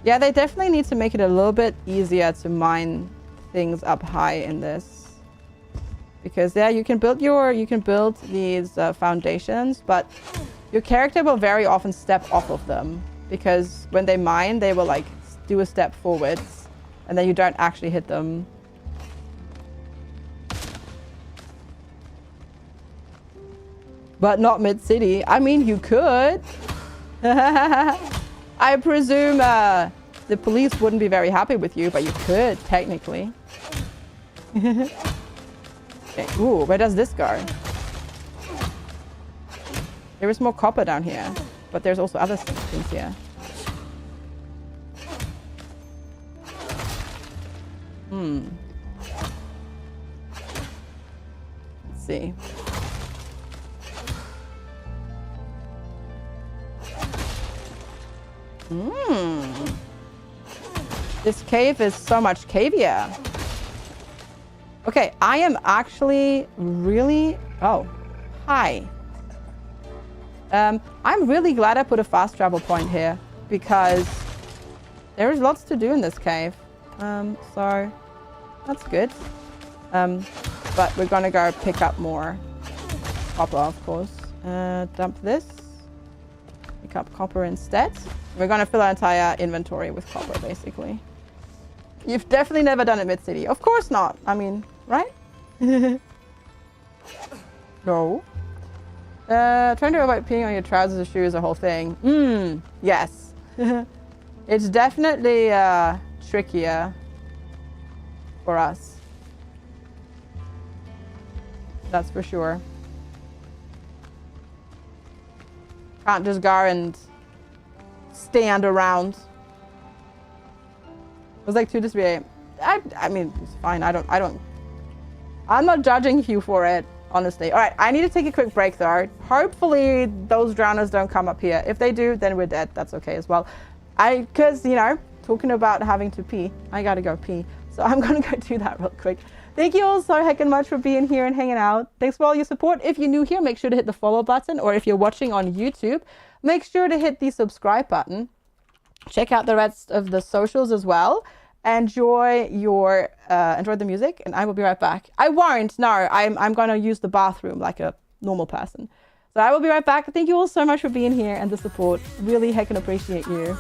Yeah, they definitely need to make it a little bit easier to mine things up high in this. Because yeah, you can build these foundations, but your character will very often step off of them. Because when they mine, they will like do a step forwards and then you don't actually hit them. But not mid-city. I mean, you could. I presume the police wouldn't be very happy with you, but you could, technically. Okay. Ooh, where does this go? There is more copper down here, but there's also other things here. Let's see. This cave is so much cavier. Okay, I am actually really... Oh, hi. I'm really glad I put a fast travel point here because there is lots to do in this cave. So that's good. But we're gonna go pick up more copper, of course. Dump this. Pick up copper instead. We're gonna fill our entire inventory with copper, basically. You've definitely never done it mid-city. Of course not. I mean, right? No. Trying to avoid peeing on your trousers or shoes is a whole thing. Yes. It's definitely trickier for us. That's for sure. Can't just go and stand around. It was like 2 to 3 a.m. I mean, it's fine. I'm not judging you for it, honestly. All right, I need to take a quick break though. Hopefully those drowners don't come up here. If they do, then we're dead. That's okay as well. Because, you know, talking about having to pee, I gotta go pee. So I'm gonna go do that real quick. Thank you all so heckin' much for being here and hanging out. Thanks for all your support. If you're new here, make sure to hit the follow button. Or if you're watching on YouTube, make sure to hit the subscribe button. Check out the rest of the socials as well. enjoy the music, and I will be right back. I won't. No, I'm gonna use the bathroom like a normal person. So I will be right back. Thank you all so much for being here and the support. Really heckin' appreciate you.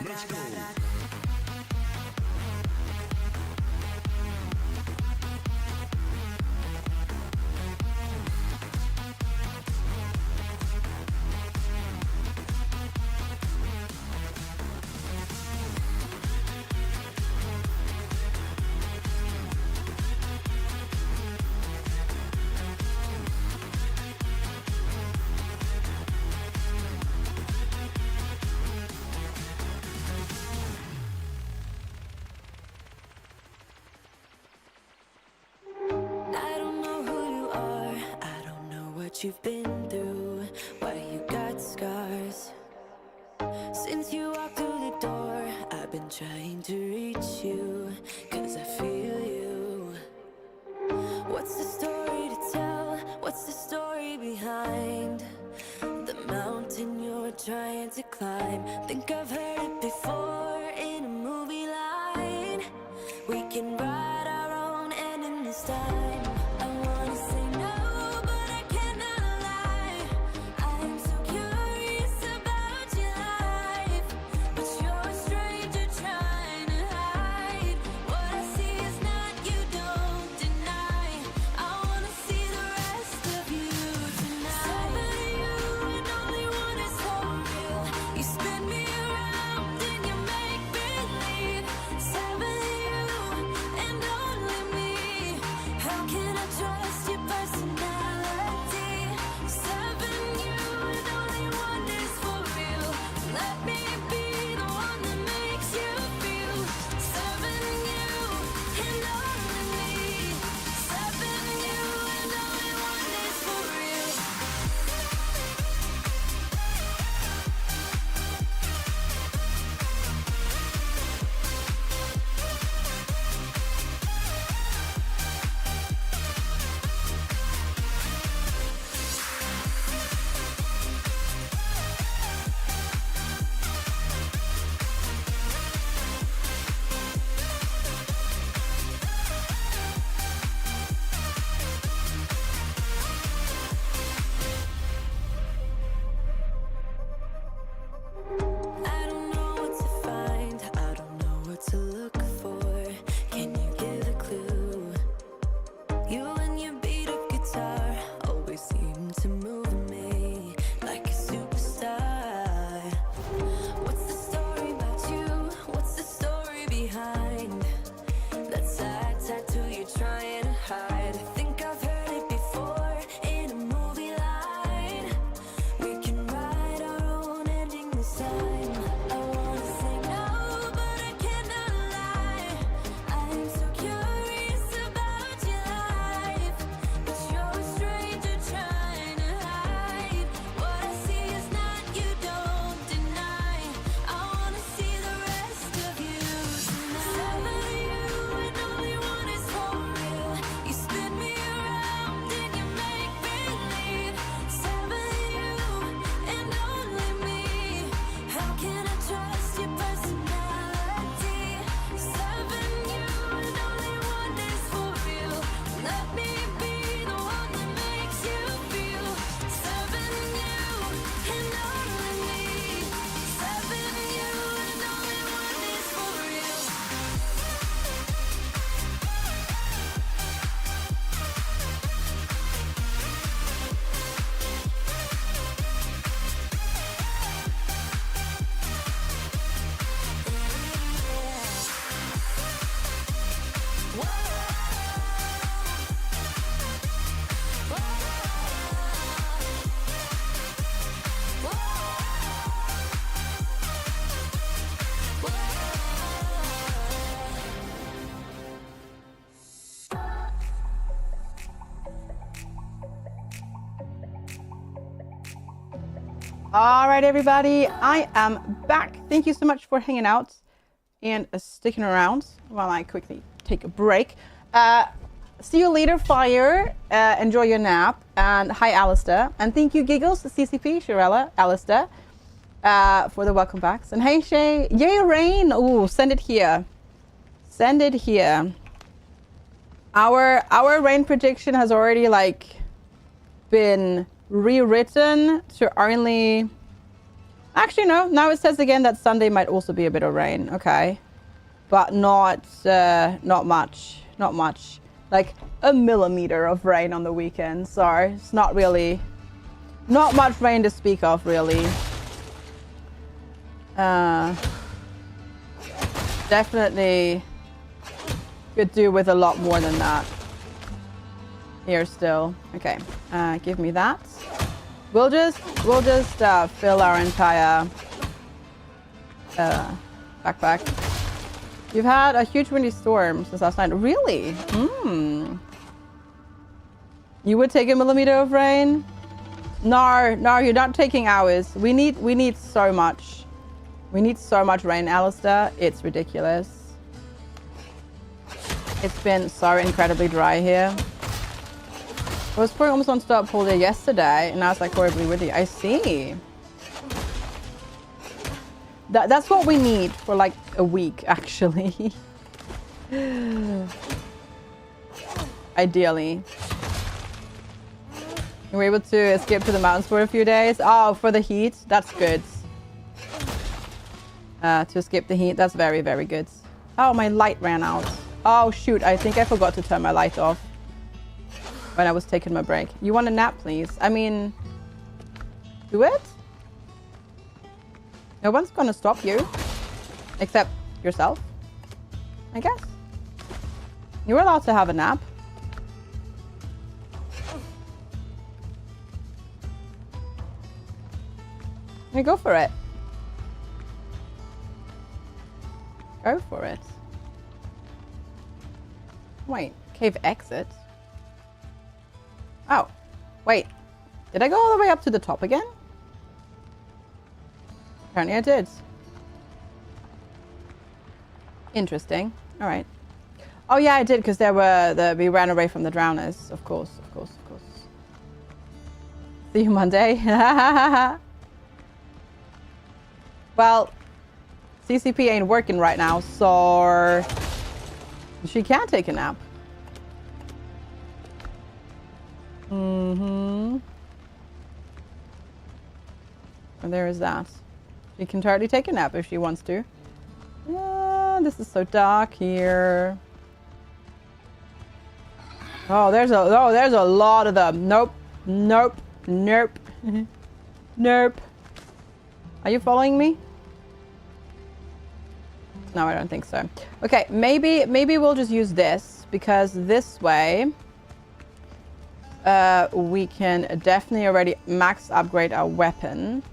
Let's go. You've been through, why you got scars. Since you walked through the door, I've been trying to reach you, 'cause I feel you. What's the story to tell? What's the story behind the mountain you're trying to climb? Think I've heard it before in a movie line. We can write our own ending this time. I wanna say no, but I cannot lie. I am so curious about your life, but you're a stranger trying to hide. What I see is not, you don't deny. I wanna see the rest of you tonight. Seven of you and only one is so real. You spin me around and you make believe. Seven of you and All right, everybody, I am back. Thank you so much for hanging out and sticking around while I quickly take a break. See you later, Fire. Enjoy your nap. And hi, Alistair. And thank you, Giggles, CCP, Shirella, Alistair, for the welcome backs. And hey, Shay. Yay, Rain. Ooh, send it here. Send it here. Our rain prediction has already, like, been rewritten to only... Actually, no. Now it says again that Sunday might also be a bit of rain. Okay. But not much. Not much. Like a millimeter of rain on the weekend. So it's not really... Not much rain to speak of, really. Definitely could do with a lot more than that. Here still. Okay. Give me that. We'll just fill our entire backpack. You've had a huge windy storm since last night. Really? You would take a millimeter of rain? No, you're not taking ours. We need so much. We need so much rain, Alistair. It's ridiculous. It's been so incredibly dry here. I was pouring almost non-stop all day yesterday, and now it's like horribly windy. I see. That's what we need for like a week, actually. Ideally. You were able to escape to the mountains for a few days. Oh, for the heat? That's good. To escape the heat, that's very, very good. Oh, my light ran out. Oh, shoot. I think I forgot to turn my light off when I was taking my break. You want a nap, please? I mean, do it? No one's gonna stop you. Except yourself, I guess. You're allowed to have a nap. Yeah, go for it. Go for it. Wait, cave exit? Oh, wait. Did I go all the way up to the top again? Apparently I did. Interesting. All right. Oh yeah, I did, because there were we ran away from the drowners. Of course. See you Monday. Well, CCP ain't working right now, so she can take a nap. And there is that. She can totally take a nap if she wants to. This is so dark here. Oh, there's a lot of them. Nope. Nope. Are you following me? No, I don't think so. Okay, maybe we'll just use this, because this way we can definitely already max upgrade our weapon,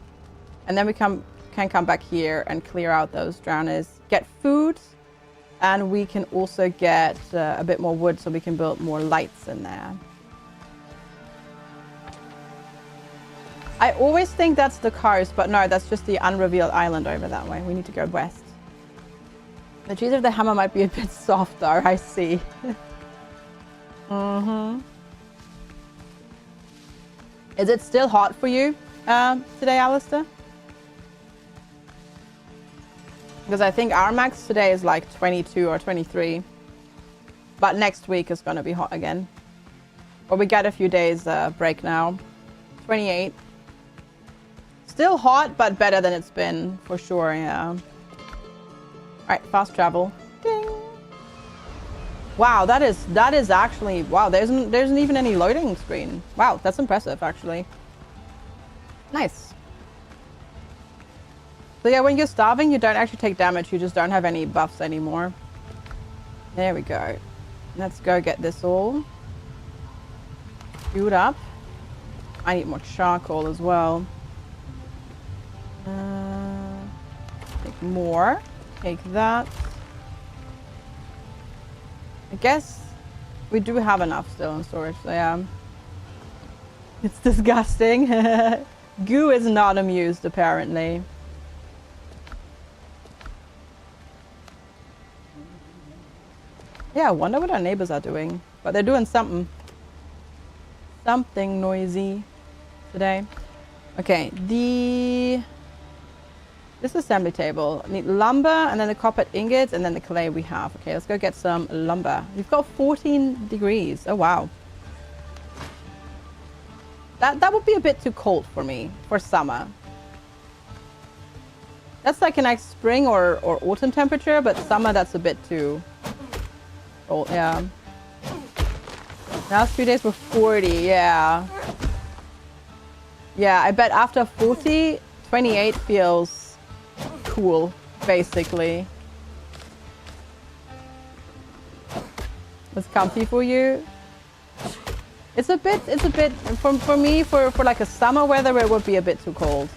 and then we can come back here and clear out those drowners, get food, and we can also get a bit more wood so we can build more lights in there. I always think that's the coast, but no, that's just the unrevealed island over that way. We need to go west. The cheese of the hammer might be a bit soft though, I see. Is it still hot for you today, Alistair? Because I think our max today is like 22 or 23. But next week is going to be hot again. But we got a few days break now. 28. Still hot, but better than it's been, for sure, yeah. Alright, fast travel. Ding! Wow, that is actually... Wow, there isn't even any loading screen. Wow, that's impressive, actually. Nice. So yeah, when you're starving, you don't actually take damage. You just don't have any buffs anymore. There we go. Let's go get this all queued up. I need more charcoal as well. Take more. Take that. I guess we do have enough still in storage, so yeah. It's disgusting. Goo is not amused, apparently. Yeah, I wonder what our neighbors are doing. But they're doing something. Something noisy today. Okay, this assembly table. I need lumber and then the copper ingots and then the clay we have. Okay, let's go get some lumber. We've got 14 degrees. Oh, wow. That would be a bit too cold for me for summer. That's like a nice spring or autumn temperature, but summer that's a bit too cold. Yeah. Last few days were 40. Yeah. Yeah, I bet after 40, 28 feels cool, basically. It's comfy for you. It's a bit for me for like a summer weather it would be a bit too cold.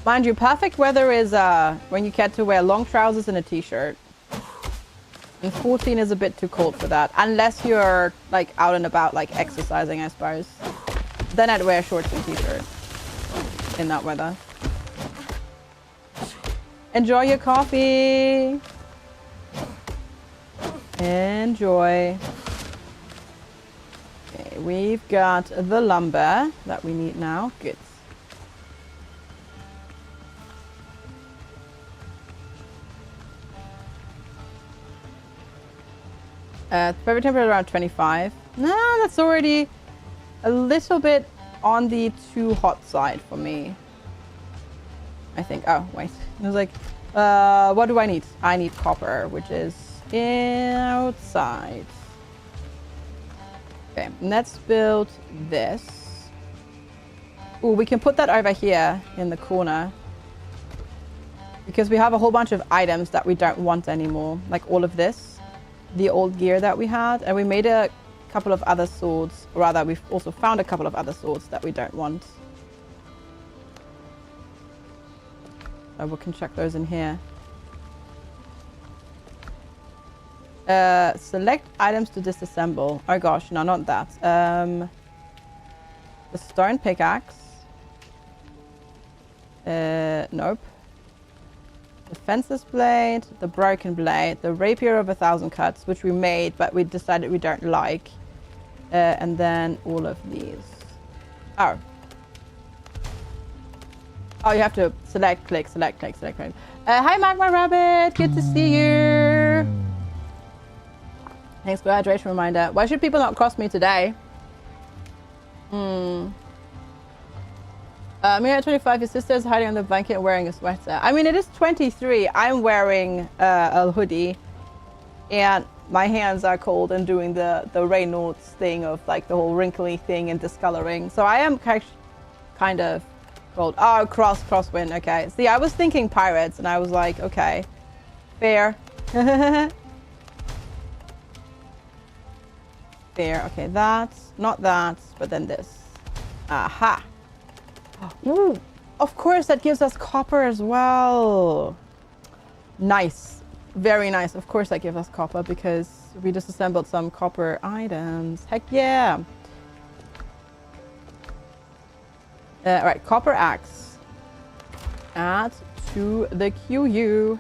Mind you, perfect weather is when you get to wear long trousers and a t-shirt. And 14 is a bit too cold for that, unless you're like out and about like exercising, I suppose. Then I'd wear shorts and t-shirt in that weather. Enjoy your coffee. Enjoy. Okay, we've got the lumber that we need now. Good. Favorite temperature around 25. No, that's already a little bit on the too hot side for me. I think. Oh, wait. It was like, what do I need? I need copper, which is outside. Okay, let's build this. Ooh, we can put that over here in the corner. Because we have a whole bunch of items that we don't want anymore. Like all of this. The old gear that we had. And we made a couple of other swords. Or rather, we've also found a couple of other swords that we don't want. So we can check those in here. Select items to disassemble. Oh gosh, no, not that. The stone pickaxe. Nope. The fencer's blade, the broken blade, the rapier of 1,000 cuts, which we made, but we decided we don't like. And then all of these. Oh. Oh, you have to select, click, select, click, select, click. Hi, Magma Rabbit. Good to see you. Thanks for the hydration reminder. Why should people not cross me today? Me at 25, your sister is hiding on the blanket and wearing a sweater. I mean, it is 23. I'm wearing a hoodie. And my hands are cold and doing the Reynolds thing of like the whole wrinkly thing and discoloring. So I am kind of cold. Oh, crosswind. Okay. See, I was thinking pirates and I was like, okay. Fair. Fair. Okay, that's not that, but then this. Aha. Ooh, of course that gives us copper as well. Nice. Very nice. Of course that gives us copper because we just assembled some copper items. Heck yeah. All right, copper axe. Add to the QU.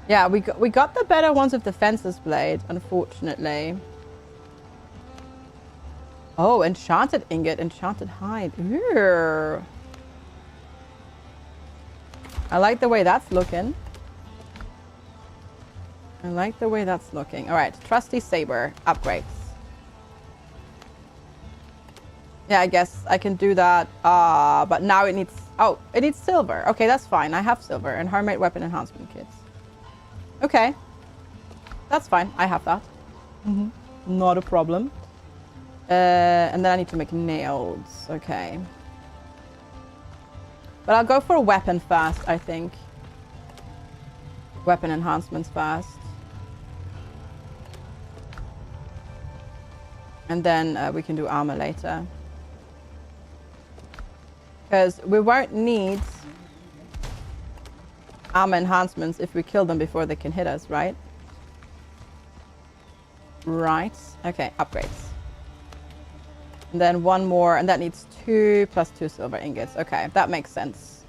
Yeah, we got the better ones with the fencer's blade, unfortunately. Oh, enchanted ingot, enchanted hide. Ooh. I like the way that's looking. I like the way that's looking. All right, trusty saber upgrades. Yeah, I guess I can do that. But now it needs... Oh, it needs silver. Okay, that's fine. I have silver and homemade weapon enhancement kits. Okay. That's fine. I have that. Not a problem. And then I need to make nails. Okay. But I'll go for a weapon first, I think. Weapon enhancements first. And then we can do armor later. Because we won't need armor enhancements if we kill them before they can hit us, right? Right. Okay, upgrades. And then one more, and that needs 2 plus 2 silver ingots. Okay, that makes sense.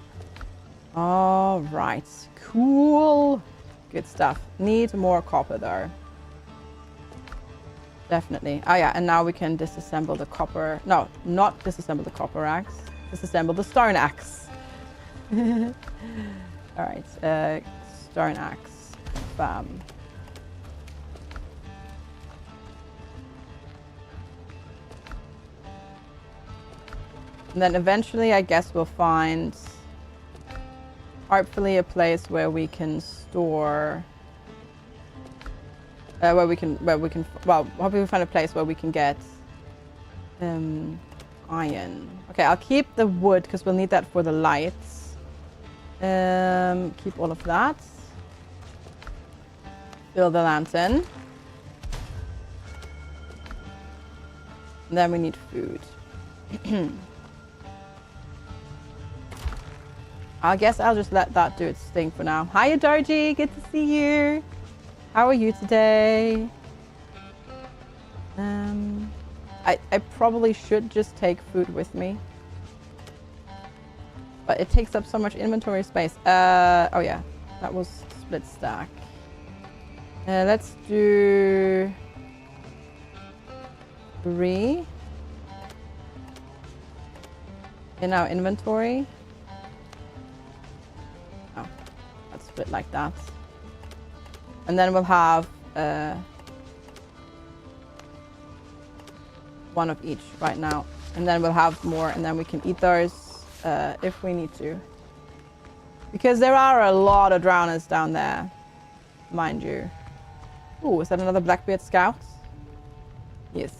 All right, cool. Good stuff. Need more copper though. Definitely. Oh yeah, and now we can disassemble the copper. No, not disassemble the copper axe. Disassemble the stone axe. All right, stone axe. Bam. And then eventually, I guess we'll find, hopefully, a place where we can store. Well, hopefully we find a place where we can get iron. Okay, I'll keep the wood because we'll need that for the lights. Keep all of that. Fill the lantern. And then we need food. I guess I'll just let that do its thing for now. Hiya, Doji. Good to see you. How are you today? I probably should just take food with me. But it takes up so much inventory space. Oh yeah, that was split stack. Let's do 3 in our inventory. Oh, let's split like that. And then we'll have 1 of each right now. And then we'll have more, and then we can eat those if we need to. Because there are a lot of drowners down there, mind you. Ooh, is that another Blackbeard scout? Yes.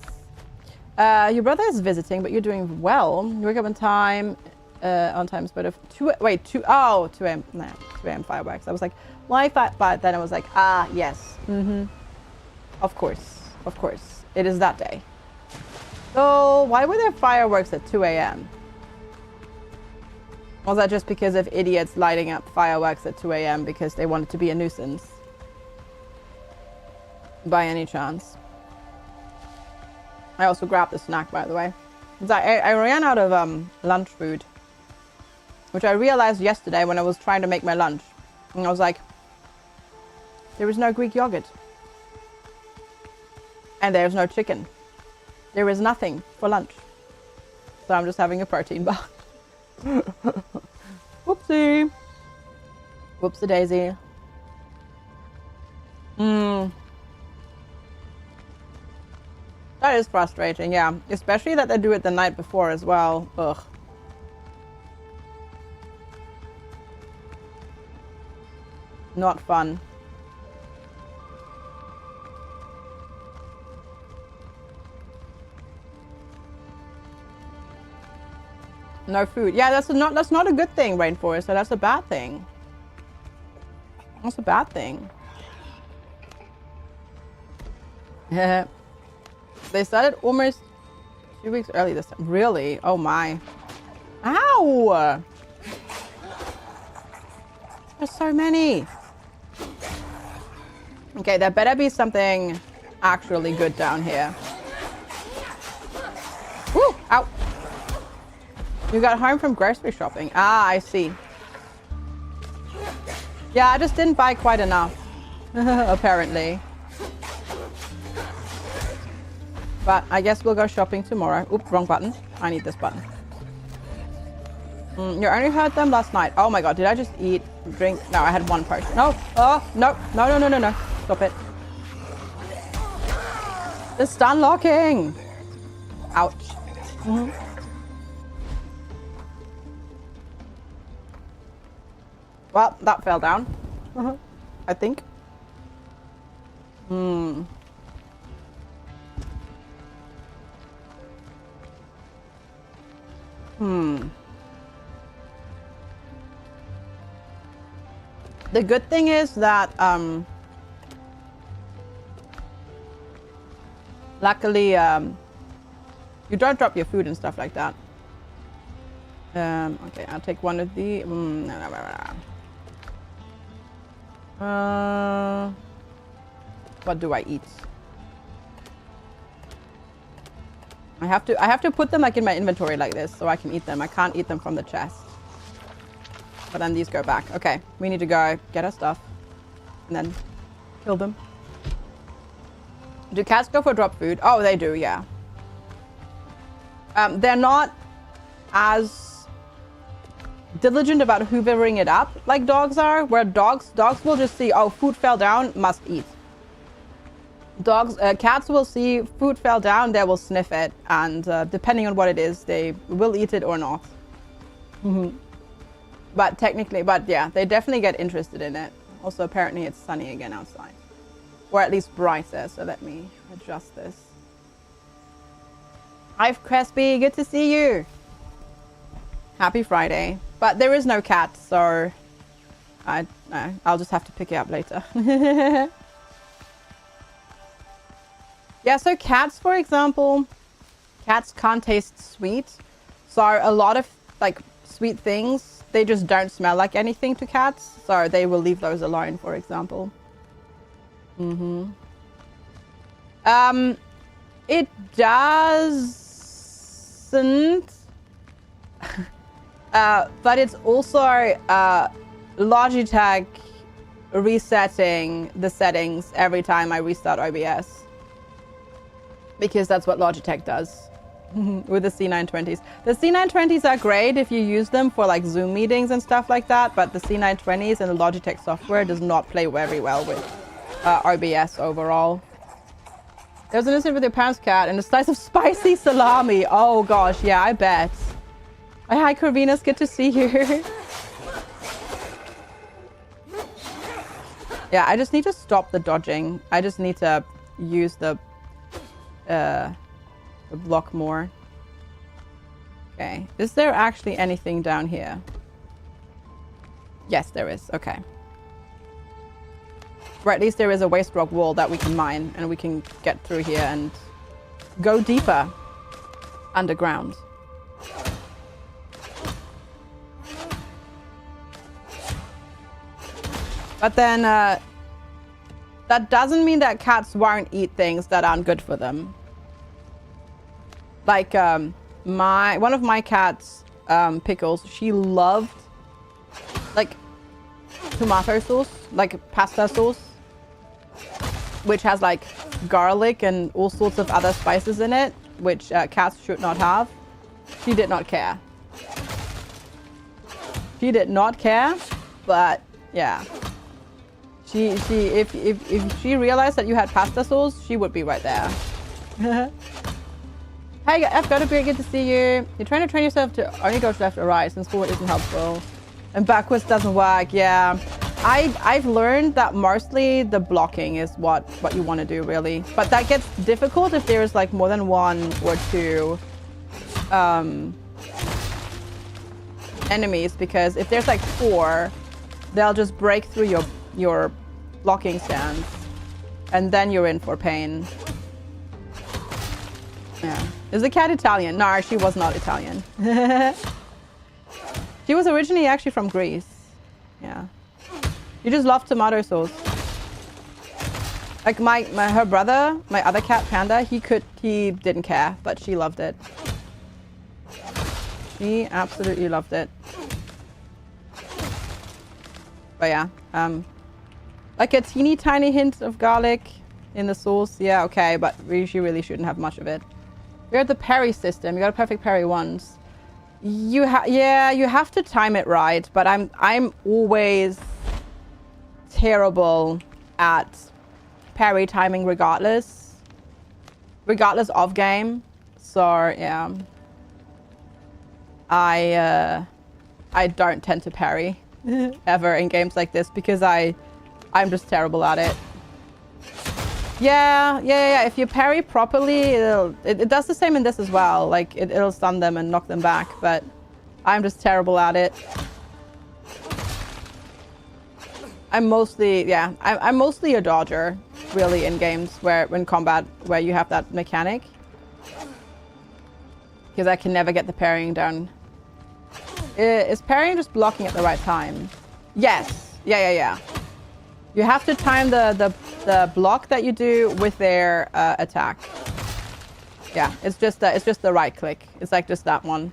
Your brother is visiting, but you're doing well. You wake up on time, but of 2 a.m. No, 2 a.m. fireworks. I was like, why? But then I was like, yes. Of course. It is that day. So, why were there fireworks at 2 a.m.? Was that just because of idiots lighting up fireworks at 2 a.m. because they wanted to be a nuisance? By any chance? I also grabbed a snack, by the way. I ran out of lunch food, which I realized yesterday when I was trying to make my lunch. And I was like, there is no Greek yogurt. And there's no chicken. There is nothing for lunch. So I'm just having a protein bar. Whoopsie. Whoopsie daisy. That is frustrating, yeah. Especially that they do it the night before as well. Ugh. Not fun. No food. Yeah, that's not a good thing, Rainforest. So that's a bad thing. That's a bad thing. Yeah. They started almost 2 weeks early this time. Really? Oh my. Ow! There's so many. Okay, there better be something actually good down here. Woo! Ow! You got home from grocery shopping. Ah, I see. Yeah, I just didn't buy quite enough. Apparently. But I guess we'll go shopping tomorrow. Oops, wrong button. I need this button. You only heard them last night. Oh my god, did I just eat, drink? No, I had 1 potion. No. Oh, no. No. Stop it. The stun locking. Ouch. Well, that fell down. I think. The good thing is that, luckily, you don't drop your food and stuff like that. Okay, I'll take 1 of the. What do I eat? I have to put them like in my inventory like this so I can eat them. I can't eat them from the chest. But then these go back. Okay, we need to go get our stuff and then kill them. Do cats go for drop food? Oh, they do, yeah. They're not as diligent about hoovering it up like dogs are, where dogs will just see, oh, food fell down, must eat. Cats will see food fell down, they will sniff it, and depending on what it is, they will eat it or not. But yeah, they definitely get interested in it. Also, apparently it's sunny again outside. Or at least brighter, so let me adjust this. Hi, Crespi, good to see you. Happy Friday. But there is no cat, so I'll just have to pick it up later. Yeah, so cats, for example, cats can't taste sweet. So a lot of like sweet things, they just don't smell like anything to cats. So they will leave those alone, for example. It doesn't. But it's also Logitech resetting the settings every time I restart OBS. Because that's what Logitech does with the C920s. The C920s are great if you use them for like Zoom meetings and stuff like that, but the C920s and the Logitech software does not play very well with OBS overall. There was an incident with your parents' cat and a slice of spicy salami. Oh gosh, yeah, I bet. Hi, Corvinus, good to see you. Yeah, I just need to stop the dodging. I just need to use the block more. Okay, is there actually anything down here? Yes, there is. Okay. Or at least there is a waste rock wall that we can mine and we can get through here and go deeper underground. But then that doesn't mean that cats won't eat things that aren't good for them. Like one of my cats, Pickles, she loved like tomato sauce, like pasta sauce, which has like garlic and all sorts of other spices in it, which cats should not have. She did not care. She did not care, but yeah. If she realized that you had pasta sauce, she would be right there. Hey, I've got a great, good to see you. You're trying to train yourself to only go left or right since forward isn't helpful. And backwards doesn't work, yeah. I've learned that mostly the blocking is what you want to do, really. But that gets difficult if there's like more than one or two enemies, because if there's like 4, they'll just break through your blocking stance, and then you're in for pain. Yeah. Is the cat Italian? No, she was not Italian. She was originally actually from Greece. Yeah. You just love tomato sauce. Like her brother, my other cat Panda, he didn't care, but she loved it. She absolutely loved it. But yeah, like a teeny tiny hint of garlic in the sauce. Yeah, okay, but she really shouldn't have much of it. We're at the parry system. You got a perfect parry once. You have to time it right, but I'm always terrible at parry timing regardless of game. So yeah, I don't tend to parry ever in games like this because I'm just terrible at it. Yeah. If you parry properly, it does the same in this as well. Like it'll stun them and knock them back, but I'm just terrible at it. I'm mostly a dodger, really, in games in combat where you have that mechanic, because I can never get the parrying down. Is parrying just blocking at the right time? Yes. Yeah. You have to time the block that you do with their attack. Yeah, it's just the right click. It's like just that one.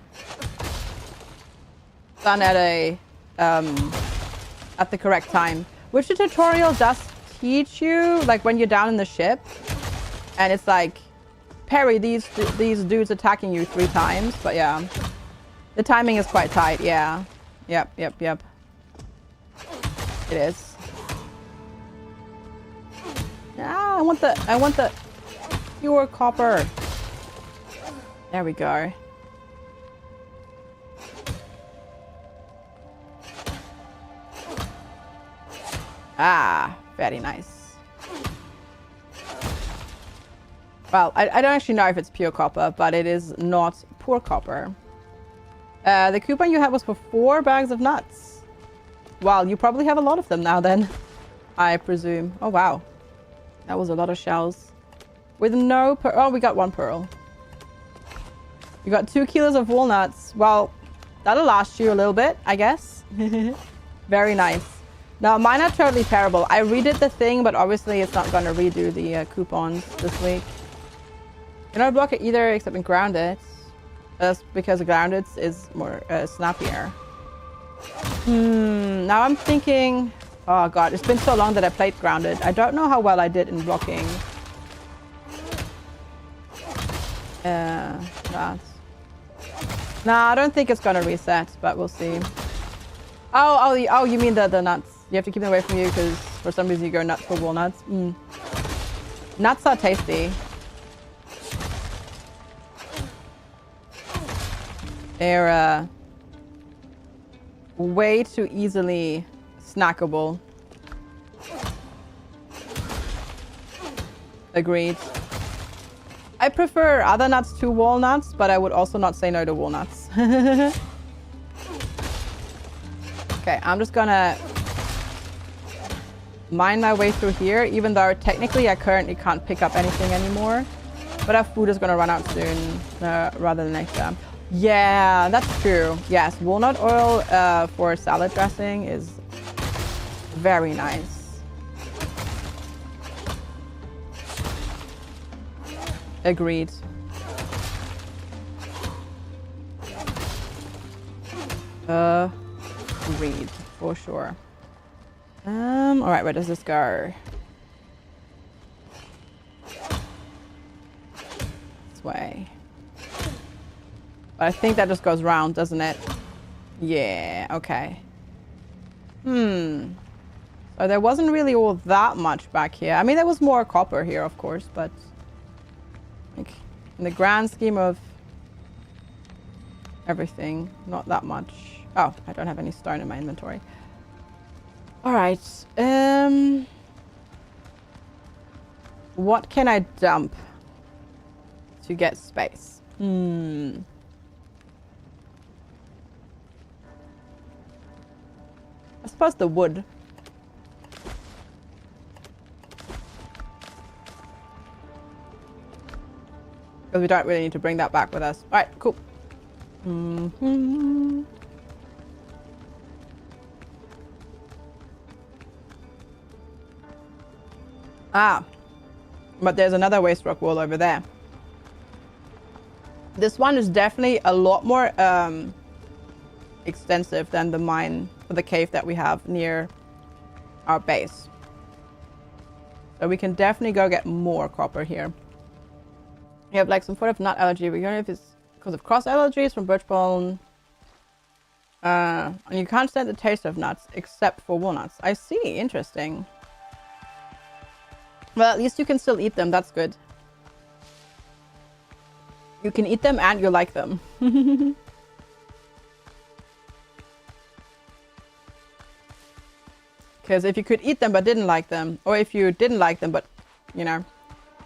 Done at a at the correct time. Which the tutorial does teach you, like when you're down in the ship, and it's like parry these dudes attacking you 3 times. But yeah, the timing is quite tight. Yeah, yep. It is. Ah, I want the pure copper. There we go. Ah, very nice. Well, I don't actually know if it's pure copper, but it is not poor copper. The coupon you had was for 4 bags of nuts. Well, you probably have a lot of them now then, I presume. Oh, wow. That was a lot of shells. With no pearl. Oh, we got 1 pearl. We got 2 kilos of walnuts. Well, that'll last you a little bit, I guess. Very nice. Now, mine are totally terrible. I redid the thing, but obviously it's not going to redo the coupons this week. You don't block it either except in grounded. That's because grounded is more snappier. Now I'm thinking... Oh god, it's been so long that I played grounded. I don't know how well I did in blocking. That. Nah, I don't think it's gonna reset, but we'll see. Oh, you mean the nuts. You have to keep them away from you because for some reason you go nuts for walnuts. Nuts are tasty. They're way too easily snackable. Agreed. I prefer other nuts to walnuts, but I would also not say no to walnuts. Okay, I'm just gonna mine my way through here, even though technically I currently can't pick up anything anymore. But our food is gonna run out soon, rather than later. Yeah, that's true. Yes, walnut oil for salad dressing is very nice. Agreed. Agreed, for sure. All right, where does this go? This way. But I think that just goes round, doesn't it? Yeah, okay. So there wasn't really all that much back here. I mean, there was more copper here, of course, but like in the grand scheme of everything, not that much. Oh, I don't have any stone in my inventory. All right. What can I dump to get space? I suppose the wood. Because we don't really need to bring that back with us. All right, cool. Ah, but there's another waste rock wall over there. This one is definitely a lot more extensive than the mine or the cave that we have near our base. So we can definitely go get more copper here. You have like some sort of nut allergy, but you don't know if it's because of cross allergies from birch pollen. And you can't stand the taste of nuts except for walnuts. I see, interesting. Well, at least you can still eat them, that's good. You can eat them and you like them. Because if you could eat them but didn't like them, or if you didn't like them but, you know,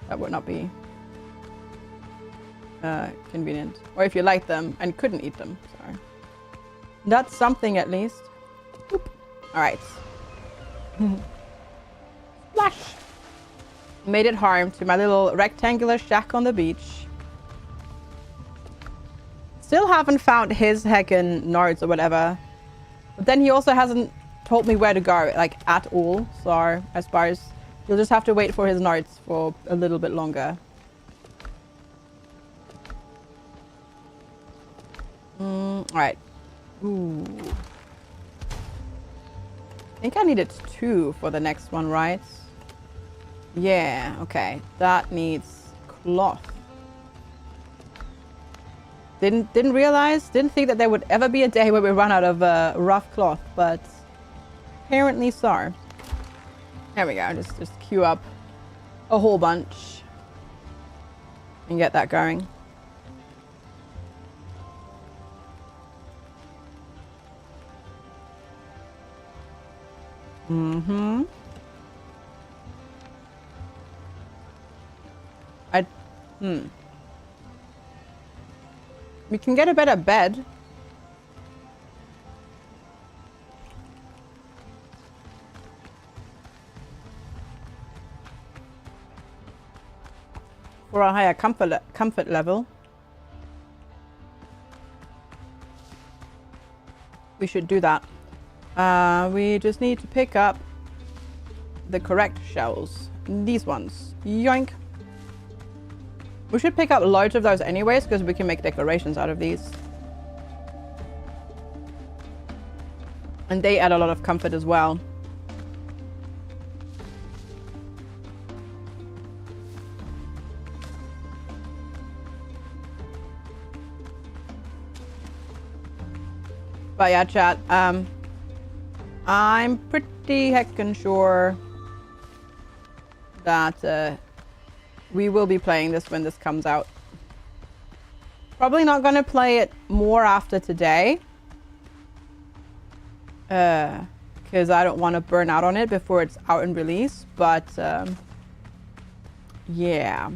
that would not be convenient. Or if you liked them and couldn't eat them, sorry. That's something at least. Oop. All right. Splash! Made it home to my little rectangular shack on the beach. Still haven't found his heckin' nodes or whatever. But then he also hasn't told me where to go, like, at all. So, I suppose you'll just have to wait for his notes for a little bit longer. All right. Ooh. I think I needed 2 for the next one, right? Yeah, okay. That needs cloth. Didn't realize, didn't think that there would ever be a day where we run out of rough cloth, but apparently so. There we go. Just queue up a whole bunch and get that going. Mm-hmm. We can get a better bed. For a higher comfort level. We should do that. We just need to pick up the correct shells. These ones. Yoink. We should pick up loads of those anyways, because we can make decorations out of these. And they add a lot of comfort as well. But yeah, chat, I'm pretty heckin' sure that we will be playing this when this comes out. Probably not going to play it more after today. Because I don't want to burn out on it before it's out and release. But, yeah.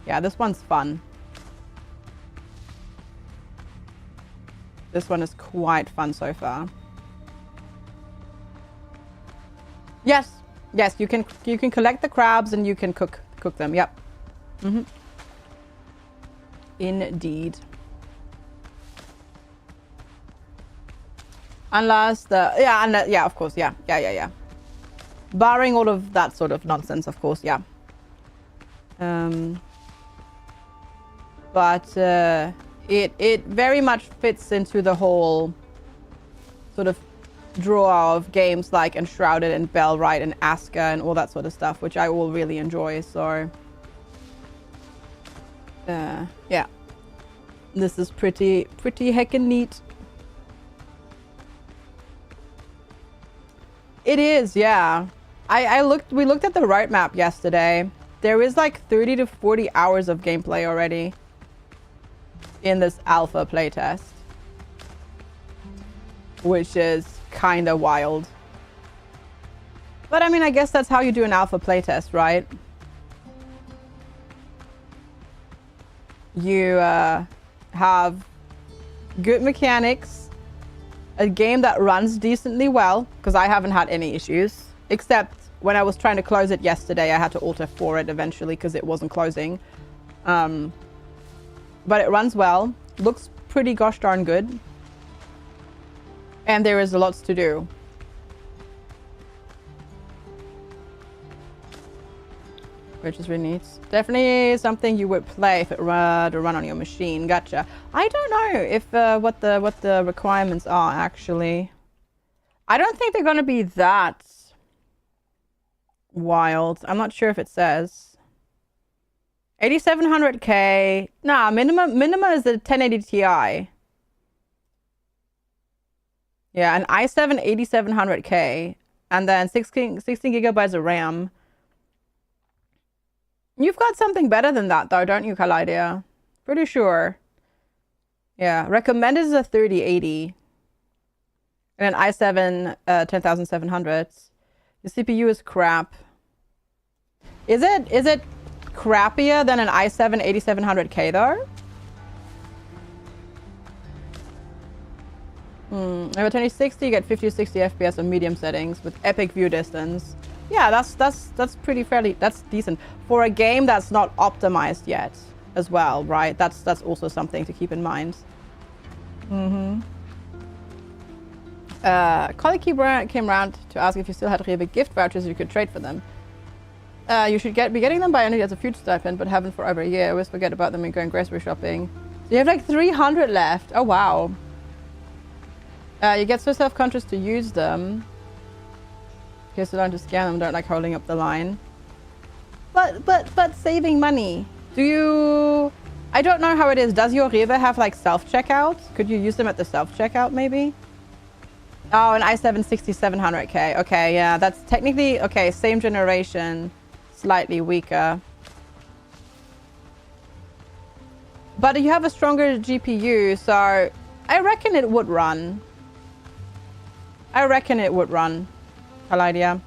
Yeah, this one's fun. This one is quite fun so far. Yes. Yes, you can collect the crabs and you can cook them. Yep. Mm-hmm. Indeed. Unless yeah, of course, yeah. Barring all of that sort of nonsense, of course, yeah. But it very much fits into the whole sort of draw of games like Enshrouded and Bellwright and Aska and all that sort of stuff, which I all really enjoy. So yeah, this is pretty heckin' neat. It is, yeah. We looked at the roadmap yesterday. There is like 30 to 40 hours of gameplay already in this alpha playtest, which is kind of wild. But I mean, I guess that's how you do an alpha playtest, right? You have good mechanics, a game that runs decently well, because I haven't had any issues, except when I was trying to close it yesterday, I had to alter for it eventually because it wasn't closing. But it runs well, looks pretty gosh darn good. And there is lots to do. Which is really neat. Definitely something you would play if it were to run on your machine. Gotcha. I don't know if what the requirements are actually. I don't think they're gonna be that wild. I'm not sure if it says. 8700K. Nah, minimum is the 1080 Ti. Yeah, an i7 8700K, and then 16 gigabytes of RAM. You've got something better than that, though, don't you, Kalidia? Pretty sure. Yeah, recommended is a 3080. And an i7 10700. The CPU is crap. Is it crappier than an i7 8700K, though? Over 2060, you get 50 to 60 FPS on medium settings with epic view distance. Yeah, that's pretty fairly, that's decent for a game that's not optimized yet as well, right? That's also something to keep in mind. Colleague came around to ask if you still had Rewe gift vouchers you could trade for them. You should be getting them by only as a future stipend, but haven't for over a year. I always forget about them when going grocery shopping. So you have like 300 left. Oh, wow. You get so self-conscious to use them. Okay, so don't just scan them, don't like holding up the line. But saving money. Do you... I don't know how it is. Does your Rewe have like self-checkout? Could you use them at the self-checkout maybe? Oh, an i7 6700K. Okay, yeah, that's technically... Okay, same generation. Slightly weaker. But you have a stronger GPU, so I reckon it would run. I reckon it would run. Kalidia.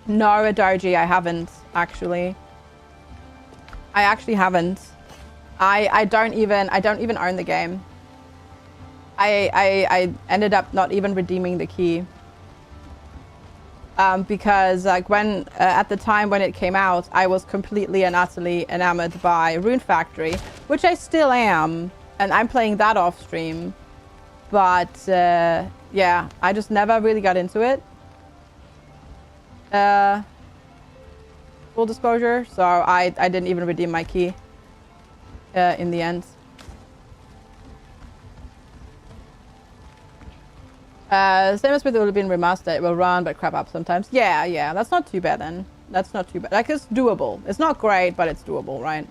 No, a Doji, I haven't, actually. I actually haven't. I don't even own the game. I ended up not even redeeming the key. Because like when at the time when it came out, I was completely and utterly enamored by Rune Factory, which I still am, and I'm playing that off stream. But yeah, I just never really got into it. Full disclosure, so I didn't even redeem my key in the end. Same as with it would have been remastered, it will run but crap up sometimes. Yeah, that's not too bad then. That's not too bad. Like, it's doable. It's not great, but it's doable, right?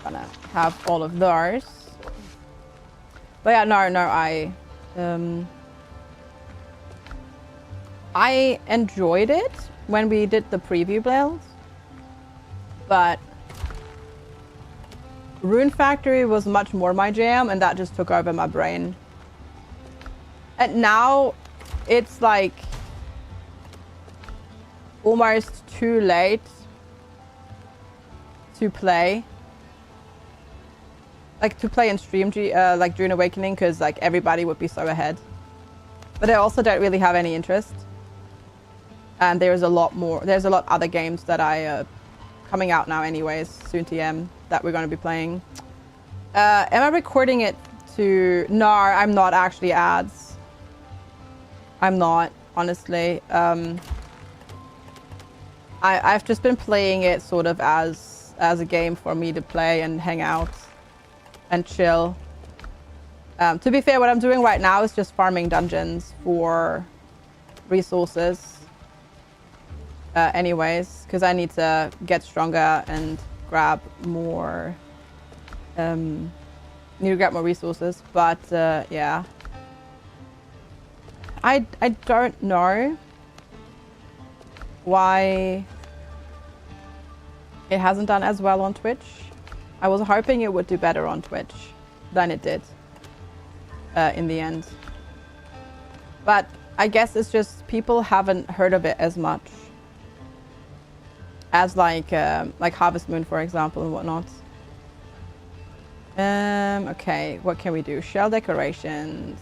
Gonna have all of those. But yeah, no, I enjoyed it when we did the preview builds, but Rune Factory was much more my jam, and that just took over my brain. And now it's like almost too late to play. Like to play and stream like Dune Awakening, because like everybody would be so ahead. But I also don't really have any interest. And there's a lot other games that I coming out now anyways, soon TM, that we're going to be playing. Am I recording it to... No, I'm not actually ads. I'm not, honestly. I've just been playing it sort of as a game for me to play and hang out and chill. To be fair, what I'm doing right now is just farming dungeons for resources. Anyways, because I need to get stronger and grab more... need to grab more resources, but yeah. I don't know why it hasn't done as well on Twitch. I was hoping it would do better on Twitch than it did in the end. But I guess it's just people haven't heard of it as much as like Harvest Moon, for example, and whatnot. Okay, what can we do? Shell decorations.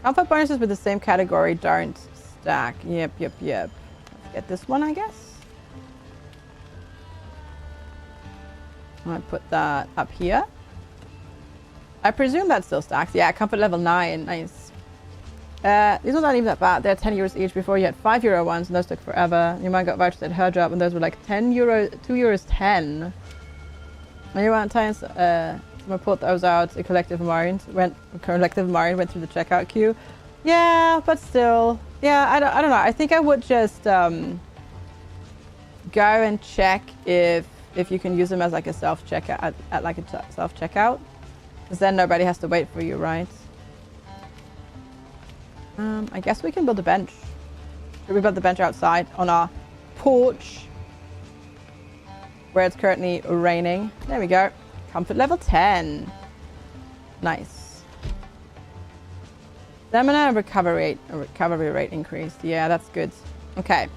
Comfort bonuses with the same category don't stack. Yep. Let's get this one, I guess. I'm gonna put that up here. I presume that still stacks. Yeah, comfort level 9. Nice. These ones aren't even that bad. They're 10 euros each. Before you had 5 euro ones, and those took forever. Your man got vouchers at her job, and those were like 10 euro, 2 euros 10. And you want times report those out. A collective mind went through the checkout queue. Yeah, but still, yeah, I don't know. I think I would just go and check if you can use them as like a self checkout at like a self checkout, because then nobody has to wait for you, right? I guess we can build a bench. Should we build the bench outside on our porch where it's currently raining? There we go. Comfort level 10. Nice. Stamina and recovery rate increased. Yeah, that's good. Okay.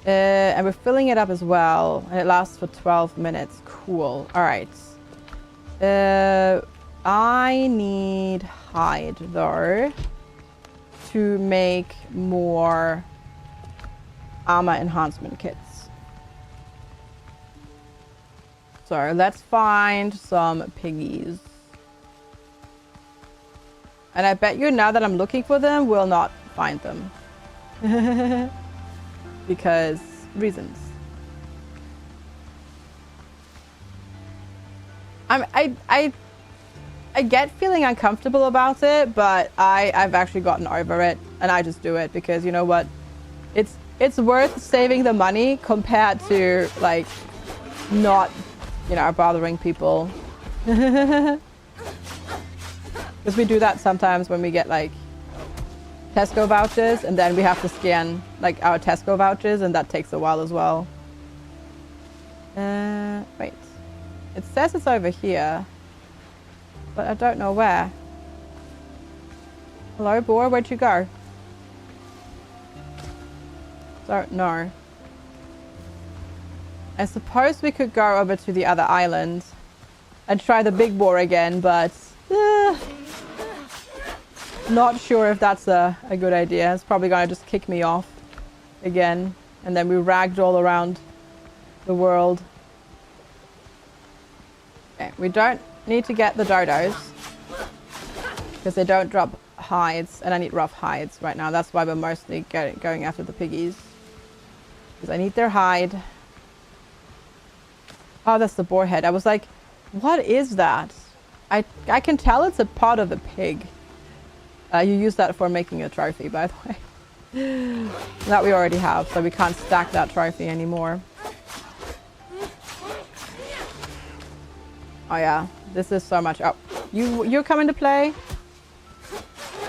And we're filling it up as well. And it lasts for 12 minutes. Cool. All right. I need hide though to make more armor enhancement kits. So let's find some piggies. And I bet you now that I'm looking for them, we'll not find them. Because reasons. I get feeling uncomfortable about it, but I've actually gotten over it, and I just do it because you know what, it's worth saving the money compared to like not, you know, bothering people. Because we do that sometimes when we get like Tesco vouchers, and then we have to scan like our Tesco vouchers, and that takes a while as well. Wait, it says it's over here, but I don't know where. Hello, boar, where'd you go? Don't know. I suppose we could go over to the other island and try the big boar again, but not sure if that's a good idea. It's probably gonna just kick me off again, and then we ragdoll around the world. Okay, we don't need to get the dodos because they don't drop hides, and I need rough hides right now. That's why we're mostly going after the piggies, because I need their hide. Oh, that's the boar head. I was like, what is that? I can tell it's a part of the pig. You use that for making a trophy, by the way. That we already have, so we can't stack that trophy anymore. Oh yeah, this is so much. Oh, you're coming to play?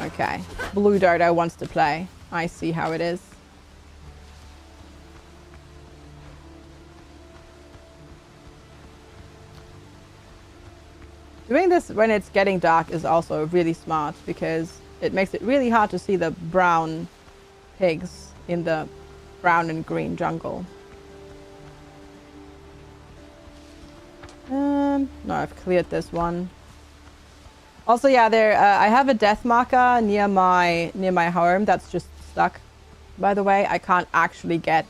Okay, Blue Dodo wants to play. I see how it is. Doing this when it's getting dark is also really smart because it makes it really hard to see the brown pigs in the brown and green jungle. No, I've cleared this one. Also, yeah, I have a death marker near my home that's just stuck. By the way, I can't actually get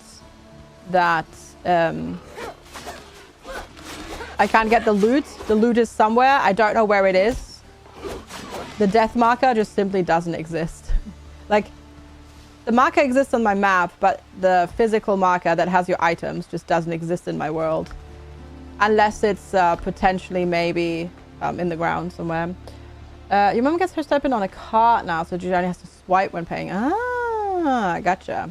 that. I can't get the loot. The loot is somewhere. I don't know where it is. The death marker just simply doesn't exist. Like, the marker exists on my map, but the physical marker that has your items just doesn't exist in my world. Unless it's potentially maybe in the ground somewhere. Your mom gets her stepping on a cart now, so she only has to swipe when paying. Ah, gotcha.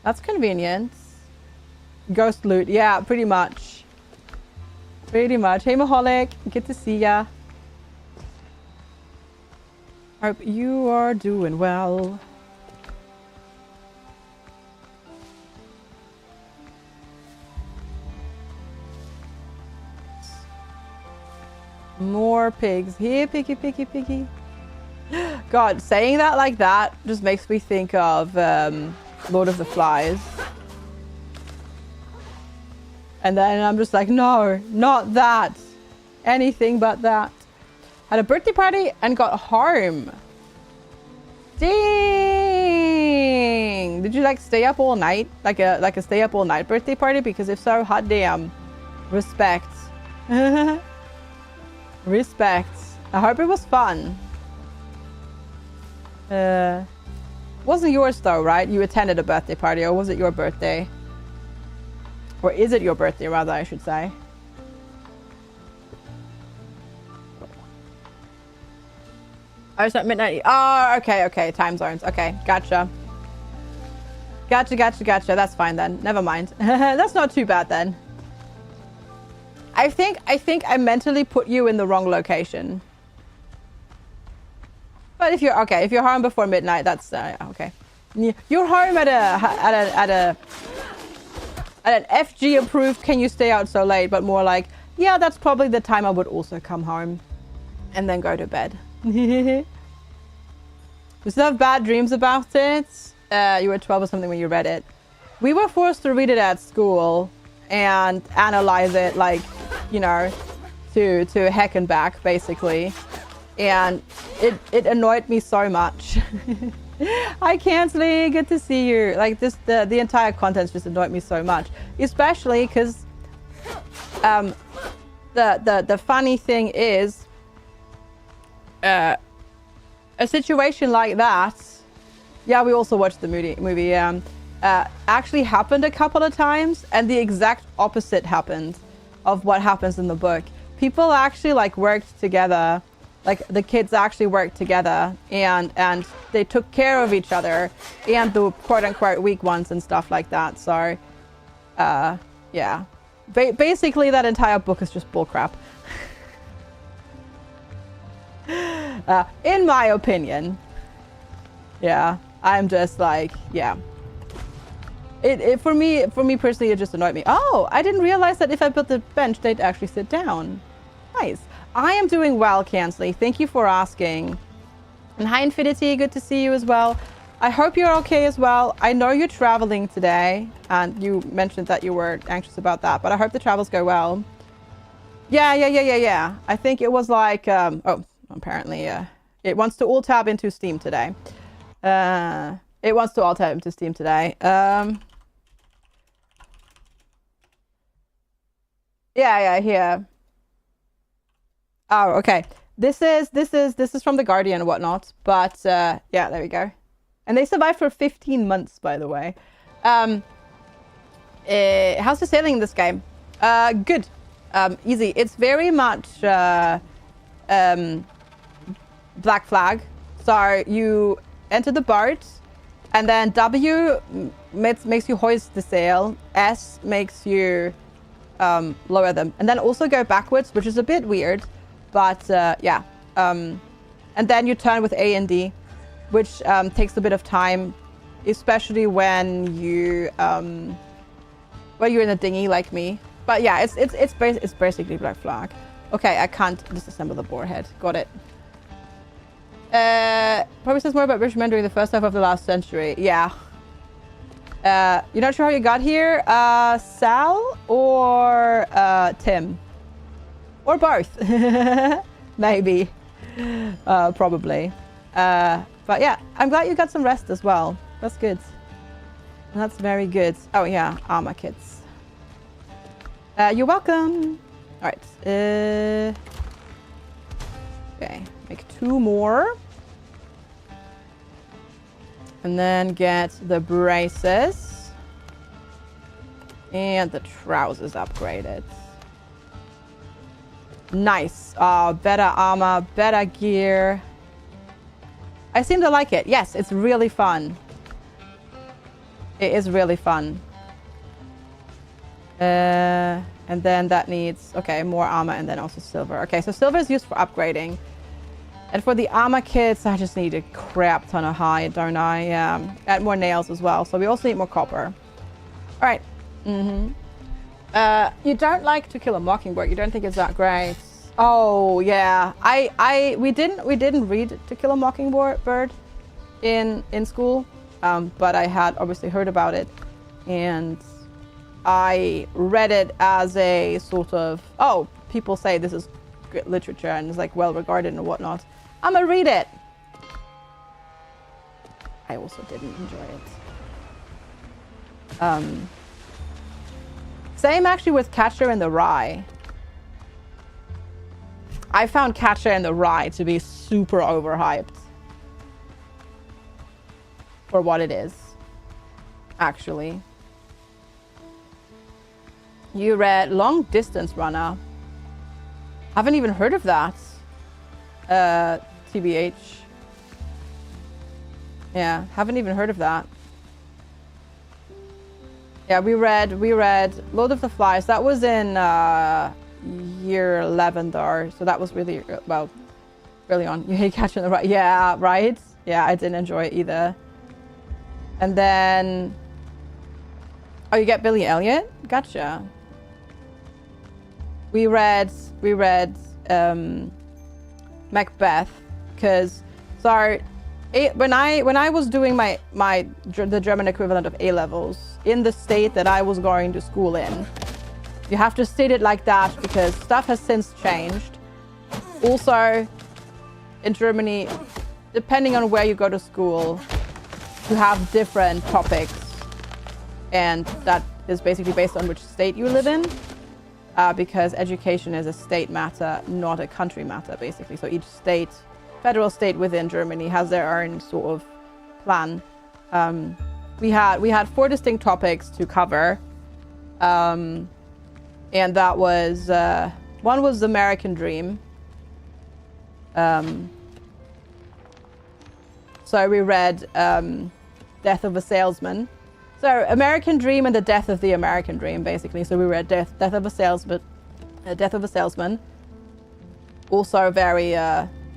That's convenient. Ghost loot. Yeah, pretty much. Pretty much. Hey, Maholic. Good to see ya. Hope you are doing well. More pigs. Here, piggy, piggy, piggy. God, saying that like that just makes me think of Lord of the Flies. And then I'm just like, no, not that. Anything but that. Had a birthday party and got home. Dang! Did you like stay up all night? Like a stay up all night birthday party? Because if so, hot damn. Respect. Respect. I hope it was fun. Wasn't yours though, right? You attended a birthday party, or was it your birthday? Or is it your birthday, rather, I should say. Oh, it's at midnight. Oh, okay, okay. Time zones. Okay, gotcha. Gotcha, gotcha, gotcha. That's fine then. Never mind. That's not too bad then. I think I mentally put you in the wrong location. But if you're okay, if you're home before midnight, that's okay. You're home at an FG approved. Can you stay out so late? But more like, yeah, that's probably the time I would also come home, and then go to bed. You still have bad dreams about it. You were 12 or something when you read it. We were forced to read it at school and analyze it, like, you know, to heck and back, basically. And it annoyed me so much. Hi, Kansley, good to see you. Like, this, the entire contents just annoyed me so much, especially because the funny thing is, a situation like that, yeah, we also watched the movie, actually happened a couple of times, and the exact opposite happened of what happens in the book. people actually like worked together. Like the kids actually worked together and they took care of each other and the quote unquote weak ones and stuff like that. So, yeah. Basically that entire book is just bullcrap. In my opinion. Yeah. I'm just like, yeah. For me personally, it just annoyed me. Oh, I didn't realize that if I built the bench, they'd actually sit down. Nice. I am doing well, Kansley. Thank you for asking. And hi, Infinity. Good to see you as well. I hope you're okay as well. I know you're traveling today, and you mentioned that you were anxious about that, but I hope the travels go well. Yeah. I think it was like, oh, apparently, it wants to alt tab into Steam today. It wants to alt tab into Steam today. Yeah, here. Oh, okay. This is from The Guardian and whatnot, but yeah, there we go. And they survived for 15 months, by the way. How's the sailing in this game? Good. Easy. It's very much Black Flag. So you enter the boat, and then W makes you hoist the sail. S makes you lower them, and then also go backwards, which is a bit weird. But yeah, and then you turn with A and D, which takes a bit of time, especially when you're in a dinghy like me. But yeah, it's basically Black Flag. Okay, I can't disassemble the boar head. Got it. Probably says more about British men during the first half of the last century. Yeah. You're not sure how you got here? Sal or Tim? Or both. Maybe. Probably. But yeah, I'm glad you got some rest as well. That's good. That's very good. Oh yeah, armor kits. You're welcome. All right. Okay, make 2 more. And then get the braces. And the trousers upgraded. Nice. Better armor, better gear. I seem to like it. Yes, it's really fun. It is really fun. And then that needs, okay, more armor and then also silver. Okay, so silver is used for upgrading. And for the armor kits, I just need a crap ton of hide, don't I? Add more nails as well. So we also need more copper. All right. You don't like To Kill a Mockingbird. You don't think it's that great. Oh yeah, we didn't read To Kill a Mockingbird in school, but I had obviously heard about it, and I read it as a sort of, oh, people say this is good literature and it's like well regarded and whatnot. I'm gonna read it. I also didn't enjoy it. Same actually with Catcher in the Rye. I found Catcher in the Rye to be super overhyped for what it is, actually. You read Long Distance Runner. Haven't even heard of that. TBH. Yeah, haven't even heard of that. Yeah, we read Lord of the Flies. That was in year 11 though, so that was really, well, early on. You hate Catcher in the Rye. Yeah, right? Yeah, I didn't enjoy it either. And then, oh, you get Billy Elliot? Gotcha. We read Macbeth, because when I was doing the German equivalent of A-levels in the state that I was going to school in, you have to state it like that because stuff has since changed. Also, in Germany, depending on where you go to school, you have different topics, and that is basically based on which state you live in. Because education is a state matter, not a country matter, basically. So each state, federal state within Germany has their own sort of plan. We had 4 distinct topics to cover, and that was One was American Dream. So we read Death of a Salesman. So American Dream and the Death of the American Dream, basically. So we read Death of a Salesman. Death of a Salesman. Also very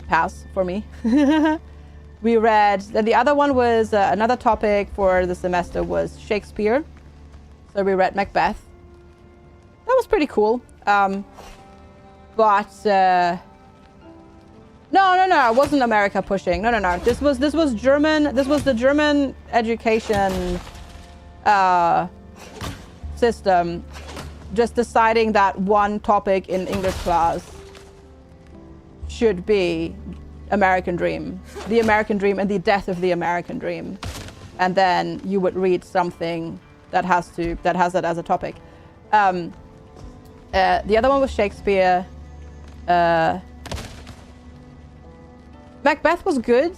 pass for me. We read, then the other one was another topic for the semester was Shakespeare. So we read Macbeth. That was pretty cool. But no, it wasn't America pushing. No. This was German. This was the German education system just deciding that one topic in English class should be American Dream, the American Dream and the Death of the American Dream. And then you would read something that has that as a topic. The other one was Shakespeare. Macbeth was good,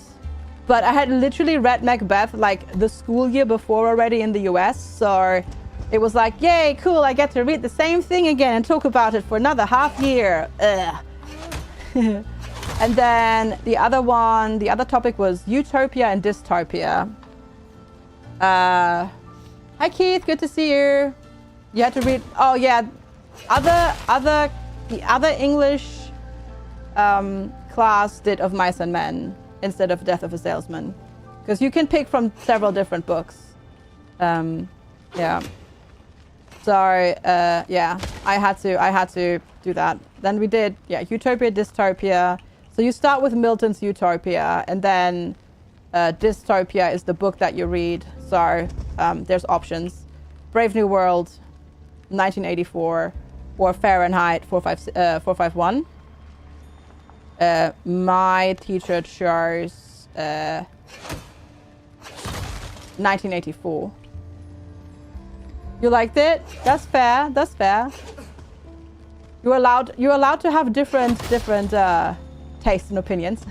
but I had literally read Macbeth like the school year before already in the US, so it was like, yay, cool, I get to read the same thing again and talk about it for another half year. And then the other topic was Utopia and Dystopia. Hi Keith, good to see you. You had to read, oh yeah, the other English class did Of Mice and Men instead of Death of a Salesman, because you can pick from several different books. Yeah. So yeah, I had to do that. Then we did Utopia, Dystopia. So you start with Milton's Utopia, and then Dystopia is the book that you read. So there's options: Brave New World, 1984, or Fahrenheit 451. My teacher chose 1984. You liked it? That's fair. That's fair. You're allowed to have different tastes and opinions.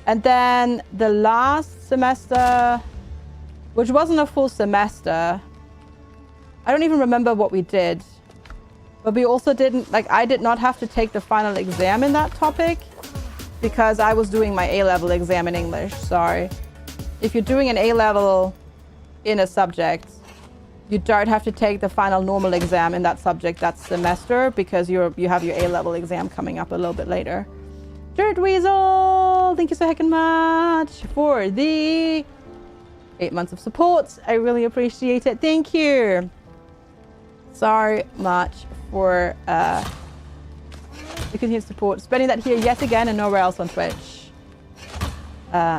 And then the last semester, which wasn't a full semester, I don't even remember what we did. But we also didn't, like, I did not have to take the final exam in that topic because I was doing my A-level exam in English. So if you're doing an A-level in a subject, you don't have to take the final normal exam in that subject that semester because you have your A-level exam coming up a little bit later. Dirt Weasel, thank you so heckin' much for the 8 months of support. I really appreciate it. Thank you so much for the continued support. Spending that here yet again and nowhere else on Twitch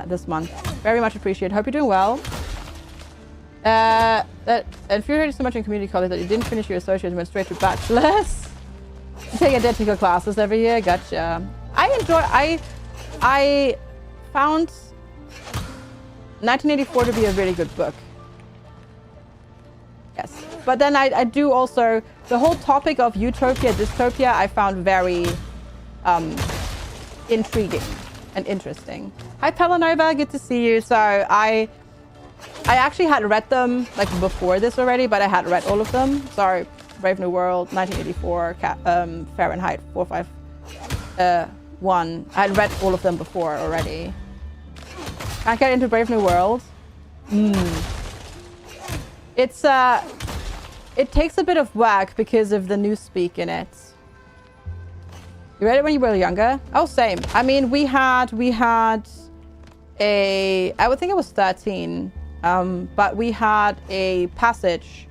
this month. Very much appreciated. Hope you're doing well. That infuriated so much in community college that you didn't finish your associate and went straight to bachelor's. You take identical classes every year. Gotcha. I found 1984 to be a really good book. Yes. But then I do also, the whole topic of utopia, dystopia, I found very intriguing and interesting. Hi Pelanova, good to see you. So I actually had read them like before this already, but I had read all of them. Sorry, Brave New World, 1984, Fahrenheit 451. I had read all of them before already. Can't get into Brave New World. It takes a bit of work because of the newspeak in it. You read it when you were younger? Oh, same. I mean, we had a, I would think it was 13, but we had a passage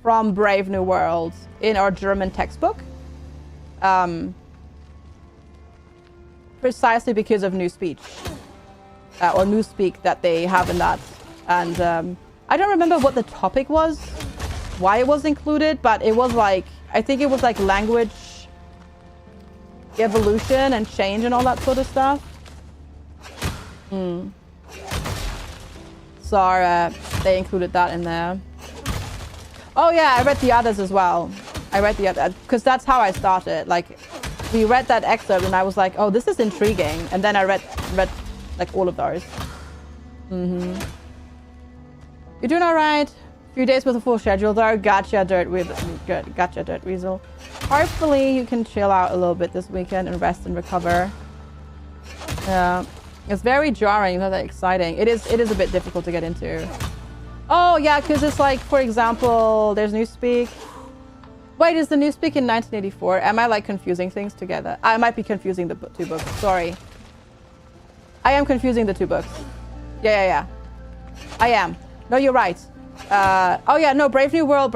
from Brave New World in our German textbook. Precisely because of new speech or newspeak that they have in that. And I don't remember what the topic was, why it was included, but it was like, I think it was like language evolution and change and all that sort of stuff. So they included that in there. Oh yeah, I read the others as well. I read the other, because that's how I started. Like, we read that excerpt and I was like, oh, this is intriguing. And then I read like all of those. You're doing all right. Few days with a full schedule though. Gotcha, Dirt Weasel. Gotcha, Dirt Weasel. hopefully you can chill out a little bit this weekend and rest and recover. It's very jarring, not that exciting. It is a bit difficult to get into. Oh yeah, because it's like, for example, there's Newspeak. Wait, is the Newspeak in 1984? Am I like confusing things together? I might be confusing the two books. Sorry. I am confusing the two books. Yeah. I am. No, you're right. Oh yeah, no, Brave New World.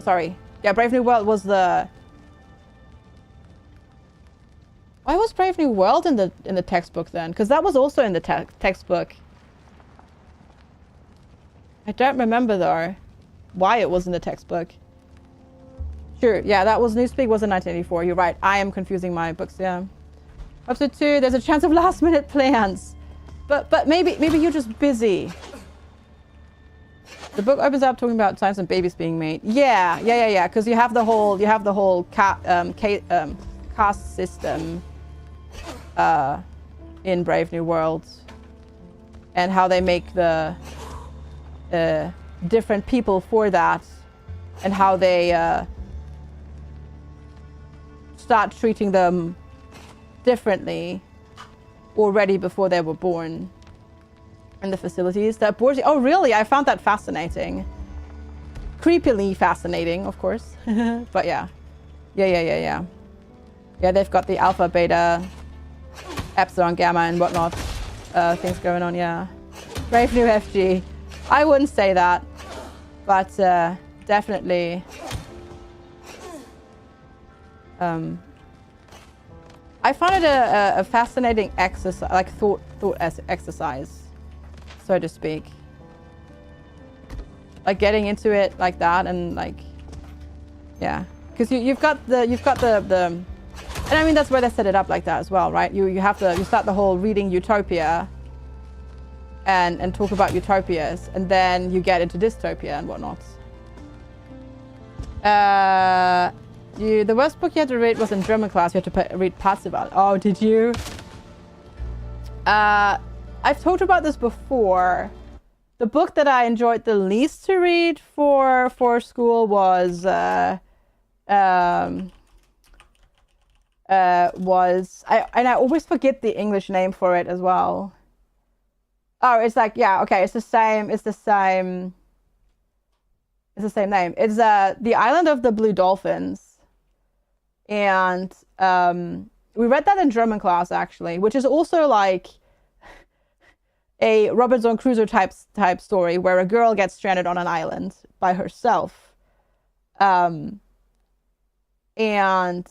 Sorry. Yeah, Brave New World was the... Why was Brave New World in the textbook then? Because that was also in the textbook. I don't remember though why it was in the textbook. Sure, yeah, that was Newspeak was in 1984. You're right. I am confusing my books. Yeah. Episode 2. There's a chance of last-minute plans, but maybe you're just busy. The book opens up talking about science and babies being made. Yeah. Because you have the whole caste system in Brave New World, and how they make the different people for that, and how they start treating them differently already before they were born in the facilities. That bores you. Oh really? I found that fascinating. Creepily fascinating, of course. But yeah. Yeah, they've got the alpha, beta, epsilon, gamma and whatnot things going on, yeah. Brave new FG. I wouldn't say that, but definitely I found it a fascinating exercise, like thought exercise, so to speak. Like getting into it like that, and like, yeah, because you've got the, and I mean that's where they set it up like that as well, right? You start the whole reading Utopia, and talk about utopias, and then you get into dystopia and whatnot. The worst book you had to read was in German class. You had to read Parzival. Oh, did you? I've talked about this before. The book that I enjoyed the least to read for school was I always forget the English name for it as well. Oh, it's like, yeah, okay, it's the same name. It's The Island of the Blue Dolphins. And we read that in German class actually, which is also like a Robinson Crusoe type story where a girl gets stranded on an island by herself. And I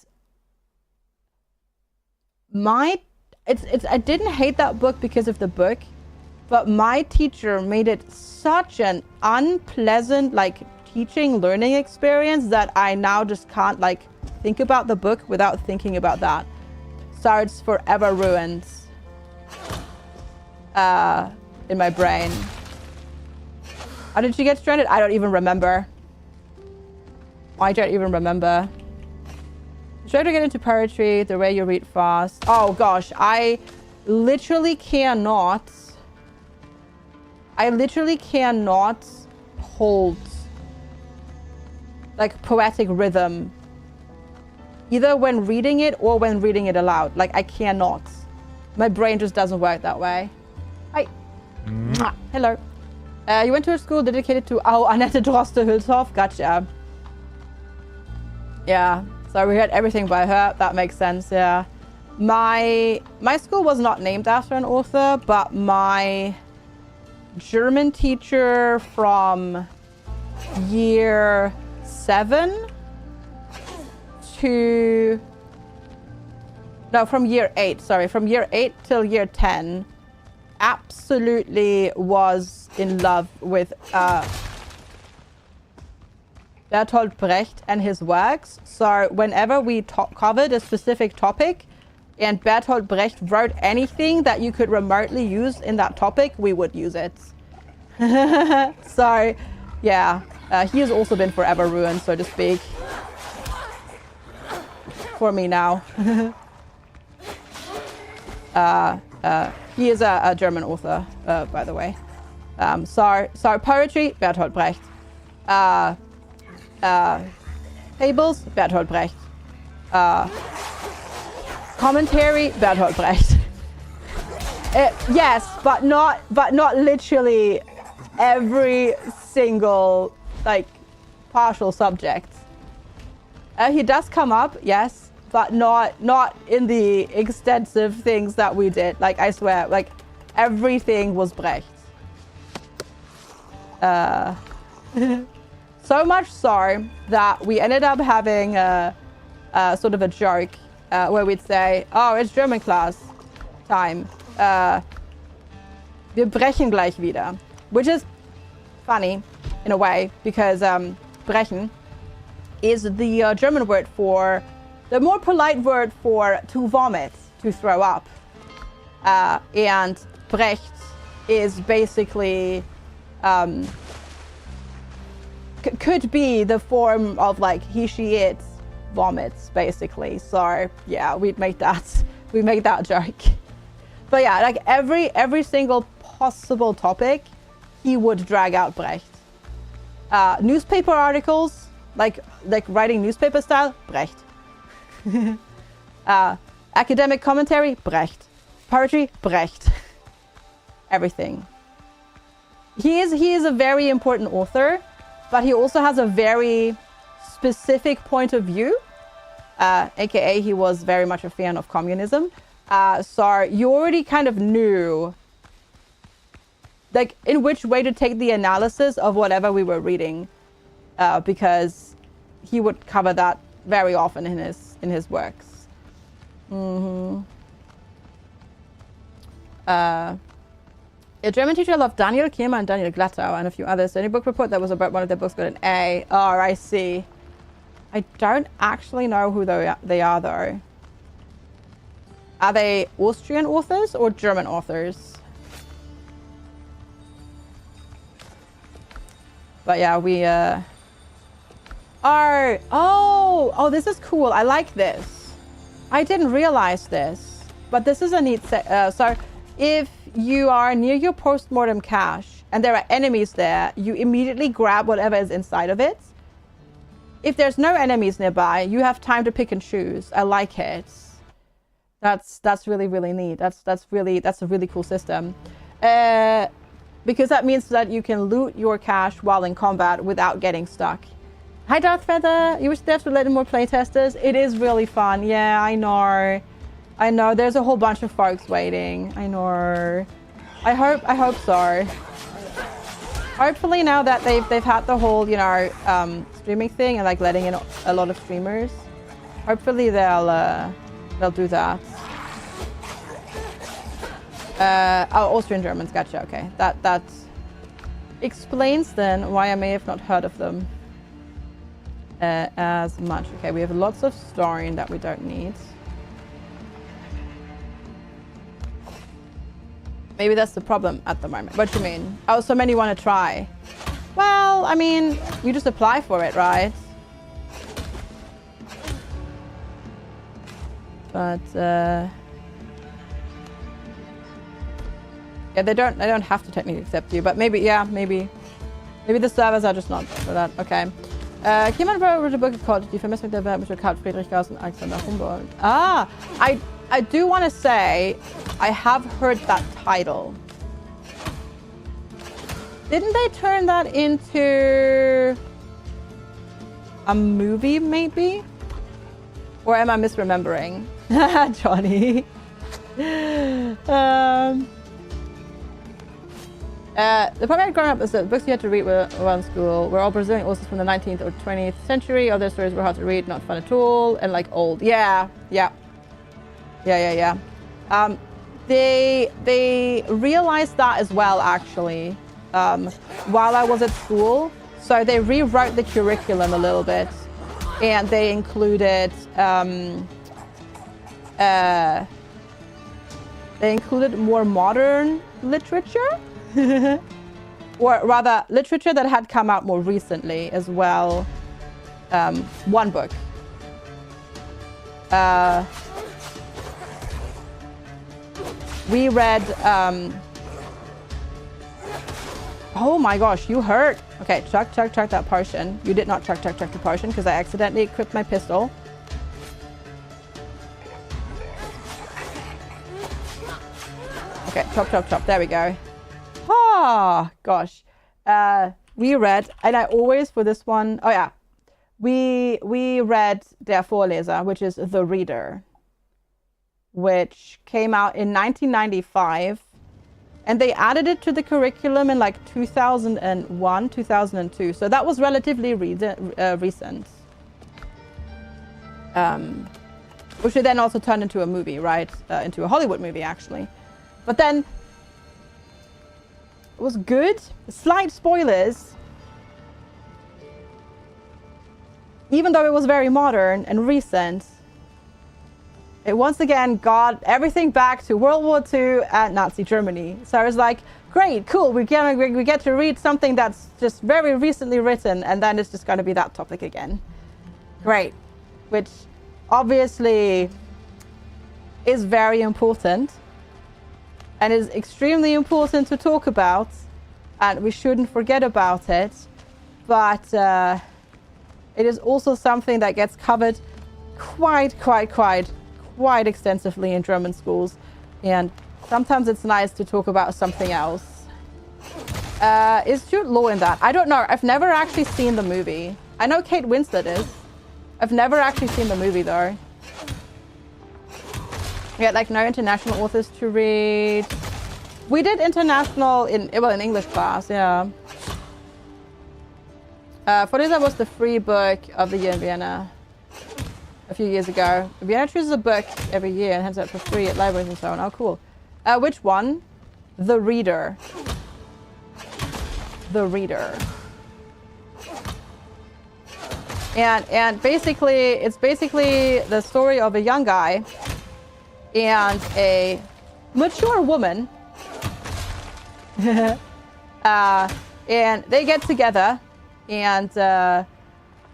didn't hate that book because of the book, but my teacher made it such an unpleasant like teaching learning experience that I now just can't like think about the book without thinking about that. So it's forever ruined in my brain. How did she get stranded? I don't even remember. I don't even remember. Try to get into poetry the way you read fast. Oh gosh, I literally cannot hold like poetic rhythm, either when reading it or when reading it aloud. Like I cannot. My brain just doesn't work that way. Hi. Mwah. Hello. You went to a school dedicated to Annette Droste-Hülshoff. Gotcha. Yeah. So we heard everything by her. That makes sense. Yeah. My school was not named after an author, but my German teacher from year 7 to... No, from year 8. Sorry, from year 8 till year 10 absolutely was in love with Bertolt Brecht and his works. So whenever we covered a specific topic and Bertolt Brecht wrote anything that you could remotely use in that topic, we would use it. So yeah, he has also been forever ruined, so to speak, for me now. He is a German author, by the way. So poetry, Bertolt Brecht. Tables, Bertolt Brecht. Commentary, Bertolt Brecht. Yes, but not literally every single like partial subject. He does come up, yes, but not in the extensive things that we did. Like I swear, like everything was Brecht. So much so that we ended up having a sort of a joke where we'd say, "Oh, it's German class time. Wir brechen gleich wieder," which is funny in a way because brechen is the German word for the more polite word for to vomit, to throw up, and Brecht is basically could be the form of like he, she, it vomits basically. So yeah, we make that joke. But yeah, like every single possible topic, he would drag out Brecht. Newspaper articles, like writing newspaper style, Brecht. Academic commentary, Brecht. Poetry, Brecht. Everything. He is a very important author, but he also has a very specific point of view, aka he was very much a fan of communism. So you already kind of knew like in which way to take the analysis of whatever we were reading, because he would cover that very often in his works. A German teacher loved Daniel Kiemer and Daniel Glattau and a few others. Any book report that was about one of their books got an A. Oh, I see. I don't actually know who they are though. Are they Austrian authors or German authors? But yeah, we oh, this is cool. I like this. I didn't realize this, but this is a neat so if you are near your post-mortem cache and there are enemies there, you immediately grab whatever is inside of it. If there's no enemies nearby, you have time to pick and choose. I like it. That's really, really neat. That's a really cool system. Because that means that you can loot your cache while in combat without getting stuck. Hi Darth Feather, you wish devs would let in more playtesters? It is really fun. Yeah, I know. There's a whole bunch of folks waiting. I know. I hope so. Hopefully now that they've had the whole, you know, streaming thing and like letting in a lot of streamers, hopefully they'll do that. Oh, Austrian Germans, gotcha. Okay, that explains then why I may have not heard of them as much. Okay, we have lots of storing that we don't need. Maybe that's the problem at the moment. What do you mean? Oh, so many want to try. Well, I mean, you just apply for it, right? But yeah, they don't have to technically accept you, but maybe, yeah, maybe the servers are just not for that. Okay. Jemand wrote a book called Die Vermessung der Welt mit Karl Friedrich Gauss and Alexander Humboldt. Ah, I do want to say I have heard that title. Didn't they turn that into a movie, maybe? Or am I misremembering? Johnny. The problem I'd grown up is that the books you had to read while in school were all Brazilian authors from the 19th or 20th century. Other stories were hard to read, not fun at all, and like old. Yeah. They realized that as well, actually, while I was at school. So they rewrote the curriculum a little bit, and they included more modern literature. Or rather, literature that had come out more recently as well. One book. We read... oh my gosh, you hurt. Okay, chuck that potion. You did not chuck the potion because I accidentally equipped my pistol. Okay, chop. There we go. Ah, gosh. We read, and I always for this one, oh yeah. We read Der Vorleser, which is The Reader, which came out in 1995. And they added it to the curriculum in like 2001, 2002. So that was relatively recent. Which they then also turned into a movie, right? Into a Hollywood movie, actually. But then it was good. Slight spoilers. Even though it was very modern and recent, it once again got everything back to World War II and Nazi Germany. So I was like, great, cool, we get to read something that's just very recently written, and then it's just going to be that topic again. Great. Which obviously is very important and is extremely important to talk about, and we shouldn't forget about it. But it is also something that gets covered quite extensively in German schools, and sometimes it's nice to talk about something else. Is Jude Law in that? I don't know. I've never actually seen the movie. I know Kate Winslet is. I've never actually seen the movie though. Yeah, like no international authors to read. We did international in English class, yeah. Vorleser was the free book of the year in Vienna a few years ago. Vienna chooses a book every year and hands out for free at libraries and so on. Oh, cool. Which one? The Reader. The Reader. And basically, it's basically the story of a young guy and a mature woman. And they get together, and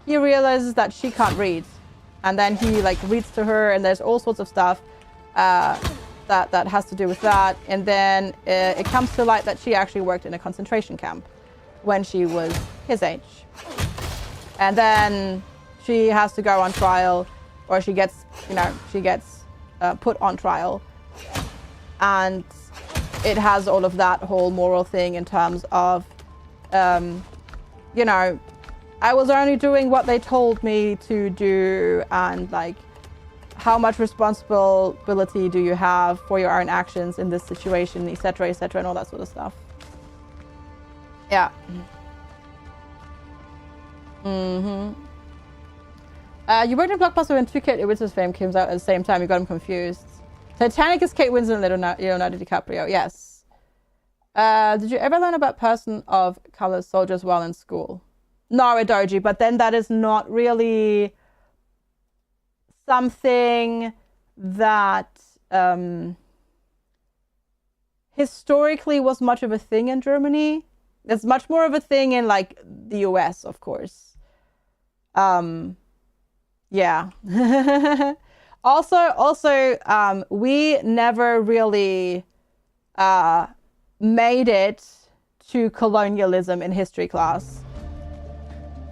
he realizes that she can't read. And then he like reads to her, and there's all sorts of stuff that has to do with that. And then it comes to light that she actually worked in a concentration camp when she was his age. And then she has to go on trial, or she gets put on trial. And it has all of that whole moral thing in terms of, I was only doing what they told me to do, and like, how much responsibility do you have for your own actions in this situation, etc., and all that sort of stuff. Yeah. You worked in Blockbuster when two Kate Winslet's fame came out at the same time. You got them confused. Titanic is Kate Winslet and Leonardo DiCaprio. Yes. Did you ever learn about person of color soldiers while in school? No, a doji, but then that is not really something that historically was much of a thing in Germany. It's much more of a thing in like the US, of course. Yeah. Also, we never really made it to colonialism in history class.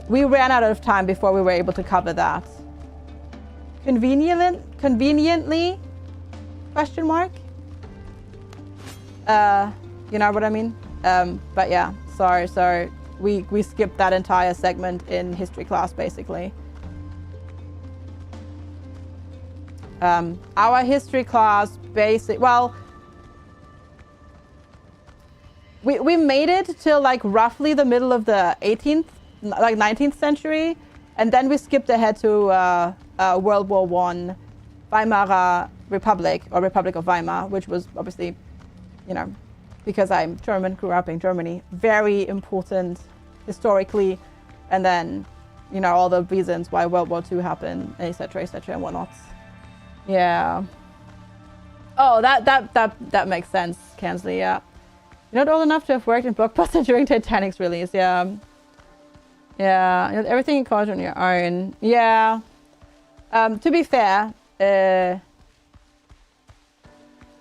We ran out of time before we were able to cover that. Conveniently? Question mark? You know what I mean? But yeah, sorry. We skipped that entire segment in history class, basically. Our history class we made it till like roughly the middle of the 19th century, and then we skipped ahead to World War I, Weimar Republic, or Republic of Weimar, which was obviously, because I'm German, grew up in Germany, very important historically, and then, all the reasons why World War II happened, etc., and whatnot. Yeah. Oh, that makes sense, Kansley, yeah. You're not old enough to have worked in Blockbuster during Titanic's release, yeah. Yeah, you have everything in college on your own. Yeah. To be fair,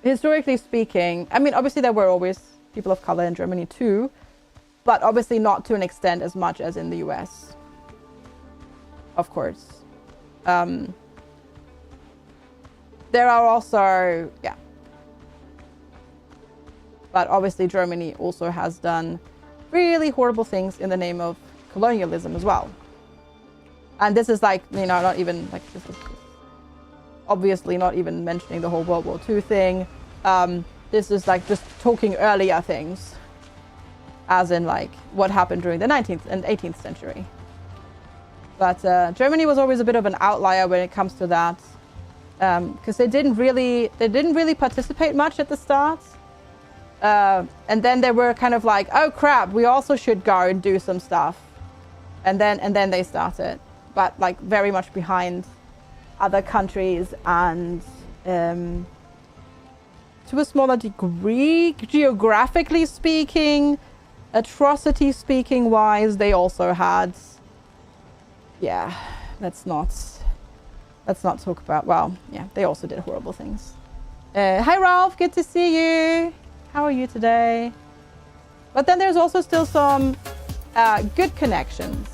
historically speaking, I mean, obviously there were always people of color in Germany too, but obviously not to an extent as much as in the US, of course. There are also, yeah. But obviously Germany also has done really horrible things in the name of colonialism as well. And this is like, you know, not even like, this is obviously not even mentioning the whole World War II thing. This is like just talking earlier things, as in like what happened during the 19th and 18th century. But Germany was always a bit of an outlier when it comes to that, because they didn't really participate much at the start. And then they were kind of like, oh crap, we also should go and do some stuff. And then they started, but like very much behind other countries, and to a smaller degree, geographically speaking, atrocity speaking wise, they also had, yeah, let's not talk about, well, yeah, they also did horrible things. Hi Ralph, good to see you. How are you today? But then there's also still some good connections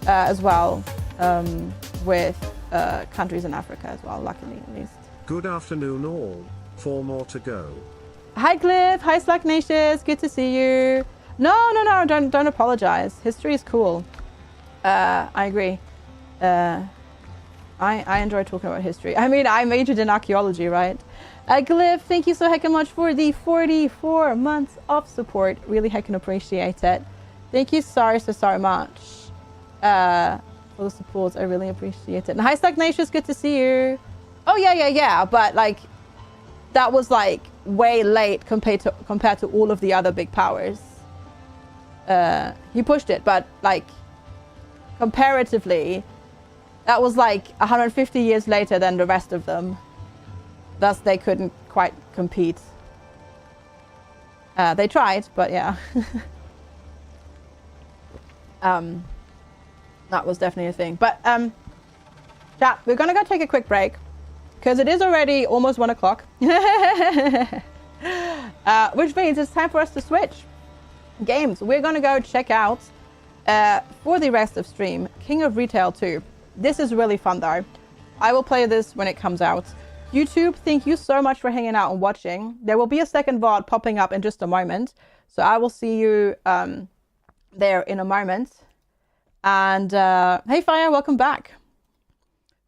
as well with countries in Africa as well, luckily at least. Good afternoon all. 4 more to go. Hi Cliff, hi Slacknacious, good to see you. No, don't apologize. History is cool. I agree. I enjoy talking about history. I mean, I majored in archaeology, right? Glyph, thank you so heckin' much for the 44 months of support. Really heckin' appreciate it. Thank you so much for the support. I really appreciate it. And hi, Stagnacious, good to see you. Oh, yeah. But, like, that was, like, way late compared to all of the other big powers. He pushed it, but, like, comparatively, that was, like, 150 years later than the rest of them. Thus, they couldn't quite compete. They tried, but yeah. That was definitely a thing. But, chat, we're gonna go take a quick break, because it is already almost 1 o'clock. Which means it's time for us to switch games. We're gonna go check out, for the rest of stream, King of Retail 2. This is really fun, though. I will play this when it comes out. YouTube, thank you so much for hanging out and watching. There will be a second VOD popping up in just a moment. So I will see you there in a moment. And hey, Fire, welcome back.